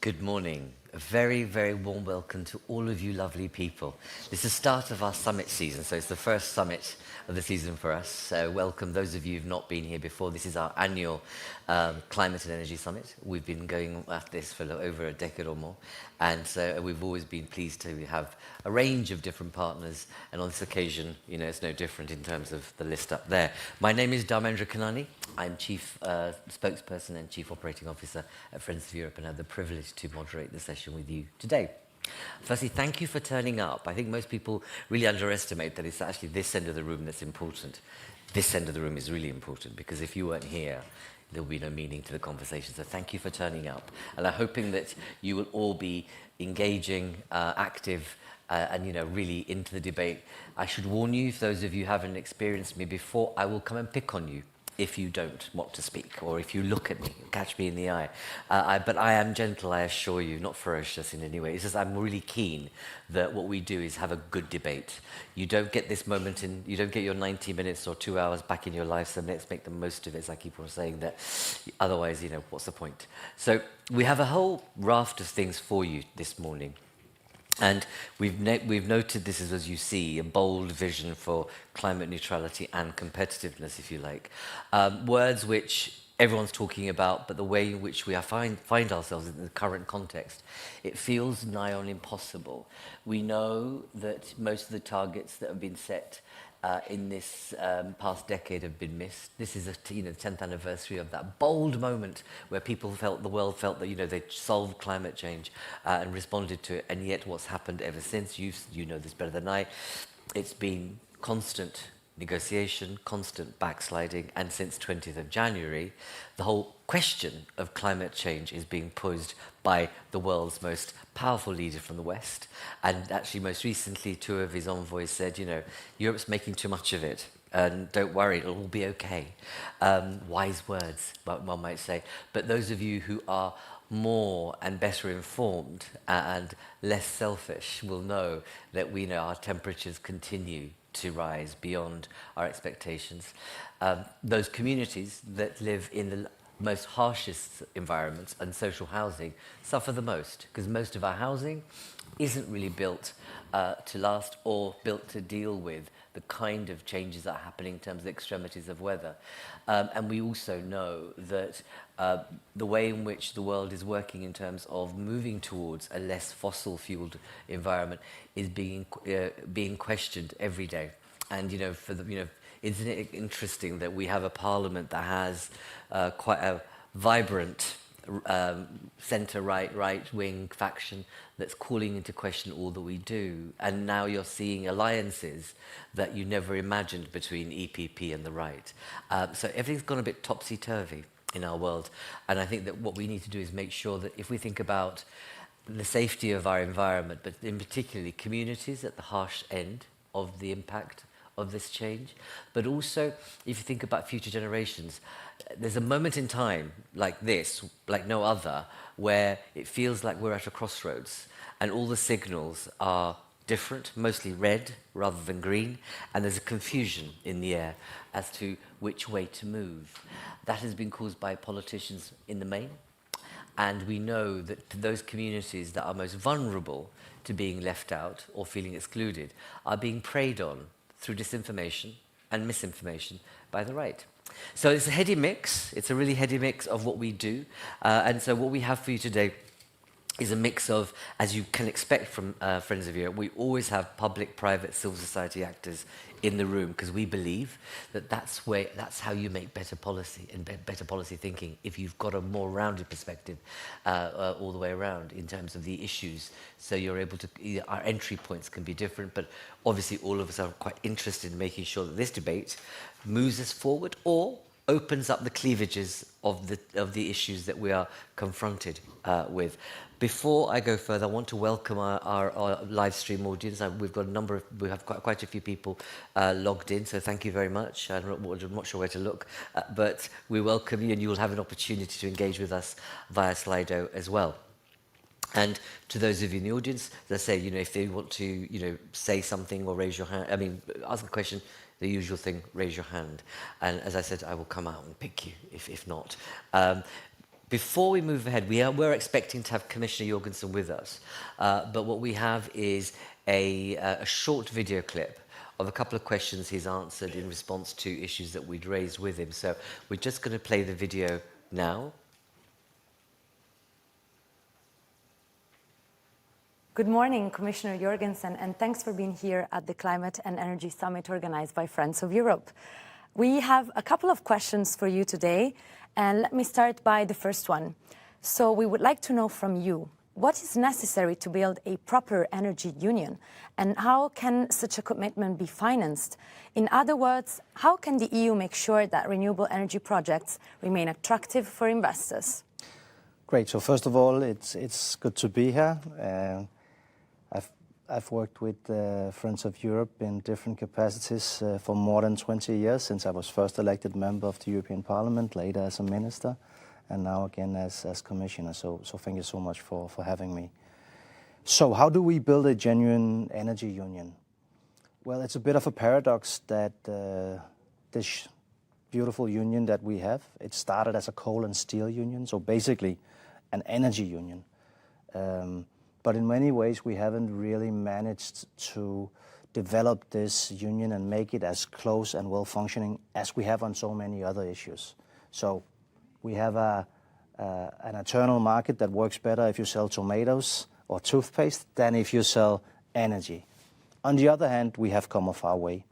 Good morning. A very, very warm welcome to all of you lovely people. This is the start of our summit season, so it's the first summit of the season for us. So welcome those of you who've not been here before. This is our annual Climate and Energy Summit. We've been going at this for over a decade or more, and so we've always been pleased to have a range of different partners, and on this occasion, it's no different in terms of the list up there. My name is Dharmendra Kanani. I'm Chief Spokesperson and Chief Operating Officer at Friends of Europe, and I have the privilege to moderate the session with you today. Firstly, thank you for turning up. I think most people really underestimate that it's actually this end of the room that's important. This end of the room is really important, because if you weren't here, there will be no meaning to the conversation. So thank you for turning up. And I'm hoping that you will all be engaging, active, and really into the debate. I should warn you, if those of you haven't experienced me before, I will come and pick on you if you don't want to speak, or if you look at me, catch me in the eye. But I am gentle, I assure you, not ferocious in any way. It's just I'm really keen that what we do is have a good debate. You don't get this moment you don't get your 90 minutes or 2 hours back in your life, so let's make the most of it, as I keep on saying that. Otherwise, what's the point? So we have a whole raft of things for you this morning. And we've noted this is, as you see, a bold vision for climate neutrality and competitiveness, if you like. Words which everyone's talking about, but the way in which we find ourselves in the current context, it feels nigh on impossible. We know that most of the targets that have been set in this past decade have been missed. This is the 10th anniversary of that bold moment where the world felt that they'd solved climate change and responded to it, and yet what's happened ever since, you know this better than I, it's been constant negotiation, constant backsliding, and since 20th of January, the whole question of climate change is being posed by the world's most powerful leader from the West. And actually, most recently, two of his envoys said, Europe's making too much of it, and don't worry, it'll all be okay. Wise words, one might say. But those of you who are more and better informed and less selfish will know that our temperatures continue to rise beyond our expectations. Those communities that live in the most harshest environments and social housing suffer the most, because most of our housing isn't really built to last or built to deal with the kind of changes that are happening in terms of the extremities of weather. And we also know that the way in which the world is working in terms of moving towards a less fossil-fueled environment is being questioned every day. And isn't it interesting that we have a parliament that has quite a vibrant right-wing faction that's calling into question all that we do, and now you're seeing alliances that you never imagined between EPP and the right. So everything's gone a bit topsy-turvy in our world, and I think that what we need to do is make sure that if we think about the safety of our environment, but in particularly communities at the harsh end of the impact of this change, but also if you think about future generations, there's a moment in time like this, like no other, where it feels like we're at a crossroads and all the signals are different, mostly red rather than green, and there's a confusion in the air as to which way to move. That has been caused by politicians in the main, and we know that those communities that are most vulnerable to being left out or feeling excluded are being preyed on through disinformation and misinformation by the right. So it's a heady mix. It's a really heady mix of what we do. And so what we have for you today is a mix of, as you can expect from Friends of Europe, we always have public, private, civil society actors in the room, because we believe that that's how you make better policy and better policy thinking, if you've got a more rounded perspective all the way around in terms of the issues. So you're able to, our entry points can be different, but obviously all of us are quite interested in making sure that this debate moves us forward or opens up the cleavages of the issues that we are confronted with. Before I go further, I want to welcome our live stream audience. We have quite a few people logged in, so thank you very much. I'm not sure where to look, but we welcome you, and you will have an opportunity to engage with us via Slido as well. And to those of you in the audience, as I say, if they want to, say something or raise your hand, ask a question, the usual thing, raise your hand. And as I said, I will come out and pick you if not. Before we move ahead, we're expecting to have Commissioner Jorgensson with us, but what we have is a short video clip of a couple of questions he's answered in response to issues that we'd raised with him. So we're just going to play the video now. Good morning, Commissioner Jorgensson, and thanks for being here at the Climate and Energy Summit organized by Friends of Europe. We have a couple of questions for you today, and let me start by the first one. So we would like to know from you, what is necessary to build a proper energy union, and how can such a commitment be financed? In other words, how can the EU make sure that renewable energy projects remain attractive for investors? Great. So first of all, it's good to be here. I've worked with Friends of Europe in different capacities for more than 20 years, since I was first elected member of the European Parliament, later as a minister, and now again as commissioner. So thank you so much for having me. So how do we build a genuine energy union? Well, it's a bit of a paradox that this beautiful union that we have, it started as a coal and steel union, so basically an energy union. But in many ways, we haven't really managed to develop this union and make it as close and well-functioning as we have on so many other issues. So we have an internal market that works better if you sell tomatoes or toothpaste than if you sell energy. On the other hand, we have come a far way.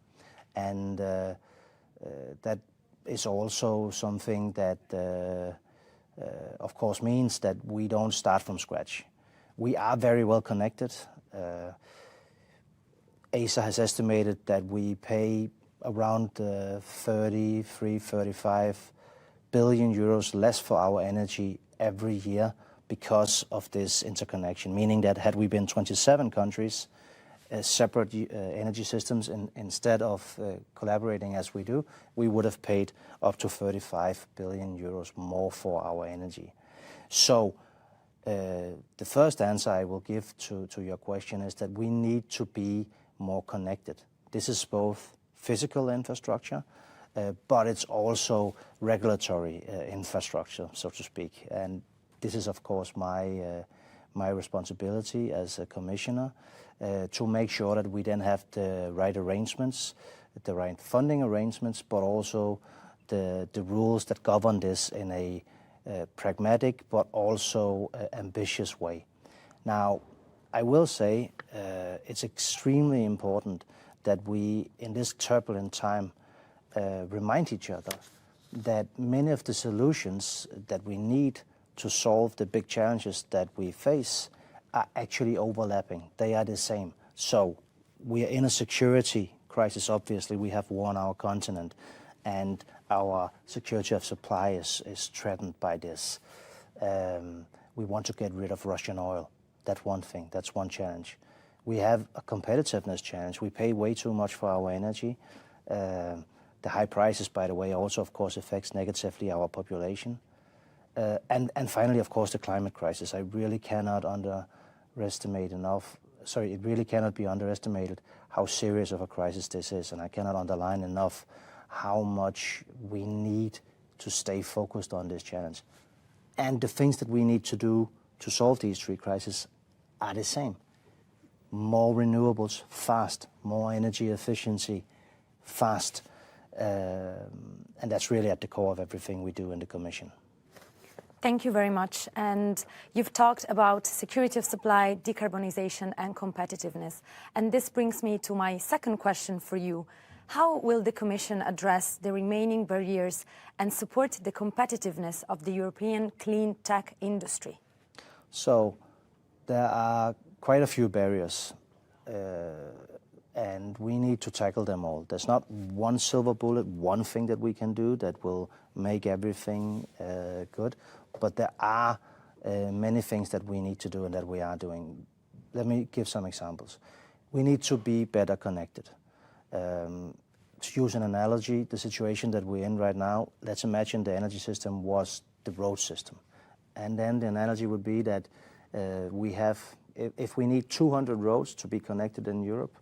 And that is also something that, of course, means that we don't start from scratch. We are very well connected. ASA has estimated that we pay around 35 billion euros less for our energy every year because of this interconnection, meaning that had we been 27 countries, separate energy systems, instead of collaborating as we do, we would have paid up to 35 billion euros more for our energy. So the first answer I will give to your question is that we need to be more connected. This is both physical infrastructure, but it's also regulatory infrastructure, so to speak. And this is, of course, my responsibility as a commissioner to make sure that we then have the right arrangements, the right funding arrangements, but also the rules that govern this in a pragmatic but also ambitious way. Now, I will say it's extremely important that we, in this turbulent time, remind each other that many of the solutions that we need to solve the big challenges that we face are actually overlapping. They are the same. So we are in a security crisis, obviously. We have war on our continent, and our security of supply is threatened by this. We want to get rid of Russian oil. That's one thing. That's one challenge. We have a competitiveness challenge. We pay way too much for our energy. The high prices, by the way, also, of course, affects negatively our population. And finally, of course, the climate crisis. I really cannot underestimate enough. Sorry, it really cannot be underestimated how serious of a crisis this is. And I cannot underline enough how much we need to stay focused on this challenge. And the things that we need to do to solve these three crises are the same. More renewables, fast. More energy efficiency, fast. And that's really at the core of everything we do in the Commission. Thank you very much. And you've talked about security of supply, decarbonisation and competitiveness. And this brings me to my second question for you. How will the Commission address the remaining barriers and support the competitiveness of the European clean tech industry? So there are quite a few barriers, and we need to tackle them all. There's not one silver bullet, one thing that we can do that will make everything good, but there are many things that we need to do and that we are doing. Let me give some examples. We need to be better connected. To use an analogy, the situation that we're in right now, let's imagine the energy system was the road system. And then the analogy would be that if we need 200 roads to be connected in Europe,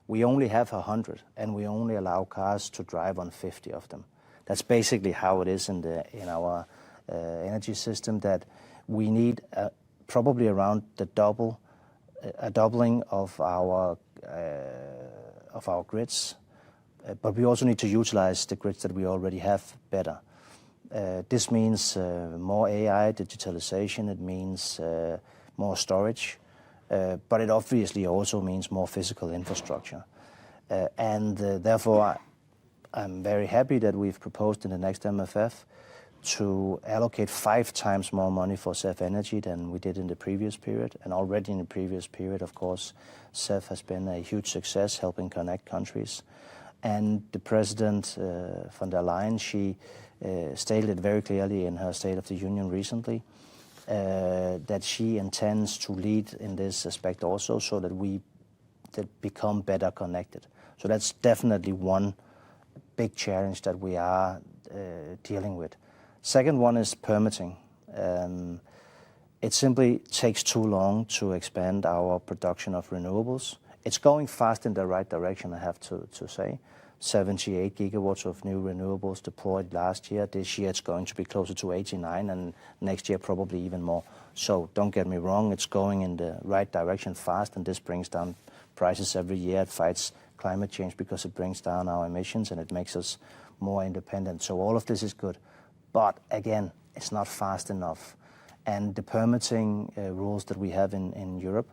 we only have 100, and we only allow cars to drive on 50 of them. That's basically how it is in our energy system, that we need probably around a doubling of our grids, but we also need to utilize the grids that we already have better. This means more AI, digitalization, it means more storage, but it obviously also means more physical infrastructure. Therefore, I'm very happy that we've proposed in the next MFF to allocate 5 times more money for CEF Energy than we did in the previous period. And already in the previous period, of course, CEF has been a huge success helping connect countries. And the President, von der Leyen, she stated it very clearly in her State of the Union recently, that she intends to lead in this aspect also, so that we become better connected. So that's definitely one big challenge that we are dealing with. Second one is permitting. It simply takes too long to expand our production of renewables. It's going fast in the right direction, I have to say. 78 gigawatts of new renewables deployed last year. This year it's going to be closer to 89, and next year probably even more. So don't get me wrong, it's going in the right direction fast, and this brings down prices every year. It fights climate change because it brings down our emissions and it makes us more independent. So all of this is good. But again, it's not fast enough. And the permitting rules that we have in Europe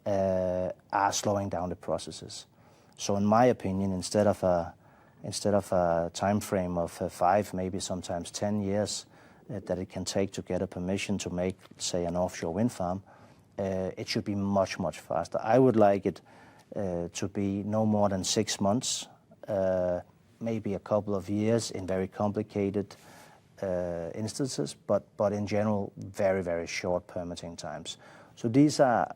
are slowing down the processes. So in my opinion, instead of a time frame of 5, maybe sometimes 10 years that it can take to get a permission to make, say, an offshore wind farm, it should be much, much faster. I would like it to be no more than 6 months, maybe a couple of years in very complicated instances, but in general, very, very short permitting times. So these are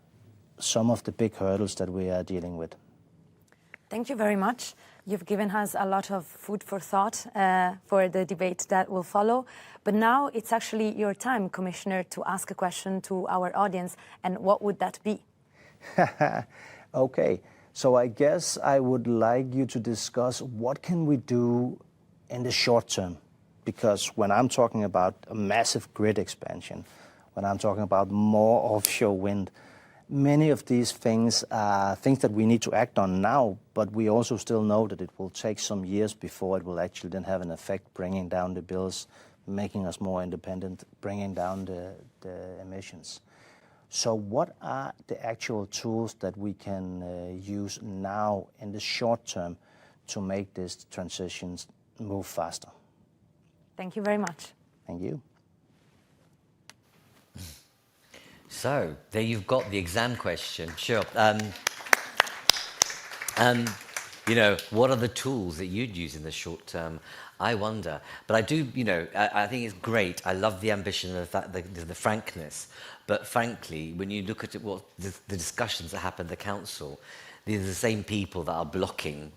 some of the big hurdles that we are dealing with. Thank you very much. You've given us a lot of food for thought for the debate that will follow. But now it's actually your time, Commissioner, to ask a question to our audience. And what would that be? Okay, so I guess I would like you to discuss what can we do in the short term? Because when I'm talking about a massive grid expansion, when I'm talking about more offshore wind, many of these things are things that we need to act on now, but we also still know that it will take some years before it will actually then have an effect, bringing down the bills, making us more independent, bringing down the emissions. So what are the actual tools that we can use now in the short term to make these transitions move faster? Thank you very much. Thank you. So there you've got the exam question. Sure. You know, what are the tools that you'd use in the short term? I wonder. But I do, you know, I think it's great. I love the ambition and the frankness. But frankly, when you look at what the discussions that happen at the council, these are the same people that are blocking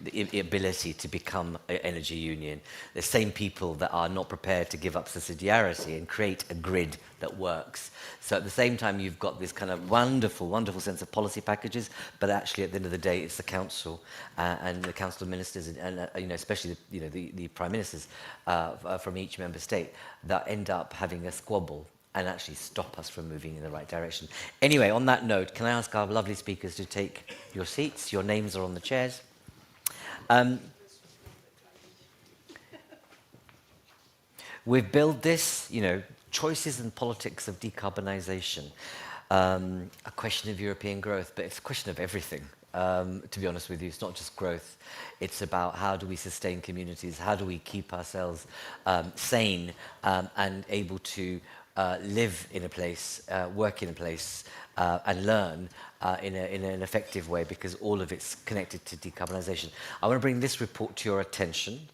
the ability to become an energy union. The same people that are not prepared to give up subsidiarity and create a grid that works. So at the same time, you've got this kind of wonderful, wonderful sense of policy packages, but actually at the end of the day, it's the council and the council of ministers and you know, especially the prime ministers from each member state that end up having a squabble and actually stop us from moving in the right direction. Anyway, on that note, can I ask our lovely speakers to take your seats? Your names are on the chairs. We've built this, you know, choices and politics of decarbonisation, a question of European growth, but it's a question of everything. To be honest with you, it's not just growth. It's about how do we sustain communities, how do we keep ourselves sane and able to live in a place, work in a place, and learn in an effective way, because all of it's connected to decarbonisation. I want to bring this report to your attention.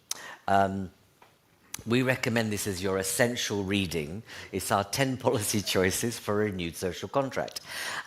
We recommend this as your essential reading. It's our 10 policy choices for a renewed social contract.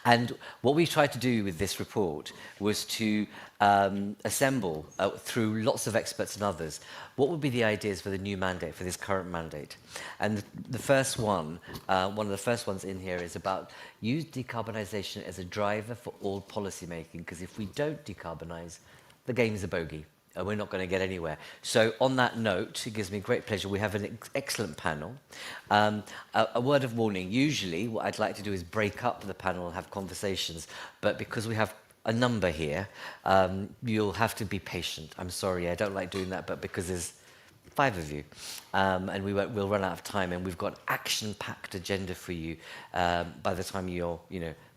And what we tried to do with this report was to assemble, through lots of experts and others, what would be the ideas for the new mandate, for this current mandate. And the first one of the first ones in here is about use decarbonisation as a driver for all policy making, because if we don't decarbonise, the game's a bogey. we're not going to get anywhere. So on that note, it gives me great pleasure. We have an excellent panel. A word of warning, usually what I'd like to do is break up the panel and have conversations, but because we have a number here, you'll have to be patient. I'm sorry, I don't like doing that, but because there's 5 of you, and we'll run out of time, and we've got action-packed agenda for you by the time you're,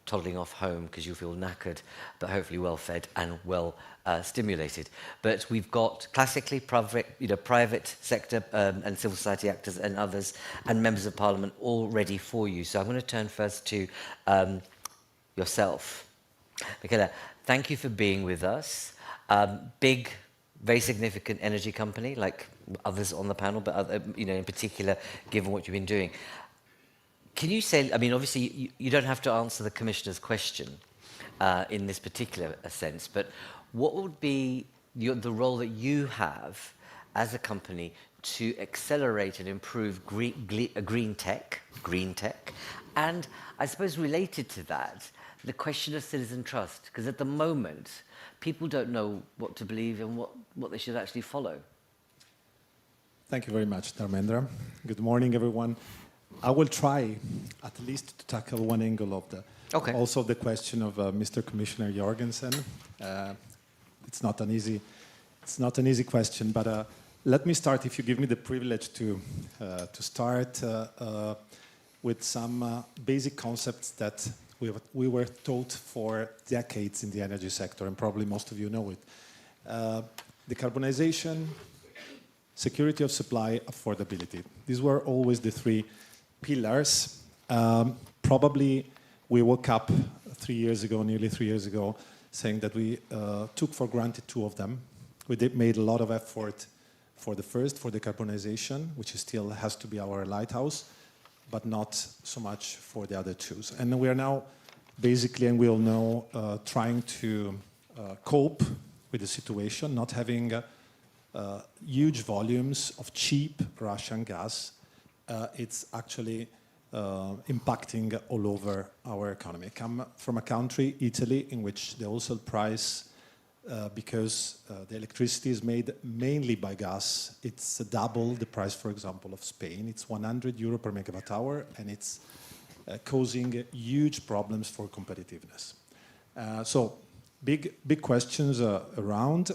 toddling off home because you feel knackered, but hopefully well fed and well stimulated. But we've got classically private sector and civil society actors and others and members of parliament all ready for you. So I'm going to turn first to yourself. Michaela, thank you for being with us. Big, very significant energy company like others on the panel, but in particular, given what you've been doing. Can you say, obviously you don't have to answer the Commissioner's question in this particular sense, but what would be the role that you have as a company to accelerate and improve green tech, and I suppose related to that, the question of citizen trust, because at the moment, people don't know what to believe and what they should actually follow. Thank you very much, Dharmendra. Good morning, everyone. I will try at least to tackle one angle of also the question of Mr. Commissioner Jorgensson. It's not an easy question, but let me start, if you give me the privilege to start with some basic concepts that we were taught for decades in the energy sector, and probably most of you know it. Decarbonization, security of supply, affordability. These were always the 3 pillars. Probably we woke up nearly 3 years ago, saying that we took for granted 2 of them. We made a lot of effort for the first, for decarbonization, which still has to be our lighthouse, but not so much for the other 2. And we are now basically, and we all know, trying to cope with the situation, not having huge volumes of cheap Russian gas. It's actually impacting all over our economy. I come from a country, Italy, in which the wholesale price, because the electricity is made mainly by gas, it's double the price, for example, of Spain. It's 100 euro per megawatt hour, and it's causing huge problems for competitiveness. So big questions around.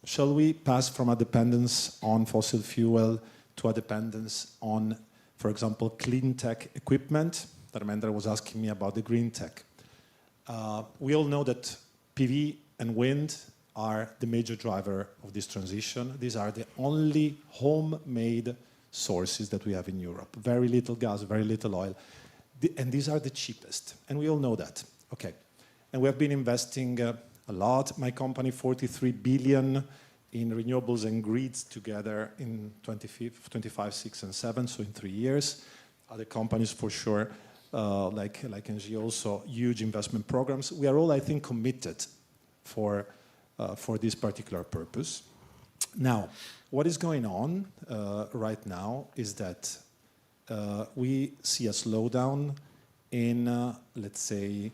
Shall we pass from a dependence on fossil fuel to a dependence on, for example, clean tech equipment? Dharmendra was asking me about the green tech. We all know that PV and wind are the major driver of this transition. These are the only homemade sources that we have in Europe. Very little gas, very little oil. And these are the cheapest. And we all know that. Okay. And we have been investing a lot. My company, 43 billion in renewables and grids together in 25, 6, and 7, so in 3 years. Other companies, for sure, like ENGIE, also huge investment programs. We are all, I think, committed for this particular purpose. Now, what is going on right now is that we see a slowdown in, let's say,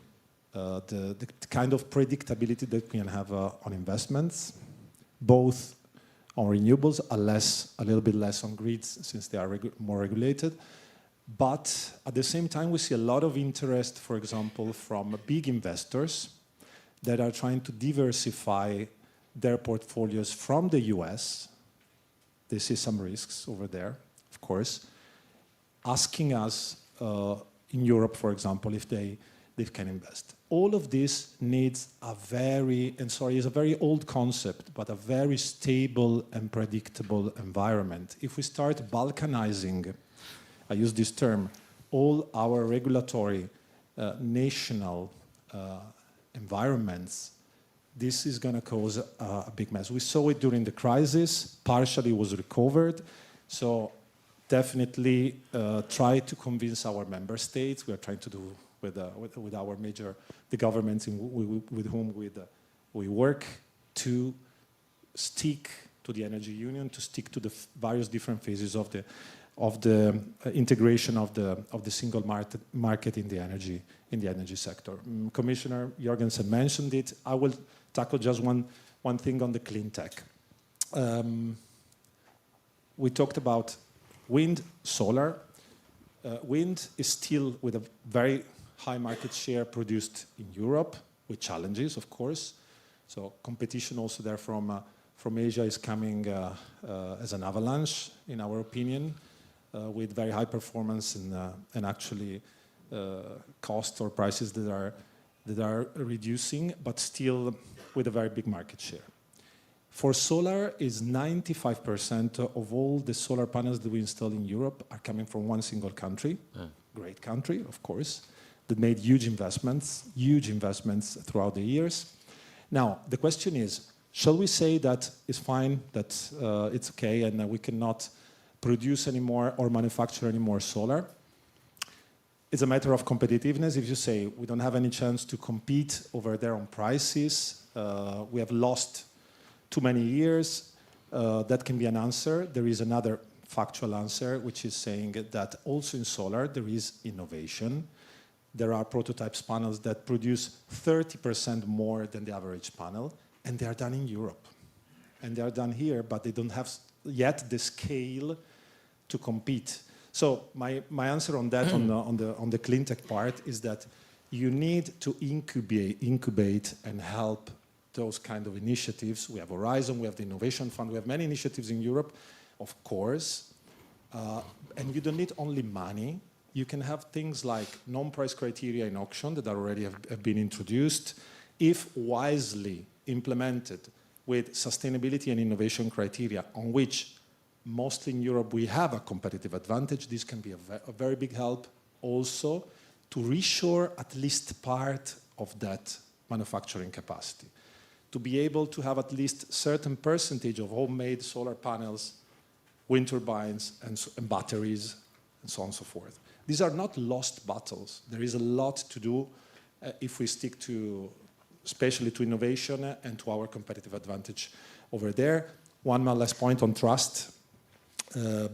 the kind of predictability that we can have on investments, both on renewables, a little bit less on grids since they are more regulated. But at the same time, we see a lot of interest, for example, from big investors that are trying to diversify their portfolios from the US. They see some risks over there, of course, asking us in Europe, for example, if they can invest. All of this needs it's a very old concept, but a very stable and predictable environment. If we start balkanizing, I use this term, all our regulatory national environments, this is going to cause a big mess. We saw it during the crisis, partially was recovered. So definitely try to convince our member states. We are trying to do with our the governments with whom we work, to stick to the energy union, to stick to the various different phases of the integration of the single market in the energy sector. Commissioner Jorgensson mentioned it. I will tackle just one one thing on the clean tech. We talked about wind, solar. Wind is still with a very high market share produced in Europe, with challenges, of course. So competition also there from Asia is coming as an avalanche, in our opinion, with very high performance and actually cost or prices that are reducing, but still with a very big market share. For solar, is 95% of all the solar panels that we install in Europe are coming from one single country, great country, of course, that made huge investments throughout the years. Now, the question is, shall we say that it's fine, that it's okay, and that we cannot produce anymore or manufacture any more solar? It's a matter of competitiveness. If you say we don't have any chance to compete over there on prices, we have lost too many years, that can be an answer. There is another factual answer, which is saying that also in solar there is innovation. There are prototypes panels that produce 30% more than the average panel, and they are done in Europe. And they are done here, but they don't have yet the scale to compete. So my answer on that, on the clean tech part, is that you need to incubate and help those kind of initiatives. We have Horizon, we have the Innovation Fund, we have many initiatives in Europe, of course. And you don't need only money. You can have things like non-price criteria in auction that already have been introduced. If wisely implemented with sustainability and innovation criteria, on which mostly in Europe we have a competitive advantage, this can be a very big help also to reshore at least part of that manufacturing capacity. To be able to have at least certain percentage of homemade solar panels, wind turbines, and batteries, and so on and so forth. These are not lost battles. There is a lot to do if we stick to, especially to innovation and to our competitive advantage over there. One last point on trust,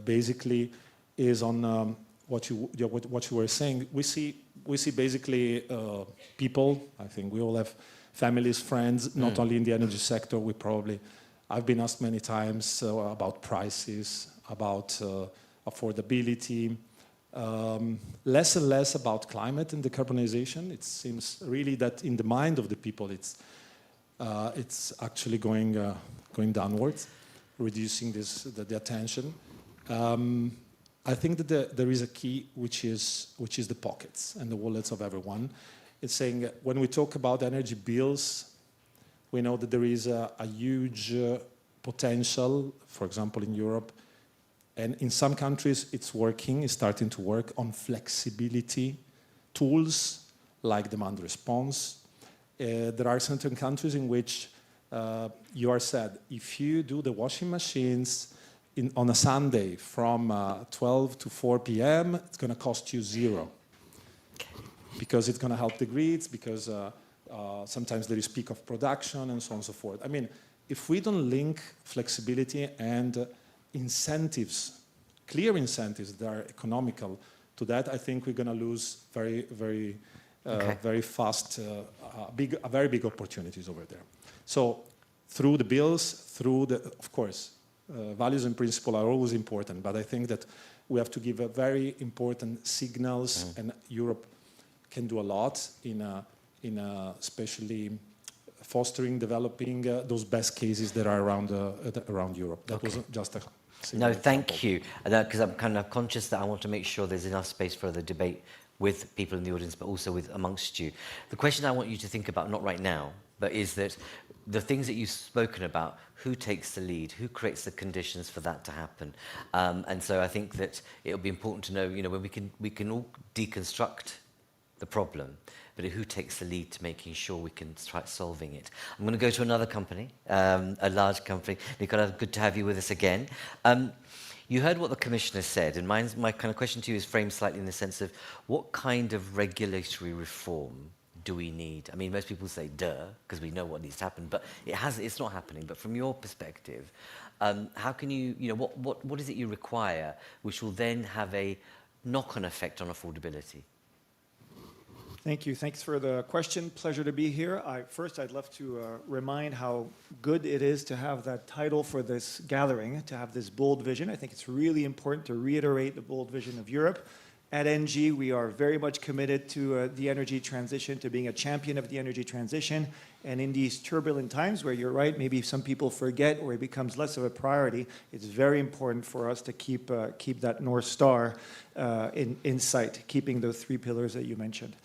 basically, is on what you were saying. We see basically people. I think we all have families, friends, not only in the energy sector. I've been asked many times about prices, about affordability. Less and less about climate and decarbonization. It seems really that in the mind of the people, it's actually going downwards, reducing the attention. I think that there is a key, which is the pockets and the wallets of everyone. It's saying when we talk about energy bills, we know that there is a huge potential, for example, in Europe. And in some countries, it's starting to work on flexibility tools like demand response. There are certain countries in which you are said, if you do the washing machines on a Sunday from 12 to 4 p.m., it's going to cost you $0. Because it's going to help the grids, because sometimes there is peak of production, and so on and so forth. I mean, if we don't link flexibility and incentives, clear incentives that are economical to that, I think we're going to lose very fast, very big opportunities over there. So through the bills, of course, values and principles are always important, but I think that we have to give a very important signals, and Europe can do a lot in especially fostering, developing those best cases that are around Europe. That was just a No, thank you. Because I'm kind of conscious that I want to make sure there's enough space for the debate with people in the audience, but also amongst you. The question I want you to think about, not right now, but is that the things that you've spoken about, who takes the lead, who creates the conditions for that to happen? And so I think that it'll be important to know, when we can all deconstruct the problem, but who takes the lead to making sure we can try solving it. I'm going to go to another company, a large company. Nicola, good to have you with us again. You heard what the Commissioner said, and my kind of question to you is framed slightly in the sense of what kind of regulatory reform do we need? I mean, most people say, duh, because we know what needs to happen, but it's not happening. But from your perspective, how can what is it you require which will then have a knock-on effect on affordability? Thank you. Thanks for the question. Pleasure to be here. First, I'd love to remind how good it is to have that title for this gathering, to have this bold vision. I think it's really important to reiterate the bold vision of Europe. At NG, we are very much committed to the energy transition, to being a champion of the energy transition. And in these turbulent times where you're right, maybe some people forget or it becomes less of a priority, it's very important for us to keep that North Star in sight, keeping those three pillars that you mentioned.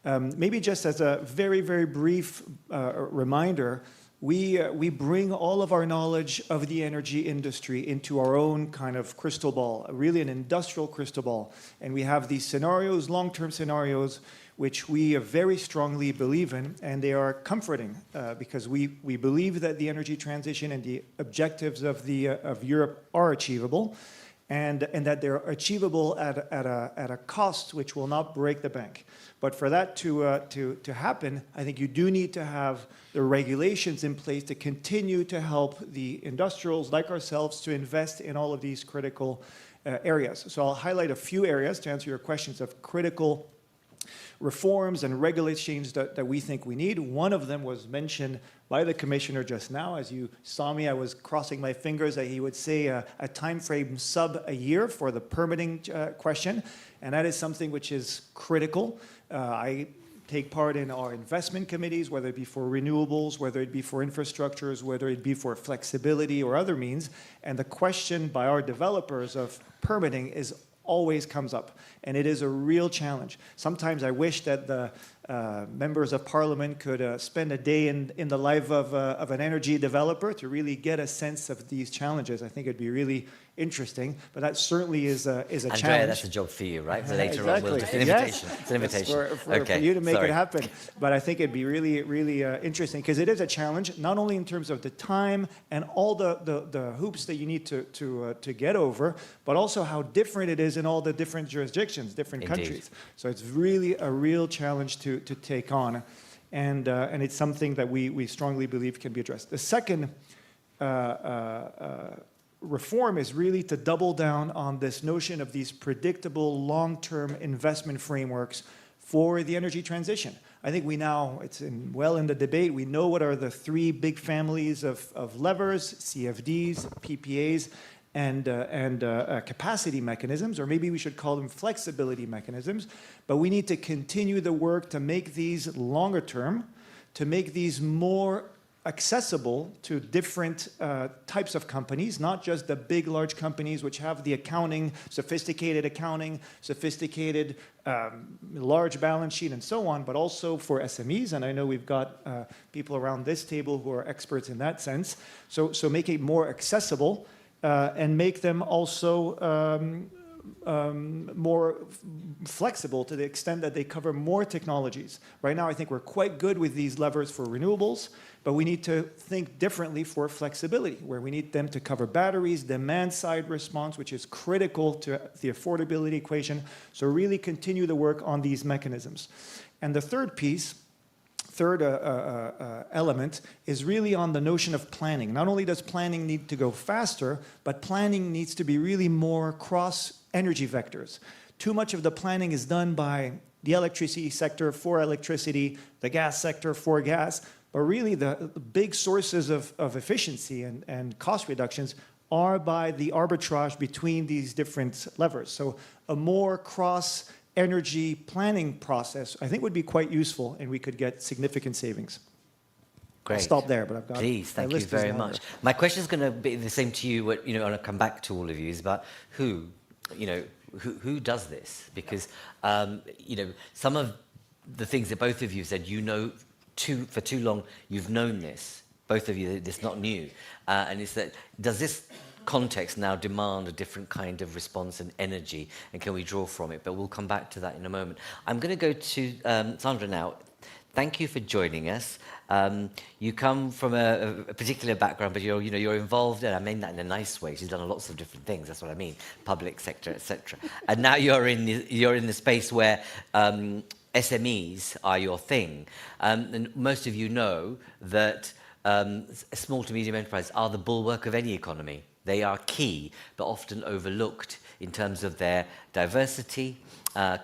Maybe just as a very, very brief reminder, we bring all of our knowledge of the energy industry into our own kind of crystal ball, really an industrial crystal ball. And we have these scenarios, long-term scenarios, which we very strongly believe in, and they are comforting because we believe that the energy transition and the objectives of Europe are achievable, and that they're achievable at a cost which will not break the bank. But for that to happen, I think you do need to have the regulations in place to continue to help the industrials like ourselves to invest in all of these critical areas. So I'll highlight a few areas to answer your questions of critical reforms and regulations that we think we need. One of them was mentioned by the commissioner just now. As you saw me, I was crossing my fingers that he would say a time frame sub a year for the permitting question, and that is something which is critical. I take part in our investment committees, whether it be for renewables, whether it be for infrastructures, whether it be for flexibility or other means, and the question by our developers of permitting always comes up, and it is a real challenge. Sometimes I wish that the members of parliament could spend a day in the life of an energy developer to really get a sense of these challenges. I think it'd be really interesting, but that certainly is a challenge. Andrea, that's a job for you, right? So later on, we'll just an invitation. Yes. It's an invitation. For you to make it happen. But I think it'd be really, really interesting because it is a challenge, not only in terms of the time and all the hoops that you need to get over, but also how different it is in all the different jurisdictions, different countries. So it's really a real challenge to take on, and it's something that we strongly believe can be addressed. The second reform is really to double down on this notion of these predictable long-term investment frameworks for the energy transition. I think it's well in the debate. We know what are the three big families of levers: CFDs, PPAs, and capacity mechanisms, or maybe we should call them flexibility mechanisms. But we need to continue the work to make these longer term, to make these more accessible to different types of companies, not just the big, large companies which have the sophisticated large balance sheet and so on, but also for SMEs. And I know we've got people around this table who are experts in that sense. So make it more accessible and make them also more flexible to the extent that they cover more technologies. Right now, I think we're quite good with these levers for renewables, but we need to think differently for flexibility, where we need them to cover batteries, demand-side response, which is critical to the affordability equation. So really continue the work on these mechanisms. And the third element is really on the notion of planning. Not only does planning need to go faster, but planning needs to be really more cross-energy vectors. Too much of the planning is done by the electricity sector for electricity, the gas sector for gas, but really the big sources of efficiency and cost reductions are by the arbitrage between these different levers. So a more cross-energy planning process, I think, would be quite useful, and we could get significant savings. Great. I'll stop there, but I've got. Please, thank you very much. My question is going to be the same to you. I want to come back to all of you. Is about who does this? Because some of the things that both of you said, for too long, you've known this. Both of you, it's not new, and it's that does this context now demand a different kind of response and energy, and can we draw from it? But we'll come back to that in a moment. I'm going to go to Sandra now. Thank you for joining us. You come from a particular background, but you're involved, and I mean that in a nice way. She's done lots of different things. That's what I mean, public sector, etc. And now you're in the space where SMEs are your thing, and most of you know that small to medium enterprises are the bulwark of any economy. They are key, but often overlooked in terms of their diversity,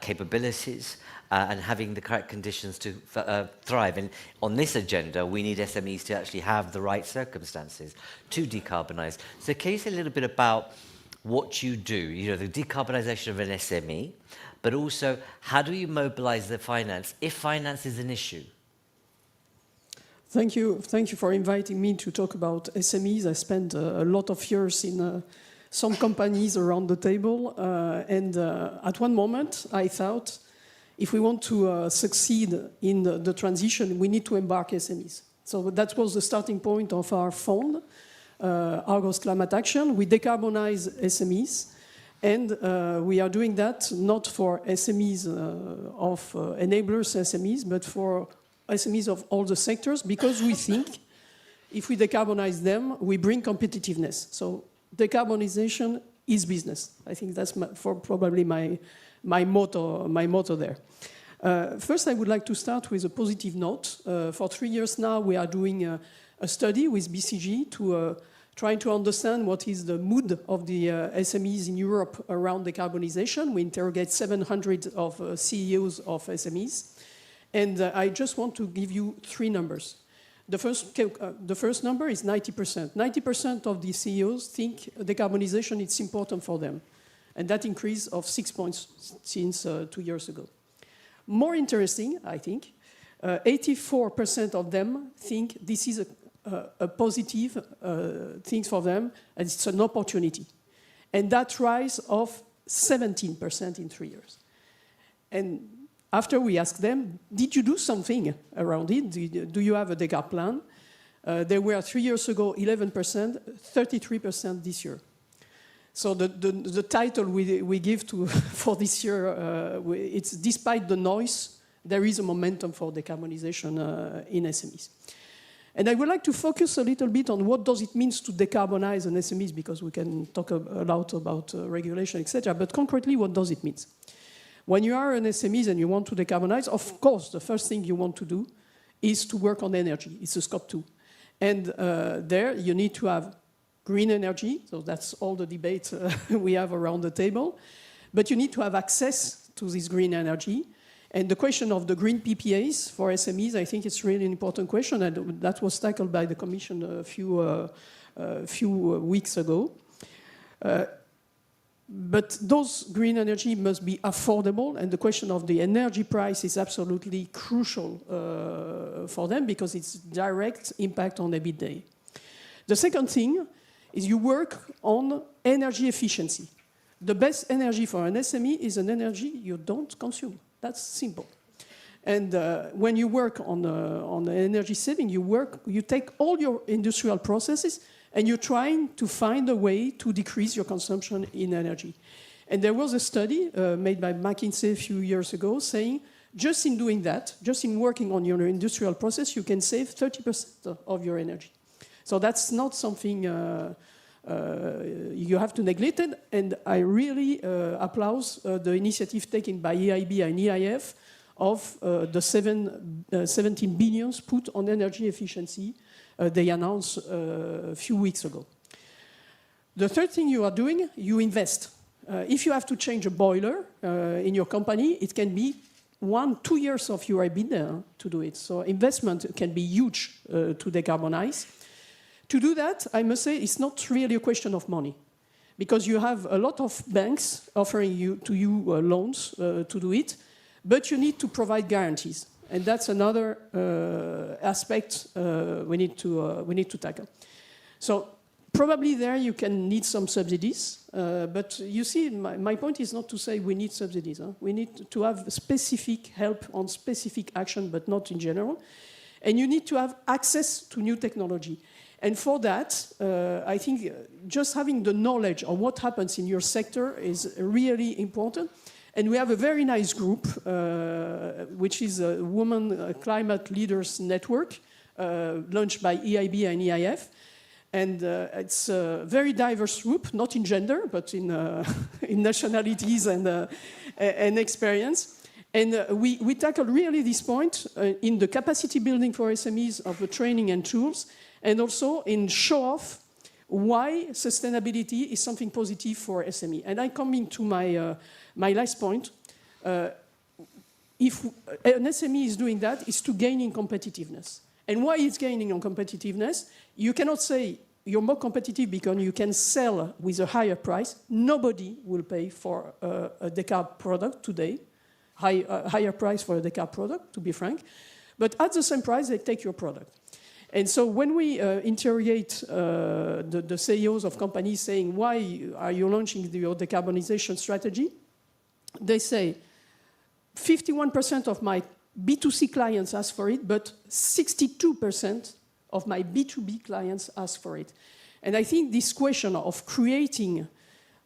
capabilities, and having the correct conditions to thrive. And on this agenda, we need SMEs to actually have the right circumstances to decarbonize. So can you say a little bit about what you do, you know, the decarbonisation of an SME, but also how do you mobilize the finance if finance is an issue? Thank you for inviting me to talk about SMEs. I spent a lot of years in some companies around the table, and at one moment I thought if we want to succeed in the transition, we need to embark SMEs. So that was the starting point of our fund, Argos Climate Action. We decarbonize SMEs, and we are doing that not for SMEs of enablers SMEs, but for SMEs of all the sectors, because we think if we decarbonize them, we bring competitiveness. So decarbonization is business. I think that's probably my motto there. First, I would like to start with a positive note. For 3 years now, we are doing a study with BCG to try to understand what is the mood of the SMEs in Europe around decarbonization. We interrogate 700 of CEOs of SMEs. And I just want to give you 3 numbers. The first number is 90%. 90% of the CEOs think decarbonization is important for them. And that increase of 6 points since 2 years ago. More interesting, I think, 84% of them think this is a positive thing for them, and it's an opportunity. And that rise of 17% in 3 years. And after we asked them, did you do something around it? Do you have a decarb plan? They were 3 years ago 11%, 33% this year. So the title we give to for this year, it's despite the noise, there is a momentum for decarbonization in SMEs. And I would like to focus a little bit on what does it mean to decarbonize an SMEs, because we can talk a lot about regulation, etc. But concretely, what does it mean? When you are an SMEs and you want to decarbonize, of course, the first thing you want to do is to work on energy. It's a scope 2. And there you need to have green energy, so that's all the debate we have around the table. But you need to have access to this green energy. And the question of the green PPAs for SMEs, I think it's really an important question, and that was tackled by the Commission a few weeks ago. But those green energy must be affordable, and the question of the energy price is absolutely crucial for them because it's direct impact on EBITDA. The second thing is you work on energy efficiency. The best energy for an SME is an energy you don't consume. That's simple. And when you work on energy saving, you take all your industrial processes and you're trying to find a way to decrease your consumption in energy. And there was a study made by McKinsey a few years ago saying, just in doing that, just in working on your industrial process, you can save 30% of your energy. So that's not something you have to neglect it. And I really applaud the initiative taken by EIB and EIF of the 17 billion put on energy efficiency they announced a few weeks ago. The third thing you are doing, you invest. If you have to change a boiler in your company, it can be 1-2 years of your EBITDA to do it. So investment can be huge to decarbonize. To do that, I must say, it's not really a question of money, because you have a lot of banks offering you loans to do it, but you need to provide guarantees. And that's another aspect we need to tackle. So probably there you can need some subsidies, but you see, my point is not to say we need subsidies. Huh? We need to have specific help on specific action, but not in general. And you need to have access to new technology. And for that, I think just having the knowledge of what happens in your sector is really important. And we have a very nice group, which is a Women Climate Leaders Network, launched by EIB and EIF. And it's a very diverse group, not in gender, but in nationalities and experience. And we tackle really this point in the capacity building for SMEs of the training and tools, and also in show-off why sustainability is something positive for SME. And I'm coming to my last point. If an SME is doing that, it's to gain in competitiveness. And why it's gaining on competitiveness? You cannot say you're more competitive because you can sell with a higher price. Nobody will pay for a decarb product today, higher price for a decarb product, to be frank. But at the same price, they take your product. And so when we interrogate the CEOs of companies saying, why are you launching your decarbonization strategy? They say, 51% of my B2C clients ask for it, but 62% of my B2B clients ask for it. And I think this question of creating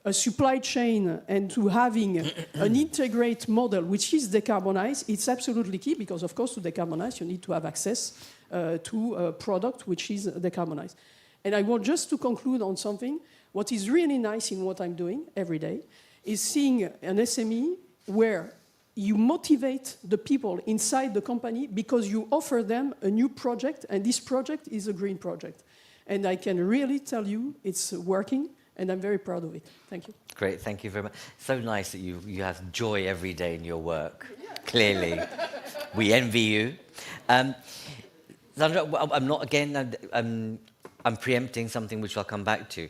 a supply chain and to having an integrated model which is decarbonized, it's absolutely key because, of course, to decarbonize, you need to have access to a product which is decarbonized. And I want just to conclude on something. What is really nice in what I'm doing every day is seeing an SME where you motivate the people inside the company because you offer them a new project, and this project is a green project. And I can really tell you it's working, and I'm very proud of it. Thank you. Great, thank you very much. So nice that you have joy every day in your work, clearly. We envy you. Sandra, I'm not, again, I'm preempting something which I'll come back to.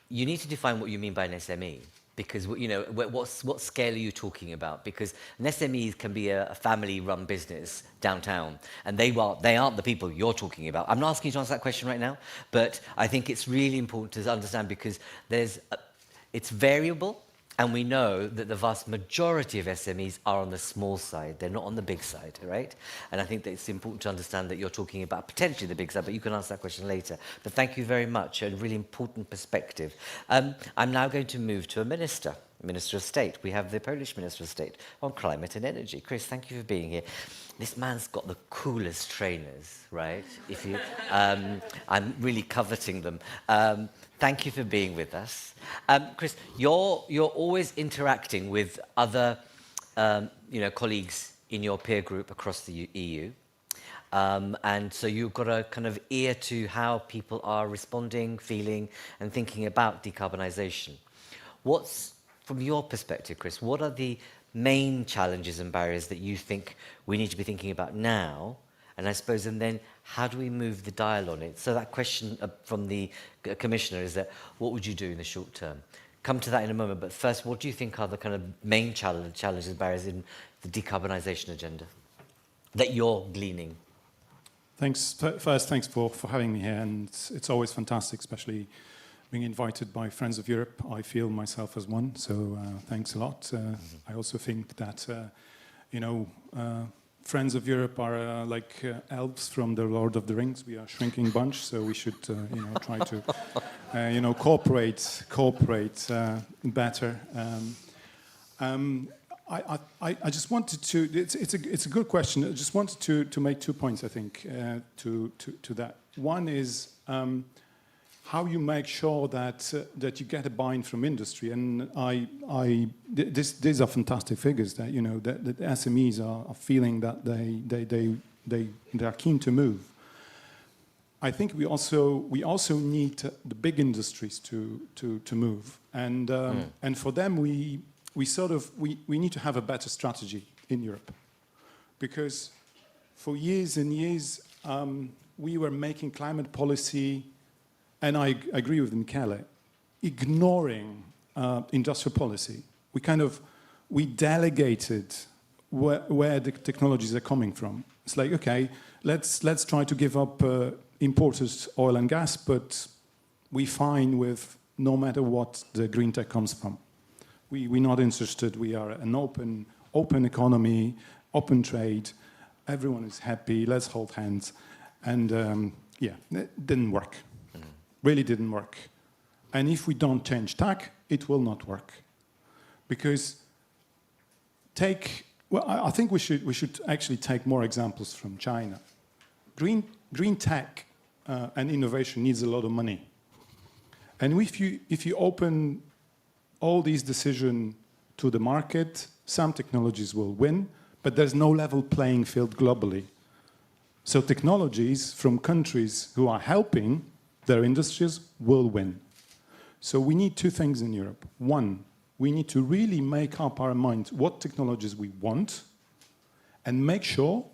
You need to define what you mean by an SME. Because, you know, what scale are you talking about? Because an SME can be a family-run business downtown, and they aren't the people you're talking about. I'm not asking you to answer that question right now, but I think it's really important to understand because it's variable, and we know that the vast majority of SMEs are on the small side. They're not on the big side, right? And I think that it's important to understand that you're talking about potentially the big side, but you can answer that question later. But thank you very much, a really important perspective. I'm now going to move to a Minister of State. We have the Polish Minister of State on climate and energy. Chris, thank you for being here. This man's got the coolest trainers, right? If you, I'm really coveting them. Thank you for being with us. Chris, you're always interacting with other colleagues in your peer group across the EU. And so you've got a kind of ear to how people are responding, feeling, and thinking about decarbonisation. From your perspective, Chris, what are the main challenges and barriers that you think we need to be thinking about now? And I suppose, and then how do we move the dial on it? So that question from the Commissioner is that, what would you do in the short term? Come to that in a moment, but first, what do you think are the kind of main challenges and barriers in the decarbonisation agenda that you're gleaning? Thanks. First, thanks for having me here, and it's always fantastic, especially being invited by Friends of Europe. I feel myself as one, so thanks a lot. I also think that, Friends of Europe are like elves from the Lord of the Rings. We are a shrinking bunch, so we should, try to, cooperate better. I just wanted to. It's a good question. I just wanted to make 2 points. I think to that. One is how you make sure that you get a buy-in from industry, and these are fantastic figures that that SMEs are feeling that they are keen to move. I think we also need the big industries to move, and for them we need to have a better strategy in Europe, because for years and years we were making climate policy. And I agree with Michele, ignoring industrial policy. We delegated where the technologies are coming from. It's like, okay, let's try to give up imported oil and gas, but we fine with no matter what the green tech comes from. We're not interested. We are an open economy, open trade. Everyone is happy. Let's hold hands. And it didn't work. Really didn't work. And if we don't change tack, it will not work. Because I think we should actually take more examples from China. Green tech and innovation needs a lot of money. And if you open all these decisions to the market, some technologies will win, but there's no level playing field globally. So technologies from countries who are helping their industries will win. So we need two things in Europe. One, we need to really make up our mind what technologies we want and make sure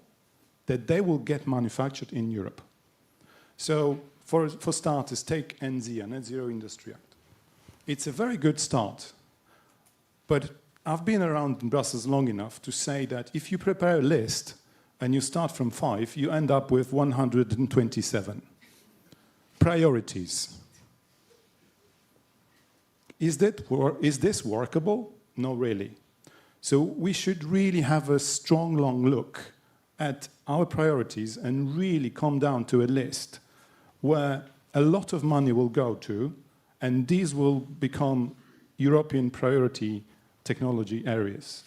that they will get manufactured in Europe. So for starters, take NZIA, Net Zero Industry Act. It's a very good start, but I've been around in Brussels long enough to say that if you prepare a list and you start from 5, you end up with 127. Priorities. Is this workable? No, really. So we should really have a strong, long look at our priorities and really come down to a list where a lot of money will go to, and these will become European priority technology areas.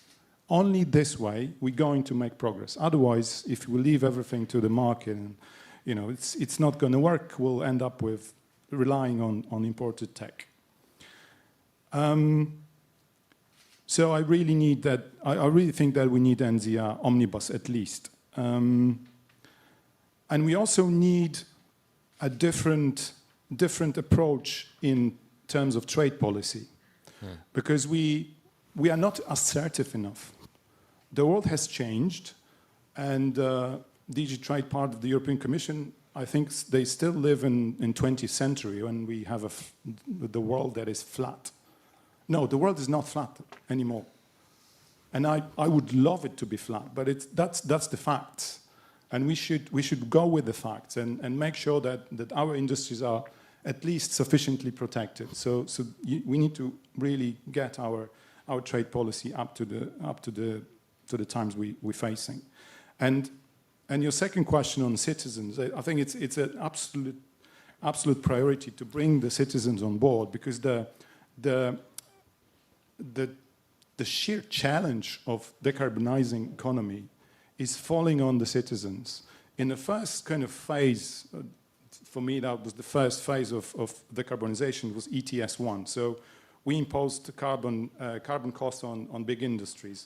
Only this way we're going to make progress. Otherwise, if we leave everything to the market, and, it's not going to work. We'll end up with relying on imported tech. So I really need that. I really think that we need NZIA omnibus at least, and we also need a different approach in terms of trade policy, because we are not assertive enough. The world has changed, and DG Trade, part of the European Commission, I think they still live in 20th century when we have the world that is flat. No, the world is not flat anymore. And I would love it to be flat, but that's the facts. And we should go with the facts and make sure that our industries are at least sufficiently protected. So we need to really get our trade policy up to the times we're facing. And your second question on citizens, I think it's an absolute priority to bring the citizens on board, because the sheer challenge of decarbonizing economy is falling on the citizens. In the first kind of phase, for me, that was the first phase of decarbonization, was ETS1. So we imposed carbon costs on big industries.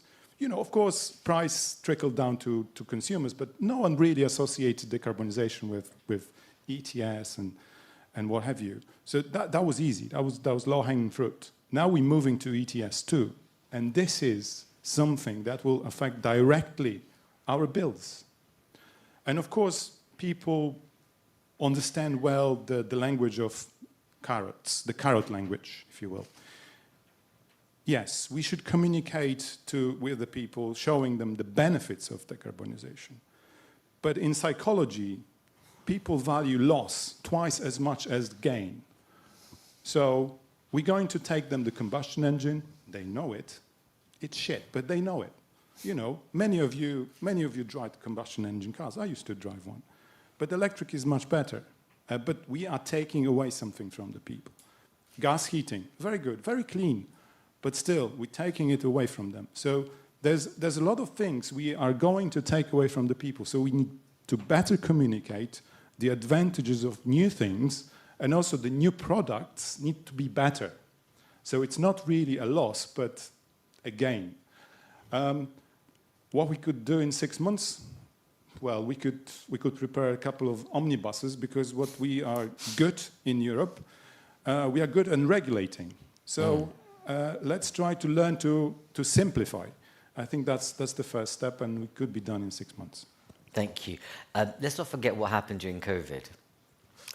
Of course, price trickled down to consumers, but no one really associated decarbonization with ETS and what have you. So that was easy. That was low-hanging fruit. Now we're moving to ETS2, and this is something that will affect directly our bills. And of course, people understand well the language of carrots, the carrot language, if you will. Yes, we should communicate with the people, showing them the benefits of decarbonization. But in psychology, people value loss twice as much as gain. So we're going to take them the combustion engine. They know it. It's shit, but they know it. Many of you drive combustion engine cars. I used to drive one. But electric is much better. But we are taking away something from the people. Gas heating, very good, very clean. But still, we're taking it away from them. So there's a lot of things we are going to take away from the people. So we need to better communicate the advantages of new things, and also the new products need to be better. So it's not really a loss, but a gain. What we could do in 6 months? Well, we could prepare a couple of omnibuses, because what we are good in Europe, we are good in regulating. So let's try to learn to simplify. I think that's the first step, and it could be done in 6 months. Thank you. Let's not forget what happened during COVID.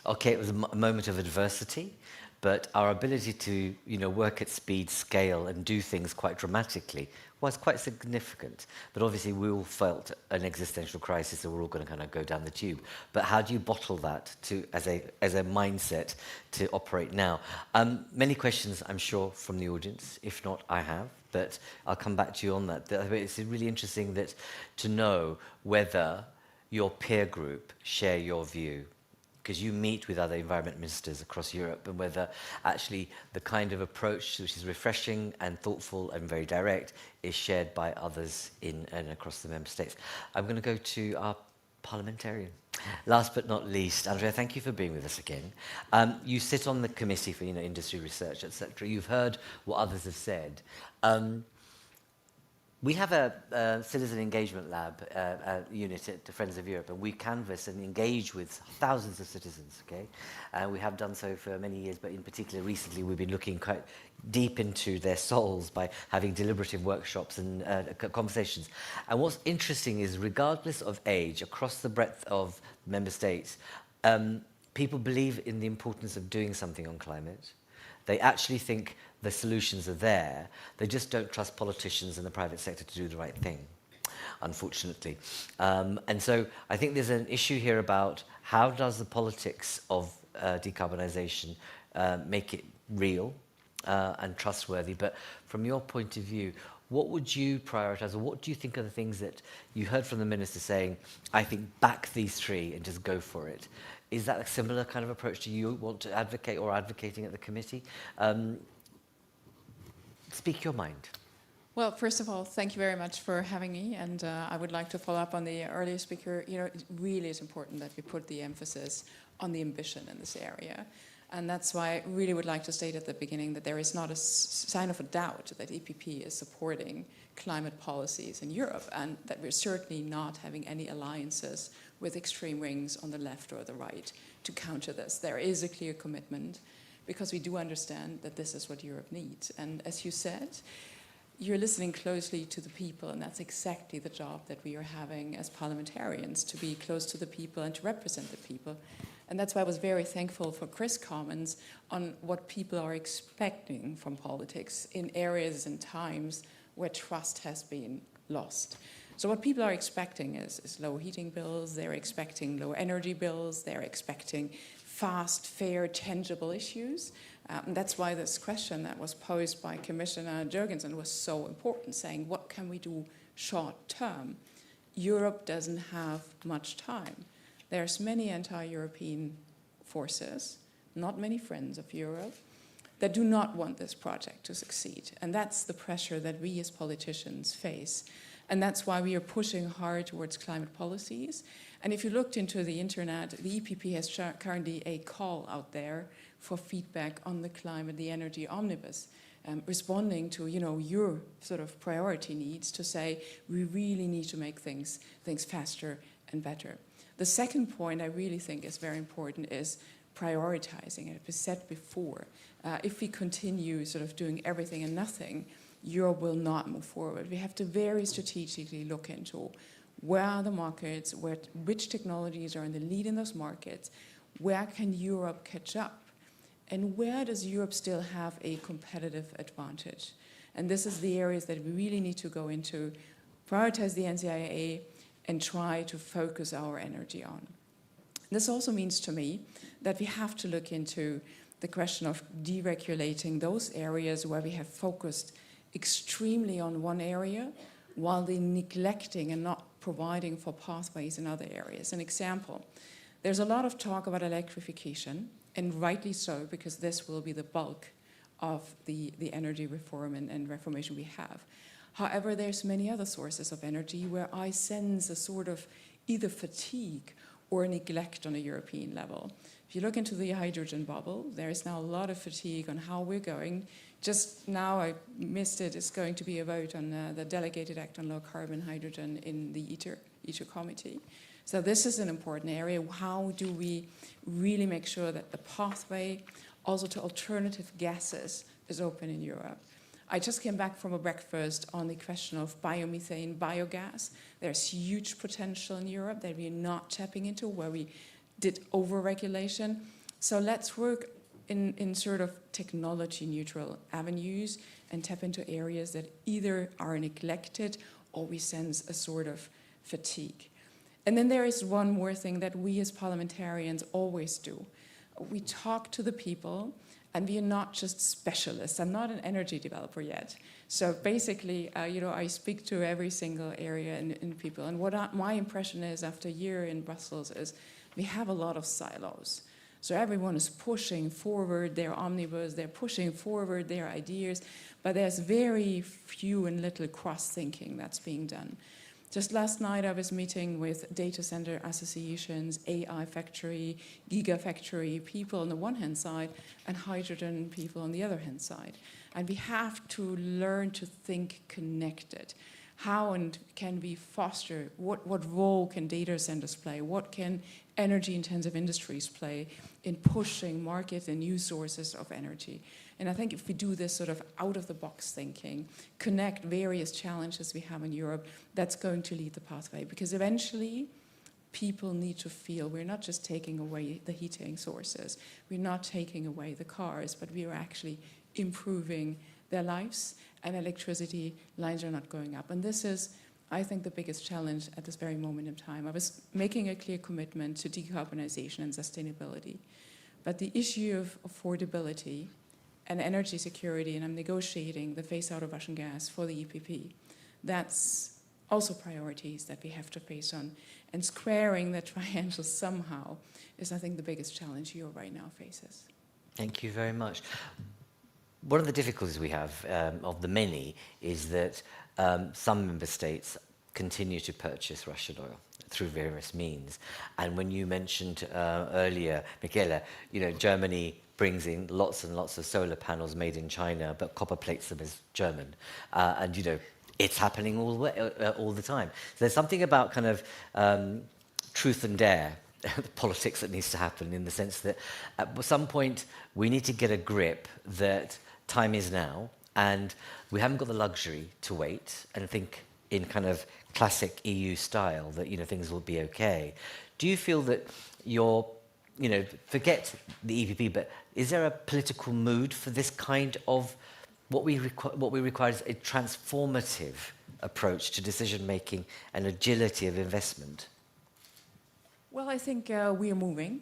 Okay, it was a moment of adversity, but our ability to work at speed, scale, and do things quite dramatically was quite significant. But obviously, we all felt an existential crisis, and we're all going to kind of go down the tube. But how do you bottle that as a mindset to operate now? Many questions, I'm sure, from the audience. If not, I have. But I'll come back to you on that. It's really interesting to know whether your peer group share your view, because you meet with other environment ministers across Europe, and whether actually the kind of approach which is refreshing and thoughtful and very direct is shared by others in and across the member states. I'm going to go to our parliamentarian. Last but not least, Andrea, thank you for being with us again. You sit on the committee for industry research, etc. You've heard what others have said. We have a citizen engagement lab unit at the Friends of Europe, and we canvass and engage with thousands of citizens, okay? We have done so for many years, but in particular recently we've been looking quite deep into their souls by having deliberative workshops and conversations. And what's interesting is, regardless of age, across the breadth of member states, people believe in the importance of doing something on climate. They actually think the solutions are there. They just don't trust politicians and the private sector to do the right thing, unfortunately. And so I think there's an issue here about how does the politics of decarbonisation make it real and trustworthy. But from your point of view, what would you prioritise, or what do you think are the things that you heard from the Minister saying, I think back these three and just go for it? Is that a similar kind of approach to you want to advocate or advocating at the committee? Speak your mind. Well, first of all, thank you very much for having me. And I would like to follow up on the earlier speaker. You know, it really is important that we put the emphasis on the ambition in this area. And that's why I really would like to state at the beginning that there is not a sign of a doubt that EPP is supporting climate policies in Europe, and that we're certainly not having any alliances with extreme wings on the left or the right to counter this. There is a clear commitment, because we do understand that this is what Europe needs. And as you said, you're listening closely to the people, and that's exactly the job that we are having as parliamentarians, to be close to the people and to represent the people. And that's why I was very thankful for Chris' comments on what people are expecting from politics in areas and times where trust has been lost. So what people are expecting is low heating bills, they're expecting low energy bills, they're expecting fast, fair, tangible issues. And that's why this question that was posed by Commissioner Jorgensson was so important, saying, what can we do short term? Europe doesn't have much time. There's many anti-European forces, not many friends of Europe, that do not want this project to succeed. And that's the pressure that we as politicians face. And that's why we are pushing hard towards climate policies. And if you looked into the internet, the EPP has currently a call out there for feedback on the climate, the energy omnibus, responding to, you know, your sort of priority needs to say, we really need to make things faster and better. The second point I really think is very important is prioritizing. It was said before, if we continue sort of doing everything and nothing, Europe will not move forward. We have to very strategically look into where are the markets, which technologies are in the lead in those markets, where can Europe catch up, and where does Europe still have a competitive advantage? And this is the areas that we really need to go into, prioritize the NCIA, and try to focus our energy on. This also means to me that we have to look into the question of deregulating those areas where we have focused extremely on one area while they're neglecting and not providing for pathways in other areas. An example, there's a lot of talk about electrification, and rightly so, because this will be the bulk of the energy reform and reformation we have. However, there's many other sources of energy where I sense a sort of either fatigue or neglect on a European level. If you look into the hydrogen bubble, there is now a lot of fatigue on how we're going. Just now, I missed it, it's going to be a vote on the Delegated Act on Low Carbon Hydrogen in the ITER committee. So this is an important area. How do we really make sure that the pathway also to alternative gases is open in Europe? I just came back from a breakfast on the question of biomethane, biogas. There's huge potential in Europe that we're not tapping into, where we did over-regulation. So let's work in sort of technology-neutral avenues and tap into areas that either are neglected or we sense a sort of fatigue. And then there is one more thing that we as parliamentarians always do. We talk to the people, and we are not just specialists. I'm not an energy developer yet. So basically, I speak to every single area in people. And what my impression is after a year in Brussels is we have a lot of silos. So everyone is pushing forward their omnibus, they're pushing forward their ideas, but there's very few and little cross-thinking that's being done. Just last night, I was meeting with data center associations, AI factory, gigafactory people on the one hand side, and hydrogen people on the other hand side. And we have to learn to think connected. how and can we foster, what role can data centers play, what can energy-intensive industries play in pushing market and new sources of energy. And I think if we do this sort of out-of-the-box thinking, connect various challenges we have in Europe, that's going to lead the pathway. Because eventually, people need to feel we're not just taking away the heating sources, we're not taking away the cars, but we are actually improving their lives, and electricity lines are not going up. And this is, I think, the biggest challenge at this very moment in time. I was making a clear commitment to decarbonization and sustainability, but the issue of affordability and energy security, and I'm negotiating the phase out of Russian gas for the EPP, that's also priorities that we have to face on. And squaring that triangle somehow is, I think, the biggest challenge Europe right now faces. Thank you very much. One of the difficulties we have, of the many, is that some member states continue to purchase Russian oil through various means. And when you mentioned earlier, Michaela, Germany brings in lots and lots of solar panels made in China, but copper plates them as German. And it's happening all the time. So there's something about kind of truth and dare, the politics that needs to happen, in the sense that at some point we need to get a grip that time is now, and we haven't got the luxury to wait and think in kind of classic EU style that things will be okay. Do you feel that forget the EPP, but is there a political mood for this kind of what we require is a transformative approach to decision making and agility of investment? Well, I think we are moving.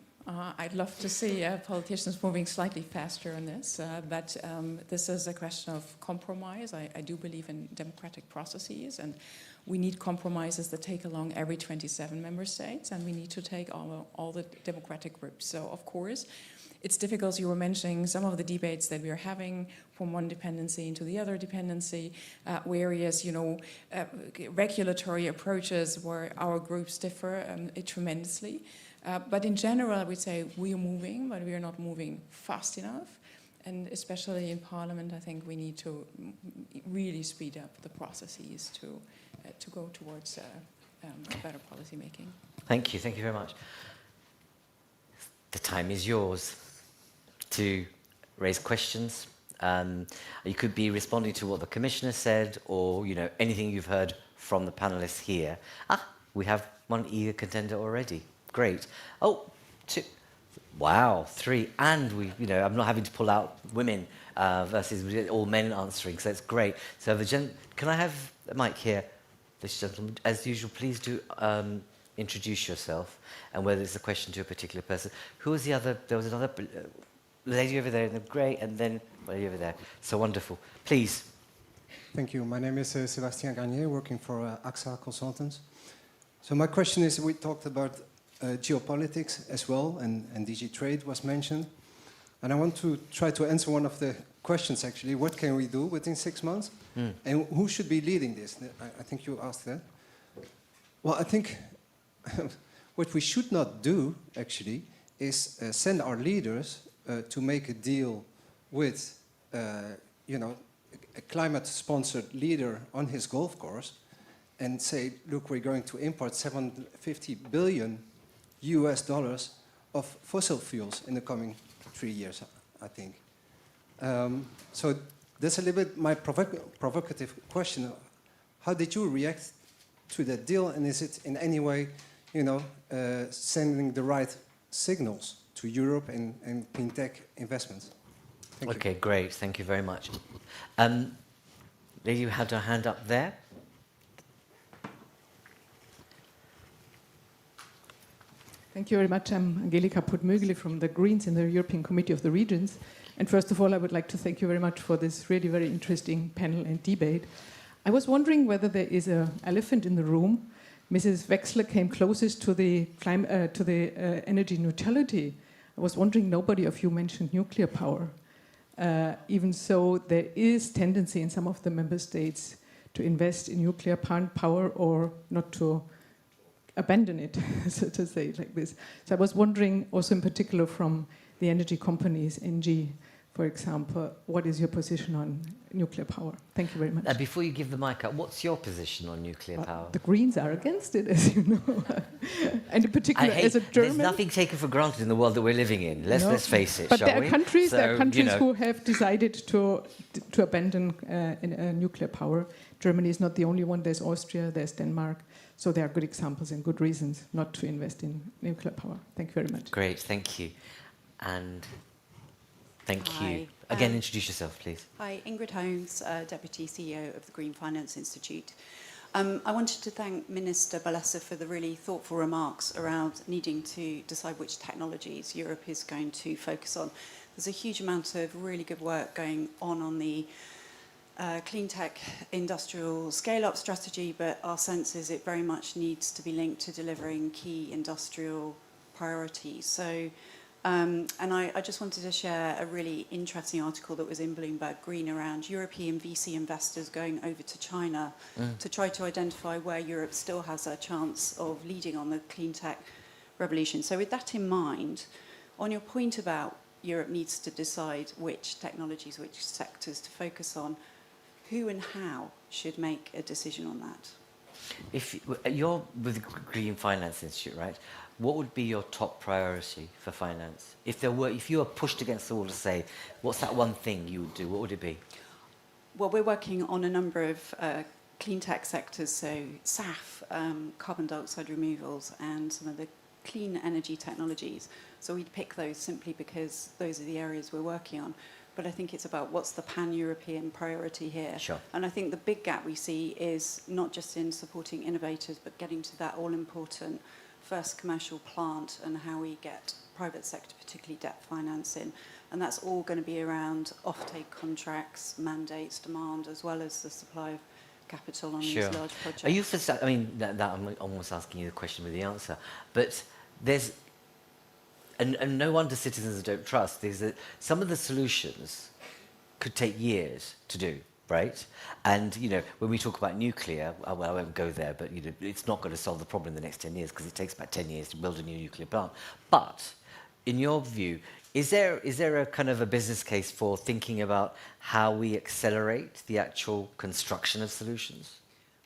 I'd love to see politicians moving slightly faster on this, but this is a question of compromise. I do believe in democratic processes, and we need compromises that take along every 27 member states, and we need to take all the democratic groups. So, of course, it's difficult. You were mentioning some of the debates that we are having from one dependency into the other dependency, various, regulatory approaches where our groups differ tremendously. But in general, I would say we are moving, but we are not moving fast enough. And especially in Parliament, I think we need to really speed up the processes to go towards better policy making. Thank you very much. The time is yours to raise questions. You could be responding to what the Commissioner said, or anything you've heard from the panelists here. We have one eager contender already. Great. Oh, 2. Wow, 3. And I'm not having to pull out women versus all men answering, so it's great. So can I have the mic here? This gentleman, as usual, please do introduce yourself and whether it's a question to a particular person. Who was the other? There was another lady over there, great, and then lady over there. So wonderful. Please. Thank you. My name is Sébastien Garnier, working for AXA Consultants. So my question is, we talked about geopolitics as well, and DG Trade was mentioned. And I want to try to answer one of the questions, actually. What can we do within 6 months? And who should be leading this? I think you asked that. Well, I think what we should not do, actually, is send our leaders to make a deal with, a climate-sponsored leader on his golf course and say, look, we're going to import $750 billion of fossil fuels in the coming 3 years, I think. So that's a little bit my provocative question. How did you react to that deal, and is it in any way, sending the right signals to Europe and clean tech investments? Thank you. Okay, great. Thank you very much. Lady, you had a hand up there. Thank you very much. I'm Angelika Podmögele from the Greens in the European Committee of the Regions. And first of all, I would like to thank you very much for this really very interesting panel and debate. I was wondering whether there is an elephant in the room. Mrs. Wexler came closest to the energy neutrality. I was wondering, nobody of you mentioned nuclear power. Even so, there is tendency in some of the member states to invest in nuclear power or not to abandon it, so to say it like this. So I was wondering also in particular from the energy companies, NG, For example, what is your position on nuclear power? Thank you very much. Before you give the mic up, what's your position on nuclear power? The Greens are against it, as you know. And in particular, as a German... There's nothing taken for granted in the world that we're living in. Let's face it, but shall we? But there are countries you know. who have decided to abandon nuclear power. Germany is not the only one. There's Austria, there's Denmark. So there are good examples and good reasons not to invest in nuclear power. Thank you very much. Great, thank you. And thank Hi. you. Again, introduce yourself, please. Hi, Ingrid Holmes, Deputy CEO of the Green Finance Institute. I wanted to thank Minister Balassa for the really thoughtful remarks around needing to decide which technologies Europe is going to focus on. There's a huge amount of really good work going on the clean tech industrial scale-up strategy, but our sense is it very much needs to be linked to delivering key industrial priorities. So, and I just wanted to share a really interesting article that was in Bloomberg Green around European VC investors going over to China to try to identify where Europe still has a chance of leading on the clean tech revolution. So with that in mind, on your point about Europe needs to decide which technologies, which sectors to focus on, who and how should make a decision on that? If you're with the Green Finance Institute, right? What would be your top priority for finance? If you were pushed against the wall to say, what's that one thing you would do? What would it be? Well, we're working on a number of clean tech sectors, so SAF, carbon dioxide removals, and some of the clean energy technologies. So we'd pick those simply because those are the areas we're working on. But I think it's about what's the pan-European priority here. Sure. And I think the big gap we see is not just in supporting innovators, but getting to that all-important first commercial plant and how we get private sector, particularly debt financing. And that's all going to be around off-take contracts, mandates, demand, as well as the supply of capital on these large projects. Are you for, I mean, that I'm almost asking you the question with the answer, but there's, and no wonder citizens don't trust, is that some of the solutions could take years to do, right? And, you know, when we talk about nuclear, well, I won't go there, but, you know, it's not going to solve the problem in the next 10 years because it takes about 10 years to build a new nuclear plant. But, in your view, is there a kind of a business case for thinking about how we accelerate the actual construction of solutions?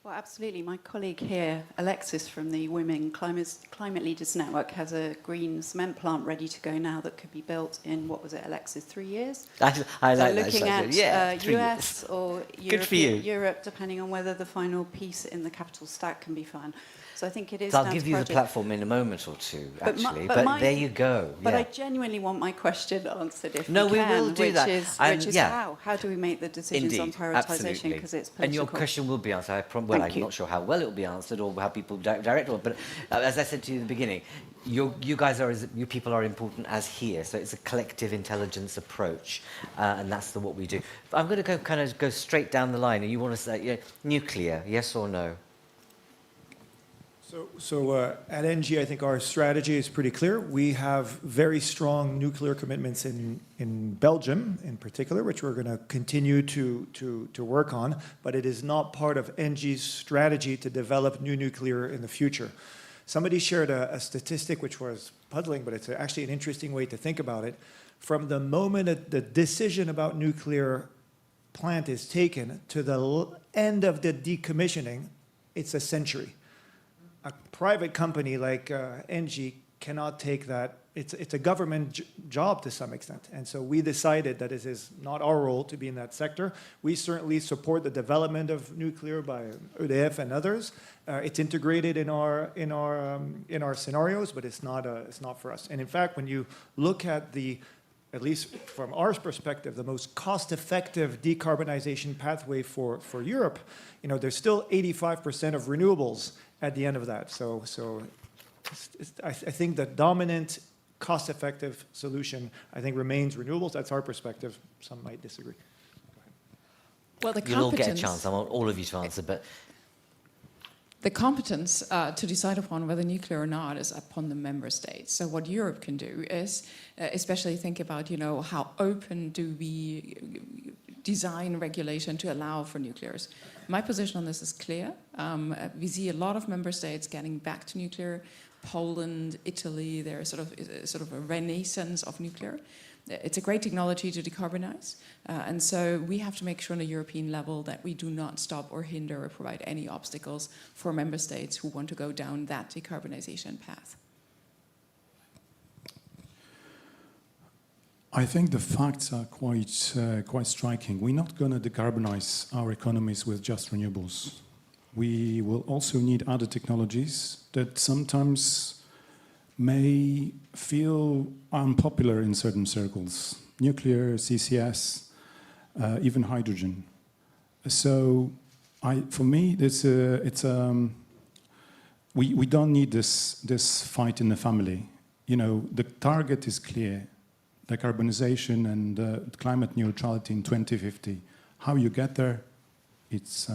Well, absolutely. My colleague here, Alexis from the Women Climate Leaders Network, has a green cement plant ready to go now that could be built in, what was it, Alexis, 3 years? I like that. Looking at US or Europe, depending on whether the final piece in the capital stack can be found. So I think it is. So I'll give you the platform in a moment or two, actually. But there you go. But I genuinely want my question answered if we can, will do that. Which is how? How do we make the decisions on prioritisation? Because it's political. And your question will be answered. I'm not sure how well it will be answered or how people direct it. But as I said to you in the beginning, you people are important as here. So it's a collective intelligence approach, and that's what we do. But I'm going to go straight down the line. And you want to say nuclear, yes or no? So at NG, I think our strategy is pretty clear. We have very strong nuclear commitments in Belgium, in particular, which we're going to continue to work on. But it is not part of NG's strategy to develop new nuclear in the future. Somebody shared a statistic which was puzzling, but it's actually an interesting way to think about it. From the moment the decision about nuclear plant is taken to the end of the decommissioning, it's a century. A private company like NG cannot take that. It's a government job to some extent. And so we decided that it is not our role to be in that sector. We certainly support the development of nuclear by EDF and others. It's integrated in our scenarios, but it's not for us. And in fact, when you look at at least from our perspective, the most cost-effective decarbonization pathway for Europe, there's still 85% of renewables at the end of that. So I think the dominant cost-effective solution, I think, remains renewables. That's our perspective. Some might disagree. Well, you'll all get a chance. I want all of you to answer, but the competence to decide upon whether nuclear or not is upon the member states. So what Europe can do is especially think about, how open do we design regulation to allow for nuclears. My position on this is clear. We see a lot of member states getting back to nuclear. Poland, Italy, there's sort of a renaissance of nuclear. it's a great technology to decarbonize, and so we have to make sure on a European level that we do not stop or hinder or provide any obstacles for member states who want to go down that decarbonization path. I think the facts are quite striking. We're not going to decarbonize our economies with just renewables. We will also need other technologies that sometimes may feel unpopular in certain circles. Nuclear, CCS, even hydrogen. So for me, we don't need this fight in the family. You know, the target is clear. Decarbonization and climate neutrality in 2050. How you get there, it's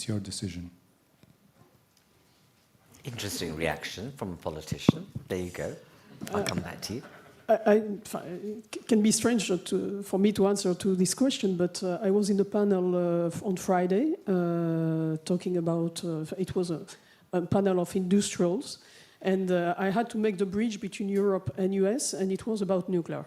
your decision. Interesting reaction from a politician. There you go. I'll come back to you. It can be strange for me to answer to this question, but I was in a panel on Friday talking about, it was a panel of industrials, and I had to make the bridge between Europe and US, and it was about nuclear.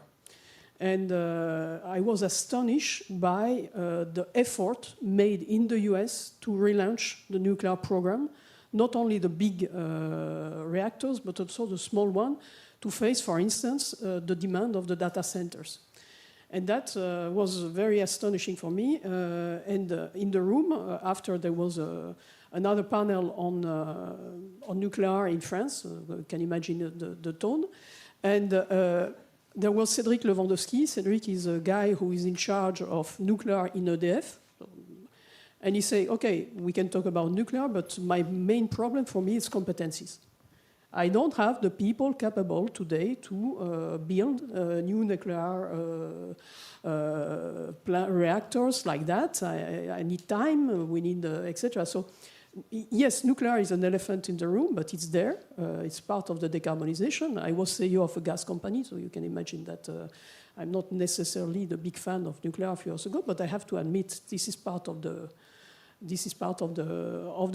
And I was astonished by the effort made in the US to relaunch the nuclear program, not only the big reactors, but also the small one, to face, for instance, the demand of the data centers. And that was very astonishing for me. And in the room, after there was another panel on nuclear in France, you can imagine the tone. And there was Cédric Lewandowski. Cédric is a guy who is in charge of nuclear in EDF. And he said, okay, we can talk about nuclear, but my main problem for me is competencies. I don't have the people capable today to build new nuclear reactors like that. I need time, we need, etc. So yes, nuclear is an elephant in the room, but it's there. It's part of the decarbonization. I was CEO of a gas company, so you can imagine that I'm not necessarily the big fan of nuclear a few years ago, but I have to admit this is part of the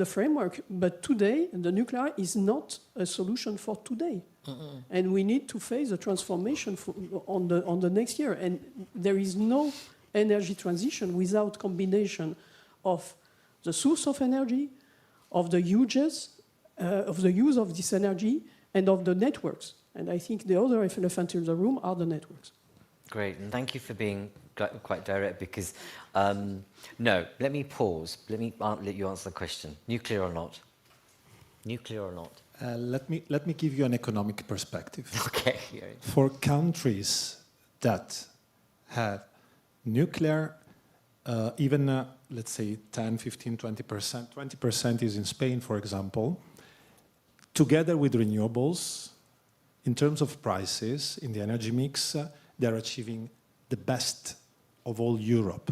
framework. But today, the nuclear is not a solution for today. And we need to face the transformation on the next year. And there is no energy transition without combination of the source of energy, of the use of this energy, and of the networks. And I think the other elephant in the room are the networks. Great, and thank you for being quite direct, because, no, let me pause. Let you answer the question. Nuclear or not? Nuclear or not? Let me give you an economic perspective. Okay. For countries that have nuclear, even let's say 10, 15, 20%, 20% is in Spain, for example, together with renewables, in terms of prices in the energy mix, they're achieving the best of all Europe,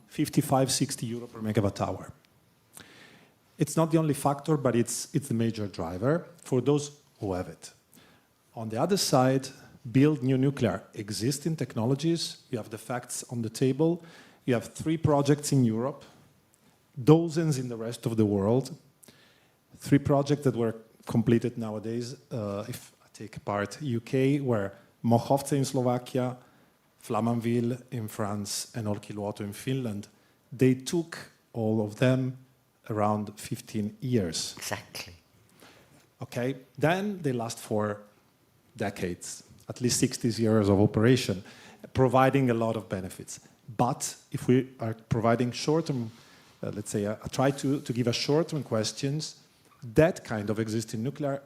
55, 60 euro per megawatt hour. It's not the only factor, but it's the major driver for those who have it. On the other side, build new nuclear. Existing technologies, you have the facts on the table. You have 3 projects in Europe, dozens in the rest of the world. 3 projects that were completed nowadays, if I take apart UK, where Mochovce in Slovakia, Flamanville in France, and Olkiluoto in Finland. They took all of them around 15 years. Exactly. Okay, then they last for decades, at least 60 years of operation, providing a lot of benefits. But if we are providing short-term, let's say, I try to give us short-term questions, that kind of existing nuclear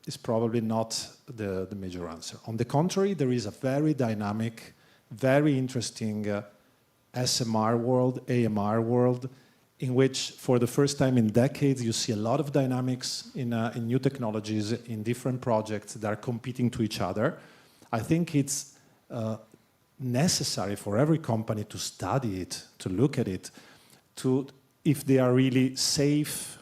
is probably not the major answer. On the contrary, there is a very dynamic, very interesting SMR world, AMR world, in which for the first time in decades you see a lot of dynamics in new technologies, in different projects that are competing to each other. I think it's necessary for every company to study it, to look at it, if they are really safe.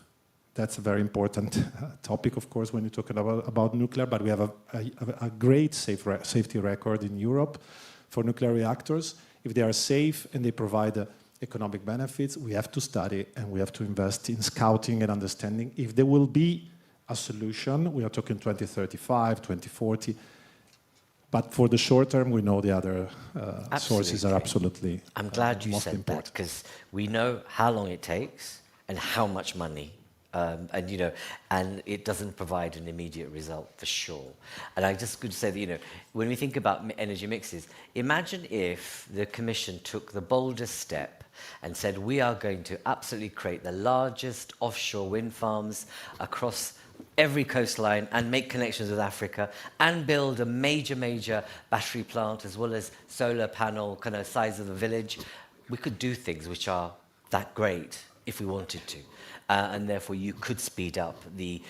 That's a very important topic, of course, when you're talking about nuclear, but we have a great safety record in Europe for nuclear reactors. If they are safe and they provide economic benefits, we have to study and we have to invest in scouting and understanding. If there will be a solution, we are talking 2035, 2040, But for the short term, we know the other sources are absolutely I'm glad you most said that, important. because we know how long it takes and how much money, and and it doesn't provide an immediate result for sure. And I just could say that when we think about energy mixes, imagine if the Commission took the boldest step and said we are going to absolutely create the largest offshore wind farms across every coastline and make connections with Africa and build a major battery plant as well as solar panel kind of size of the village. We could do things which are that great if we wanted to. And therefore you could speed up the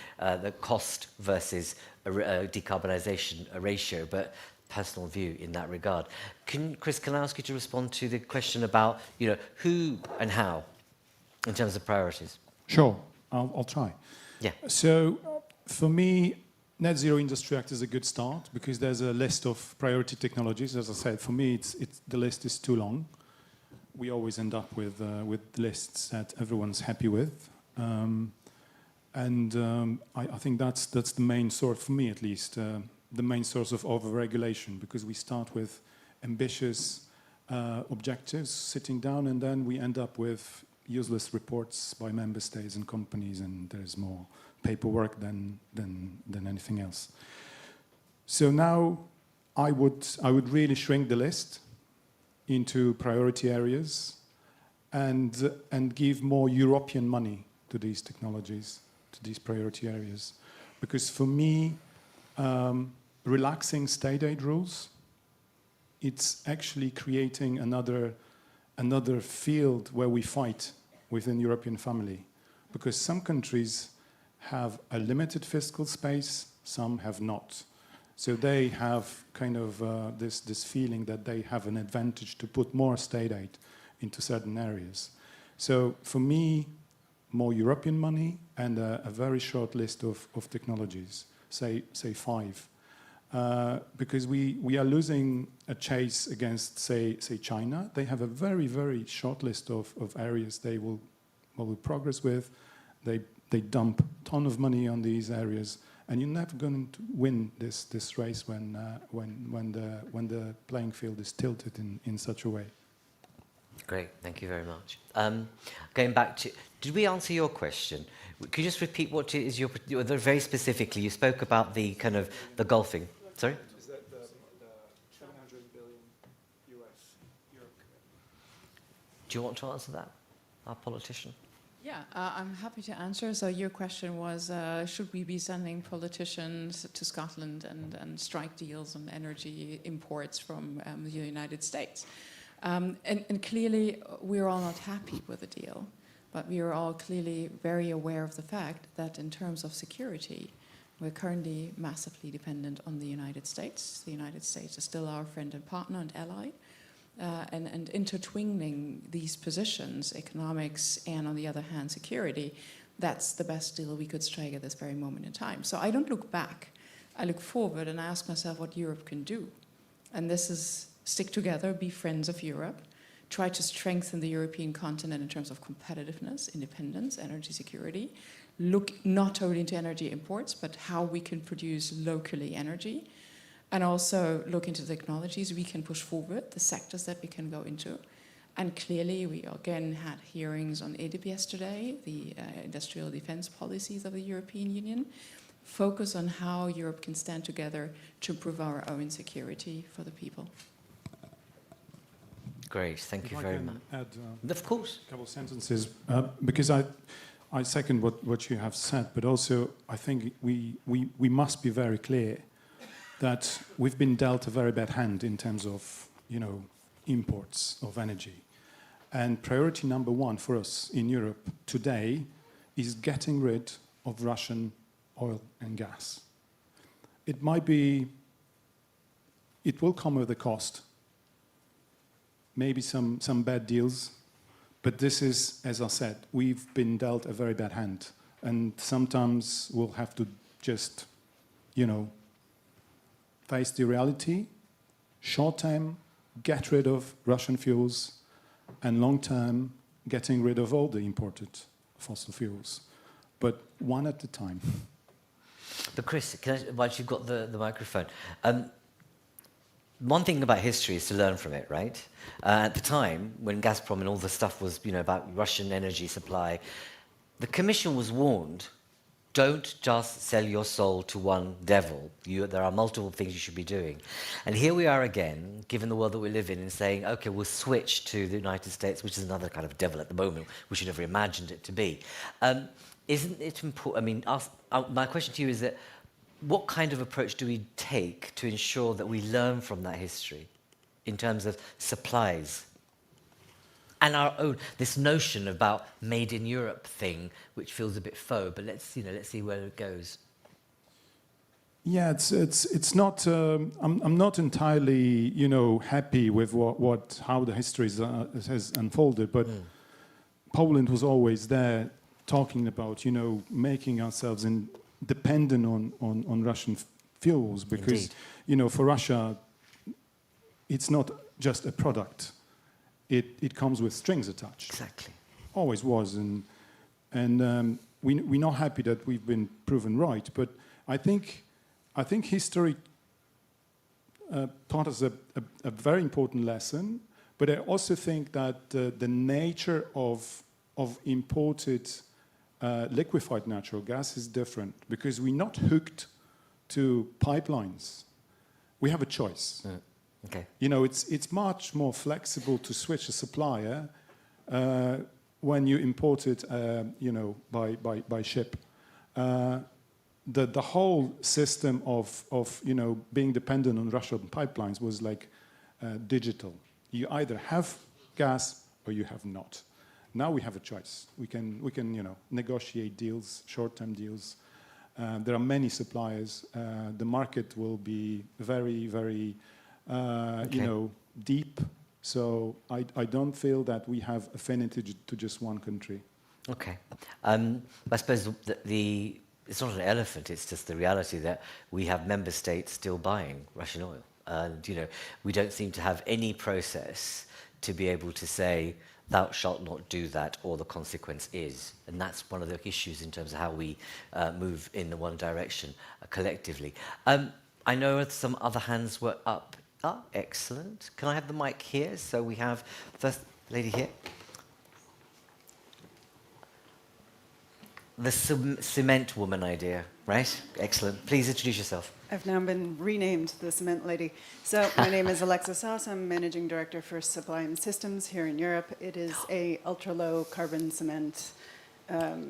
cost versus decarbonisation ratio, but personal view in that regard. Chris, can I ask you to respond to the question about who and how in terms of priorities? Sure, I'll try. Yeah. So for me, Net Zero Industry Act is a good start because there's a list of priority technologies. As I said, for me, the list is too long. We always end up with lists that everyone's happy with. I think that's the main source, for me at least, the main source of over-regulation, because we start with ambitious objectives, sitting down, and then we end up with useless reports by member states and companies, and there's more paperwork than anything else. So now I would really shrink the list into priority areas and give more European money to these technologies, to these priority areas. Because for me, relaxing state aid rules, it's actually creating another field where we fight within the European family. Because some countries have a limited fiscal space, some have not. So they have kind of this feeling that they have an advantage to put more state aid into certain areas. So for me, more European money and a very short list of technologies, say 5. Because we are losing a chase against, say China. They have a very short list of areas they will progress with. They dump a ton of money on these areas, and you're never going to win this race when the playing field is tilted in such a way. Great, thank you very much. Going back to, did we answer your question? Could you just repeat what is your very specifically? You spoke about the kind of the golfing. Sorry. Is that the 700 billion US Europe? Do you want to answer that, our politician? Yeah, I'm happy to answer. So your question was, should we be sending politicians to Scotland and strike deals on energy imports from the United States? And clearly, we're all not happy with the deal, but we are all clearly very aware of the fact that in terms of security, we're currently massively dependent on the United States. The United States is still our friend and partner and ally. And intertwining these positions, economics and on the other hand security, that's the best deal we could strike at this very moment in time. So I don't look back, I look forward and ask myself what Europe can do. And this is stick together, be friends of Europe, try to strengthen the European continent in terms of competitiveness, independence, energy security, look not only into energy imports, but how we can produce locally energy. And also look into the technologies we can push forward, the sectors that we can go into. And clearly, we again had hearings on EDIP yesterday, the industrial defense policies of the European Union, focus on how Europe can stand together to improve our own security for the people. Great, thank you very much. Add, of course. A couple of sentences, because I second what you have said, but also I think we must be very clear that we've been dealt a very bad hand in terms of, imports of energy. And priority number one for us in Europe today is getting rid of Russian oil and gas. It will come with a cost, maybe some bad deals, but this is, as I said, we've been dealt a very bad hand. And sometimes we'll have to just, face the reality, short term, get rid of Russian fuels, and long term, getting rid of all the imported fossil fuels. But one at a time. But Chris, whilst you've got the microphone, one thing about history is to learn from it, right? At the time, when Gazprom and all the stuff was, about Russian energy supply, the Commission was warned, don't just sell your soul to one devil. There are multiple things you should be doing. And here we are again, given the world that we live in, and saying, okay, we'll switch to the United States, which is another kind of devil at the moment, which you never imagined it to be. Isn't it important? My question to you is that what kind of approach do we take to ensure that we learn from that history in terms of supplies? And our own, this notion about made in Europe thing, which feels a bit faux, but let's see where it goes. Yeah, it's not. I'm not entirely, happy with how the history has unfolded. But Poland was always there, talking about making ourselves dependent on Russian fuels, because for Russia, it's not just a product. It comes with strings attached. Exactly. Always was, and we're not happy that we've been proven right. But I think history taught us a very important lesson. But I also think that the nature of imported liquefied natural gas is different, because we're not hooked to pipelines. We have a choice. Okay. It's much more flexible to switch a supplier when you import it, by ship. The whole system of being dependent on Russian pipelines was like digital. You either have gas or you have not. Now we have a choice. We can negotiate deals, short-term deals. There are many suppliers. The market will be very, very deep. So I don't feel that we have affinity to just one country. Okay. I suppose it's not an elephant, it's just the reality that we have member states still buying Russian oil. And, we don't seem to have any process to be able to say, thou shalt not do that, or the consequence is. And that's one of the issues in terms of how we move in the one direction collectively. I know some other hands were up. Ah, excellent. Can I have the mic here? So we have first lady here. The cement woman idea, right? Excellent. Please introduce yourself. I've now been renamed the Cement Lady. So my name is Alexa Sauce. I'm Managing Director for Sublime Systems here in Europe. It is a ultra-low carbon cement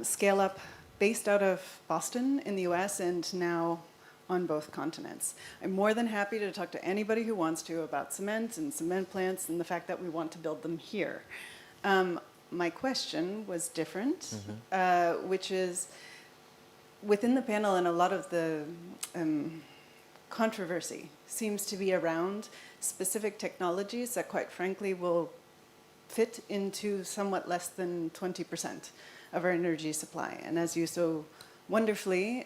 scale-up based out of Boston in the US and now on both continents. I'm more than happy to talk to anybody who wants to about cement and cement plants and the fact that we want to build them here. My question was different, which is, within the panel and a lot of the controversy seems to be around specific technologies that quite frankly will fit into somewhat less than 20% of our energy supply. And as you so wonderfully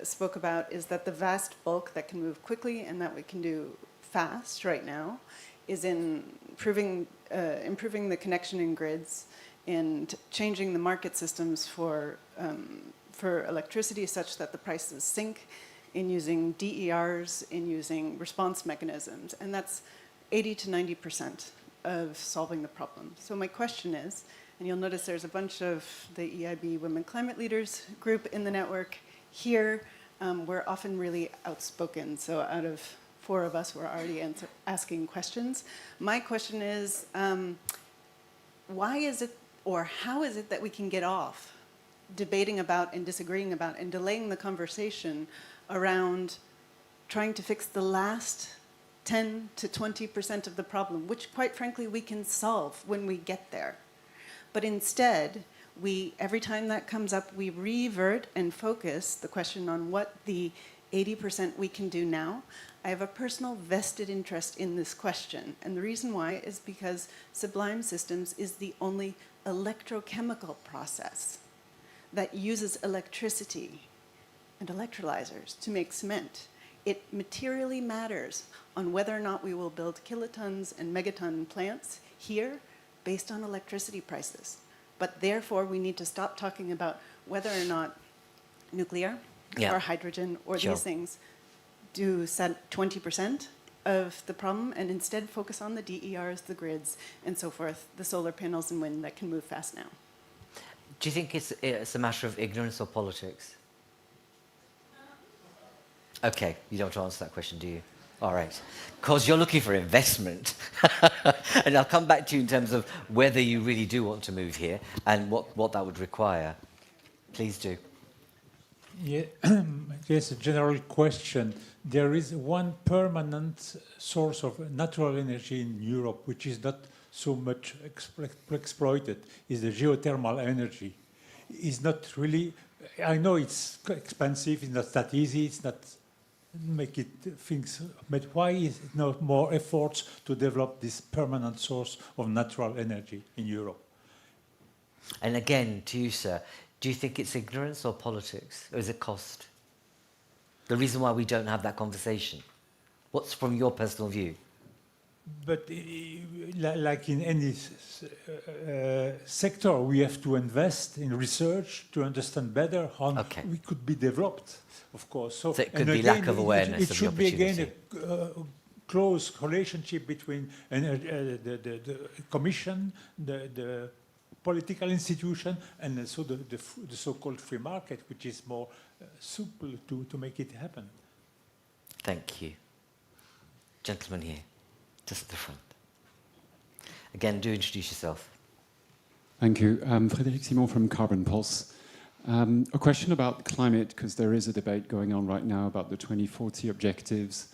spoke about, is that the vast bulk that can move quickly and that we can do fast right now is in improving the connection in grids and changing the market systems for electricity such that the prices sink, in using DERs, in using response mechanisms. And that's 80 to 90% of solving the problem. So my question is, and you'll notice there's a bunch of the EIB Women Climate Leaders group in the network here. We're often really outspoken. So out of 4 of us, we're already asking questions. My question is, why is it, or how is it that we can get off debating about and disagreeing about and delaying the conversation around trying to fix the last 10 to 20% of the problem, which quite frankly we can solve when we get there. But instead, every time that comes up, we revert and focus the question on what the 80% we can do now. I have a personal vested interest in this question. And the reason why is because Sublime Systems is the only electrochemical process that uses electricity and electrolyzers to make cement. It materially matters on whether or not we will build kilotons and megaton plants here based on electricity prices. But therefore, we need to stop talking about whether or not nuclear or hydrogen or these things do set 20%, of the problem and instead focus on the DERs, the grids, and so forth, the solar panels and wind that can move fast now. Do you think it's a matter of ignorance or politics? Okay, you don't want to answer that question, do you? All right, because you're looking for investment. And I'll come back to you in terms of whether you really do want to move here and what that would require. Please do. Yeah, yes, a general question. There is one permanent source of natural energy in Europe, which is not so much exploited, is the geothermal energy. It's not really, I know it's expensive, it's not that easy, it's not make it things, but why is it not more efforts to develop this permanent source of natural energy in Europe? And again, to you, sir, do you think it's ignorance or politics, or is it cost? The reason why we don't have that conversation. What's from your personal view? But like in any sector, we have to invest in research to understand better how we could be developed, of course. So it could be again, lack of awareness. It should be again a close relationship between the Commission, the political institution, and also the so-called free market, which is more supple to make it happen. Thank you. Gentleman here, just at the front. Again, do introduce yourself. Thank you. Frédéric Simon from Carbon Pulse. A question about climate, because there is a debate going on right now about the 2040 objectives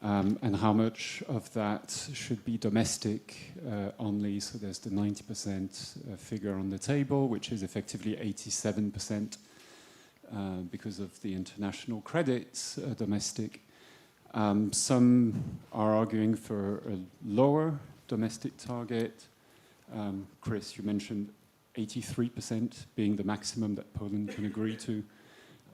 and how much of that should be domestic only. So there's the 90% figure on the table, which is effectively 87% because of the international credits, domestic. Some are arguing for a lower domestic target. Chris, you mentioned 83% being the maximum that Poland can agree to.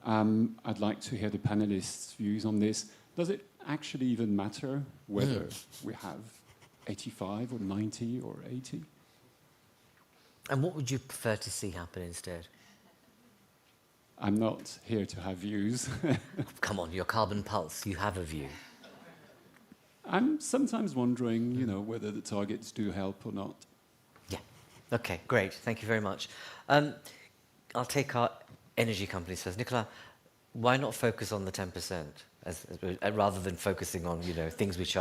I'd like to hear the panelists' views on this. Does it actually even matter whether we have 85 or 90 or 80? And what would you prefer to see happen instead? I'm not here to have views. Come on, you're Carbon Pulse, you have a view. I'm sometimes wondering, you know, whether the targets do help or not. Yeah, okay, great, thank you very much. I'll take our energy companies first. Nicola, why not focus on the 10% rather than focusing on, you know, things which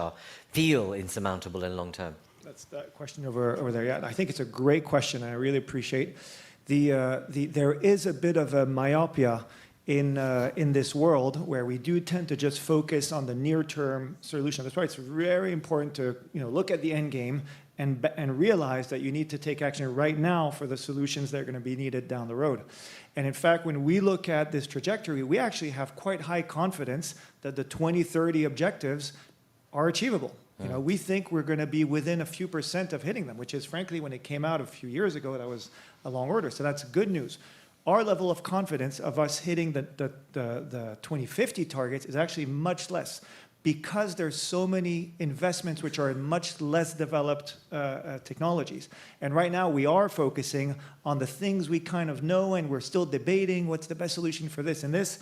feel insurmountable in long term? That's that question over there. Yeah, I think it's a great question, and I really appreciate there is a bit of a myopia in this world where we do tend to just focus on the near-term solution. That's why it's very important to look at the end game and realize that you need to take action right now for the solutions that are going to be needed down the road. And in fact, when we look at this trajectory, we actually have quite high confidence that the 2030 objectives are achievable. You know, we think we're going to be within a few % of hitting them, which is, frankly, when it came out a few years ago, that was a long order. So that's good news. Our level of confidence of us hitting the 2050 targets is actually much less because there's so many investments which are in much less developed technologies. And right now we are focusing on the things we kind of know, and we're still debating what's the best solution for this and this.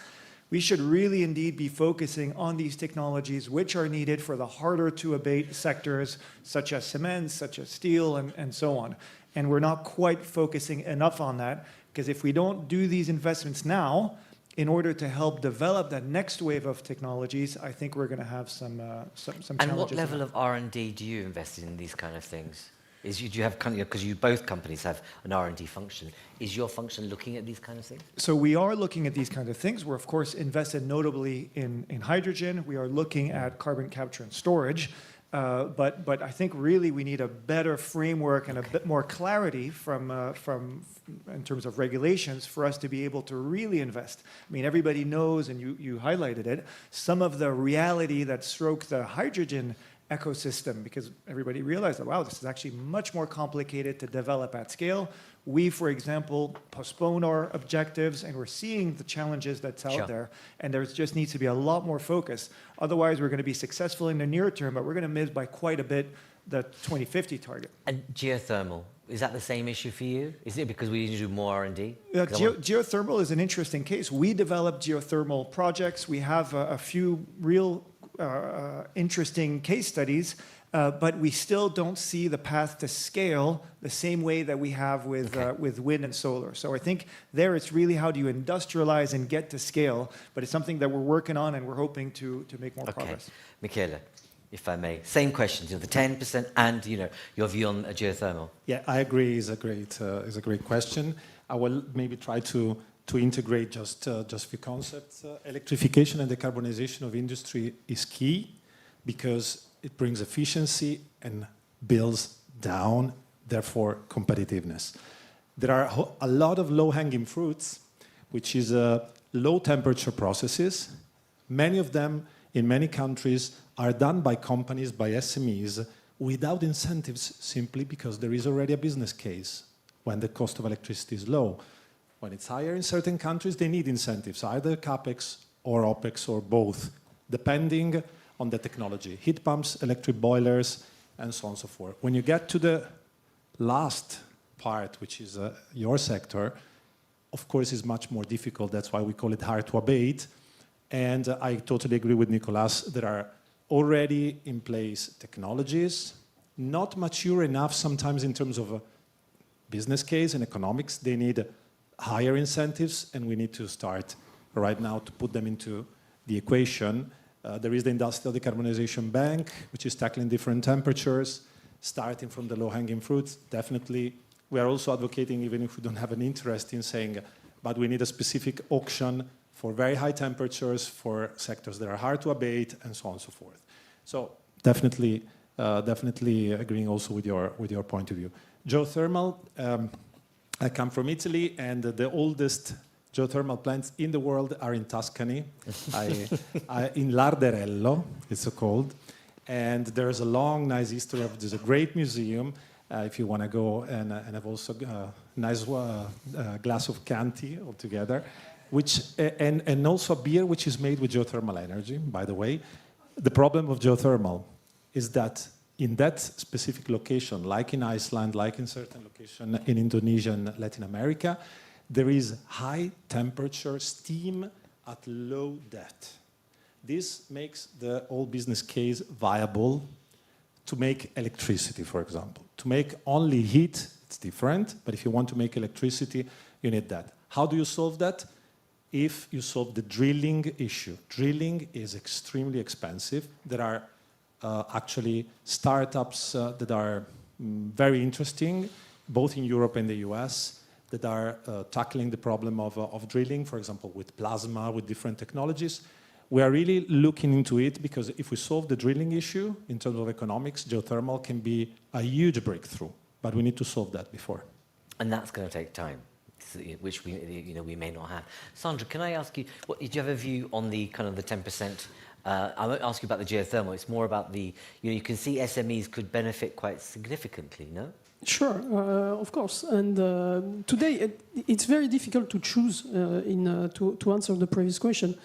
We should really indeed be focusing on these technologies which are needed for the harder to abate sectors such as cement, such as steel, and so on. And we're not quite focusing enough on that, because if we don't do these investments now, in order to help develop that next wave of technologies, I think we're going to have some challenges. And what level of R&D do you invest in these kind of things? Do you have, because you both companies have an R&D function, is your function looking at these kind of things? So we are looking at these kind of things. We're of course invested notably in hydrogen. We are looking at carbon capture and storage. But I think really we need a better framework and a bit more clarity from in terms of regulations for us to be able to really invest. I mean, everybody knows, and you highlighted it, some of the reality that stroke the hydrogen ecosystem, because everybody realized that, wow, this is actually much more complicated to develop at scale. We, for example, postpone our objectives, and we're seeing the challenges that's out there, and there just needs to be a lot more focus. Otherwise, we're going to be successful in the near term, but we're going to miss by quite a bit the 2050 target. And geothermal, is that the same issue for you? Is it because we need to do more R&D? Geothermal is an interesting case. We develop geothermal projects. We have a few real interesting case studies, but we still don't see the path to scale the same way that we have with wind and solar. So I think there it's really how do you industrialize and get to scale, but it's something that we're working on and we're hoping to make more progress. Michele, if I may, same question, the 10% and your view on geothermal. Yeah, I agree. Is a great question. I will maybe try to integrate just a few concepts. Electrification and decarbonization of industry is key because it brings efficiency and builds down, therefore, competitiveness. There are a lot of low-hanging fruits, which is low-temperature processes. Many of them, in many countries, are done by companies, by SMEs, without incentives, simply because there is already a business case when the cost of electricity is low. When it's higher in certain countries, they need incentives, either CapEx or OpEx or both, depending on the technology. Heat pumps, electric boilers, and so on and so forth. When you get to the last part, which is your sector, of course, it's much more difficult. That's why we call it hard to abate. And I totally agree with Nicolas. There are already in place technologies, not mature enough sometimes in terms of a business case and economics. They need higher incentives, and we need to start right now to put them into the equation. There is the Industrial Decarbonization Bank, which is tackling different temperatures, starting from the low-hanging fruits. Definitely, we are also advocating, even if we don't have an interest in saying, but we need a specific auction for very high temperatures, for sectors that are hard to abate, and so on and so forth. So definitely agreeing also with your point of view. Geothermal, I come from Italy, and the oldest geothermal plants in the world are in Tuscany, in Larderello, it's so called. And there's a long, nice history of, there's a great museum, if you want to go, and have also a nice glass of Chianti altogether, and also a beer which is made with geothermal energy, by the way. The problem of geothermal is that in that specific location, like in Iceland, like in certain locations in Indonesia and Latin America, there is high temperature steam at low depth. This makes the whole business case viable to make electricity, for example. To make only heat, it's different, but if you want to make electricity, you need that. How do you solve that? If you solve the drilling issue. Drilling is extremely expensive. There are actually startups that are very interesting, both in Europe and the US, that are tackling the problem of drilling, for example, with plasma, with different technologies. We are really looking into it because if we solve the drilling issue in terms of economics, geothermal can be a huge breakthrough, but we need to solve that before. And that's going to take time, which we may not have. Sandra, can I ask you, do you have a view on the kind of the 10%? I won't ask you about the geothermal. It's more about the, you can see SMEs could benefit quite significantly, no? Sure, of course. And today, it's very difficult to choose to answer the previous question.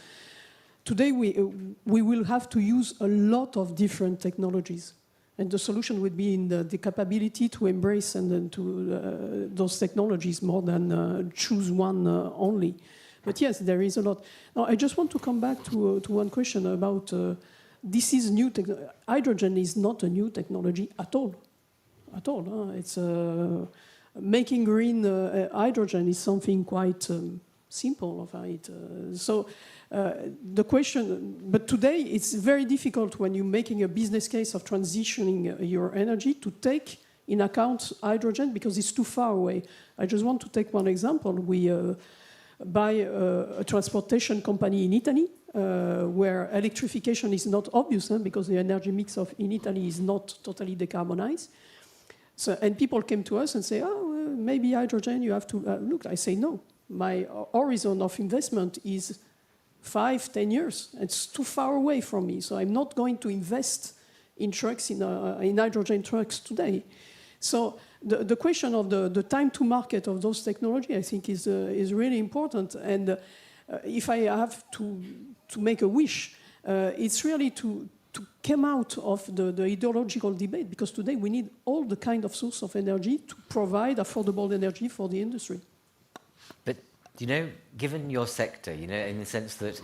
Today, we will have to use a lot of different technologies. And the solution would be in the capability to embrace and then to those technologies more than choose one only. But yes, there is a lot. Now, I just want to come back to one question about this is new technology. Hydrogen is not a new technology at all. At all. Huh? It's making green hydrogen is something quite simple. The question, but today it's very difficult when you're making a business case of transitioning your energy to take in account hydrogen because it's too far away. I just want to take one example. We buy a transportation company in Italy where electrification is not obvious because the energy mix in Italy is not totally decarbonized. So, and people came to us and say, oh, maybe hydrogen, you have to look. I say, no, my horizon of investment is 5-10 years. It's too far away from me. So I'm not going to invest in trucks, in hydrogen trucks today. So the question of the time to market of those technology, I think, is really important. And if I have to make a wish, it's really to come out of the ideological debate, because today we need all the kind of source of energy to provide affordable energy for the industry. But Do you know, given your sector, you know, in the sense that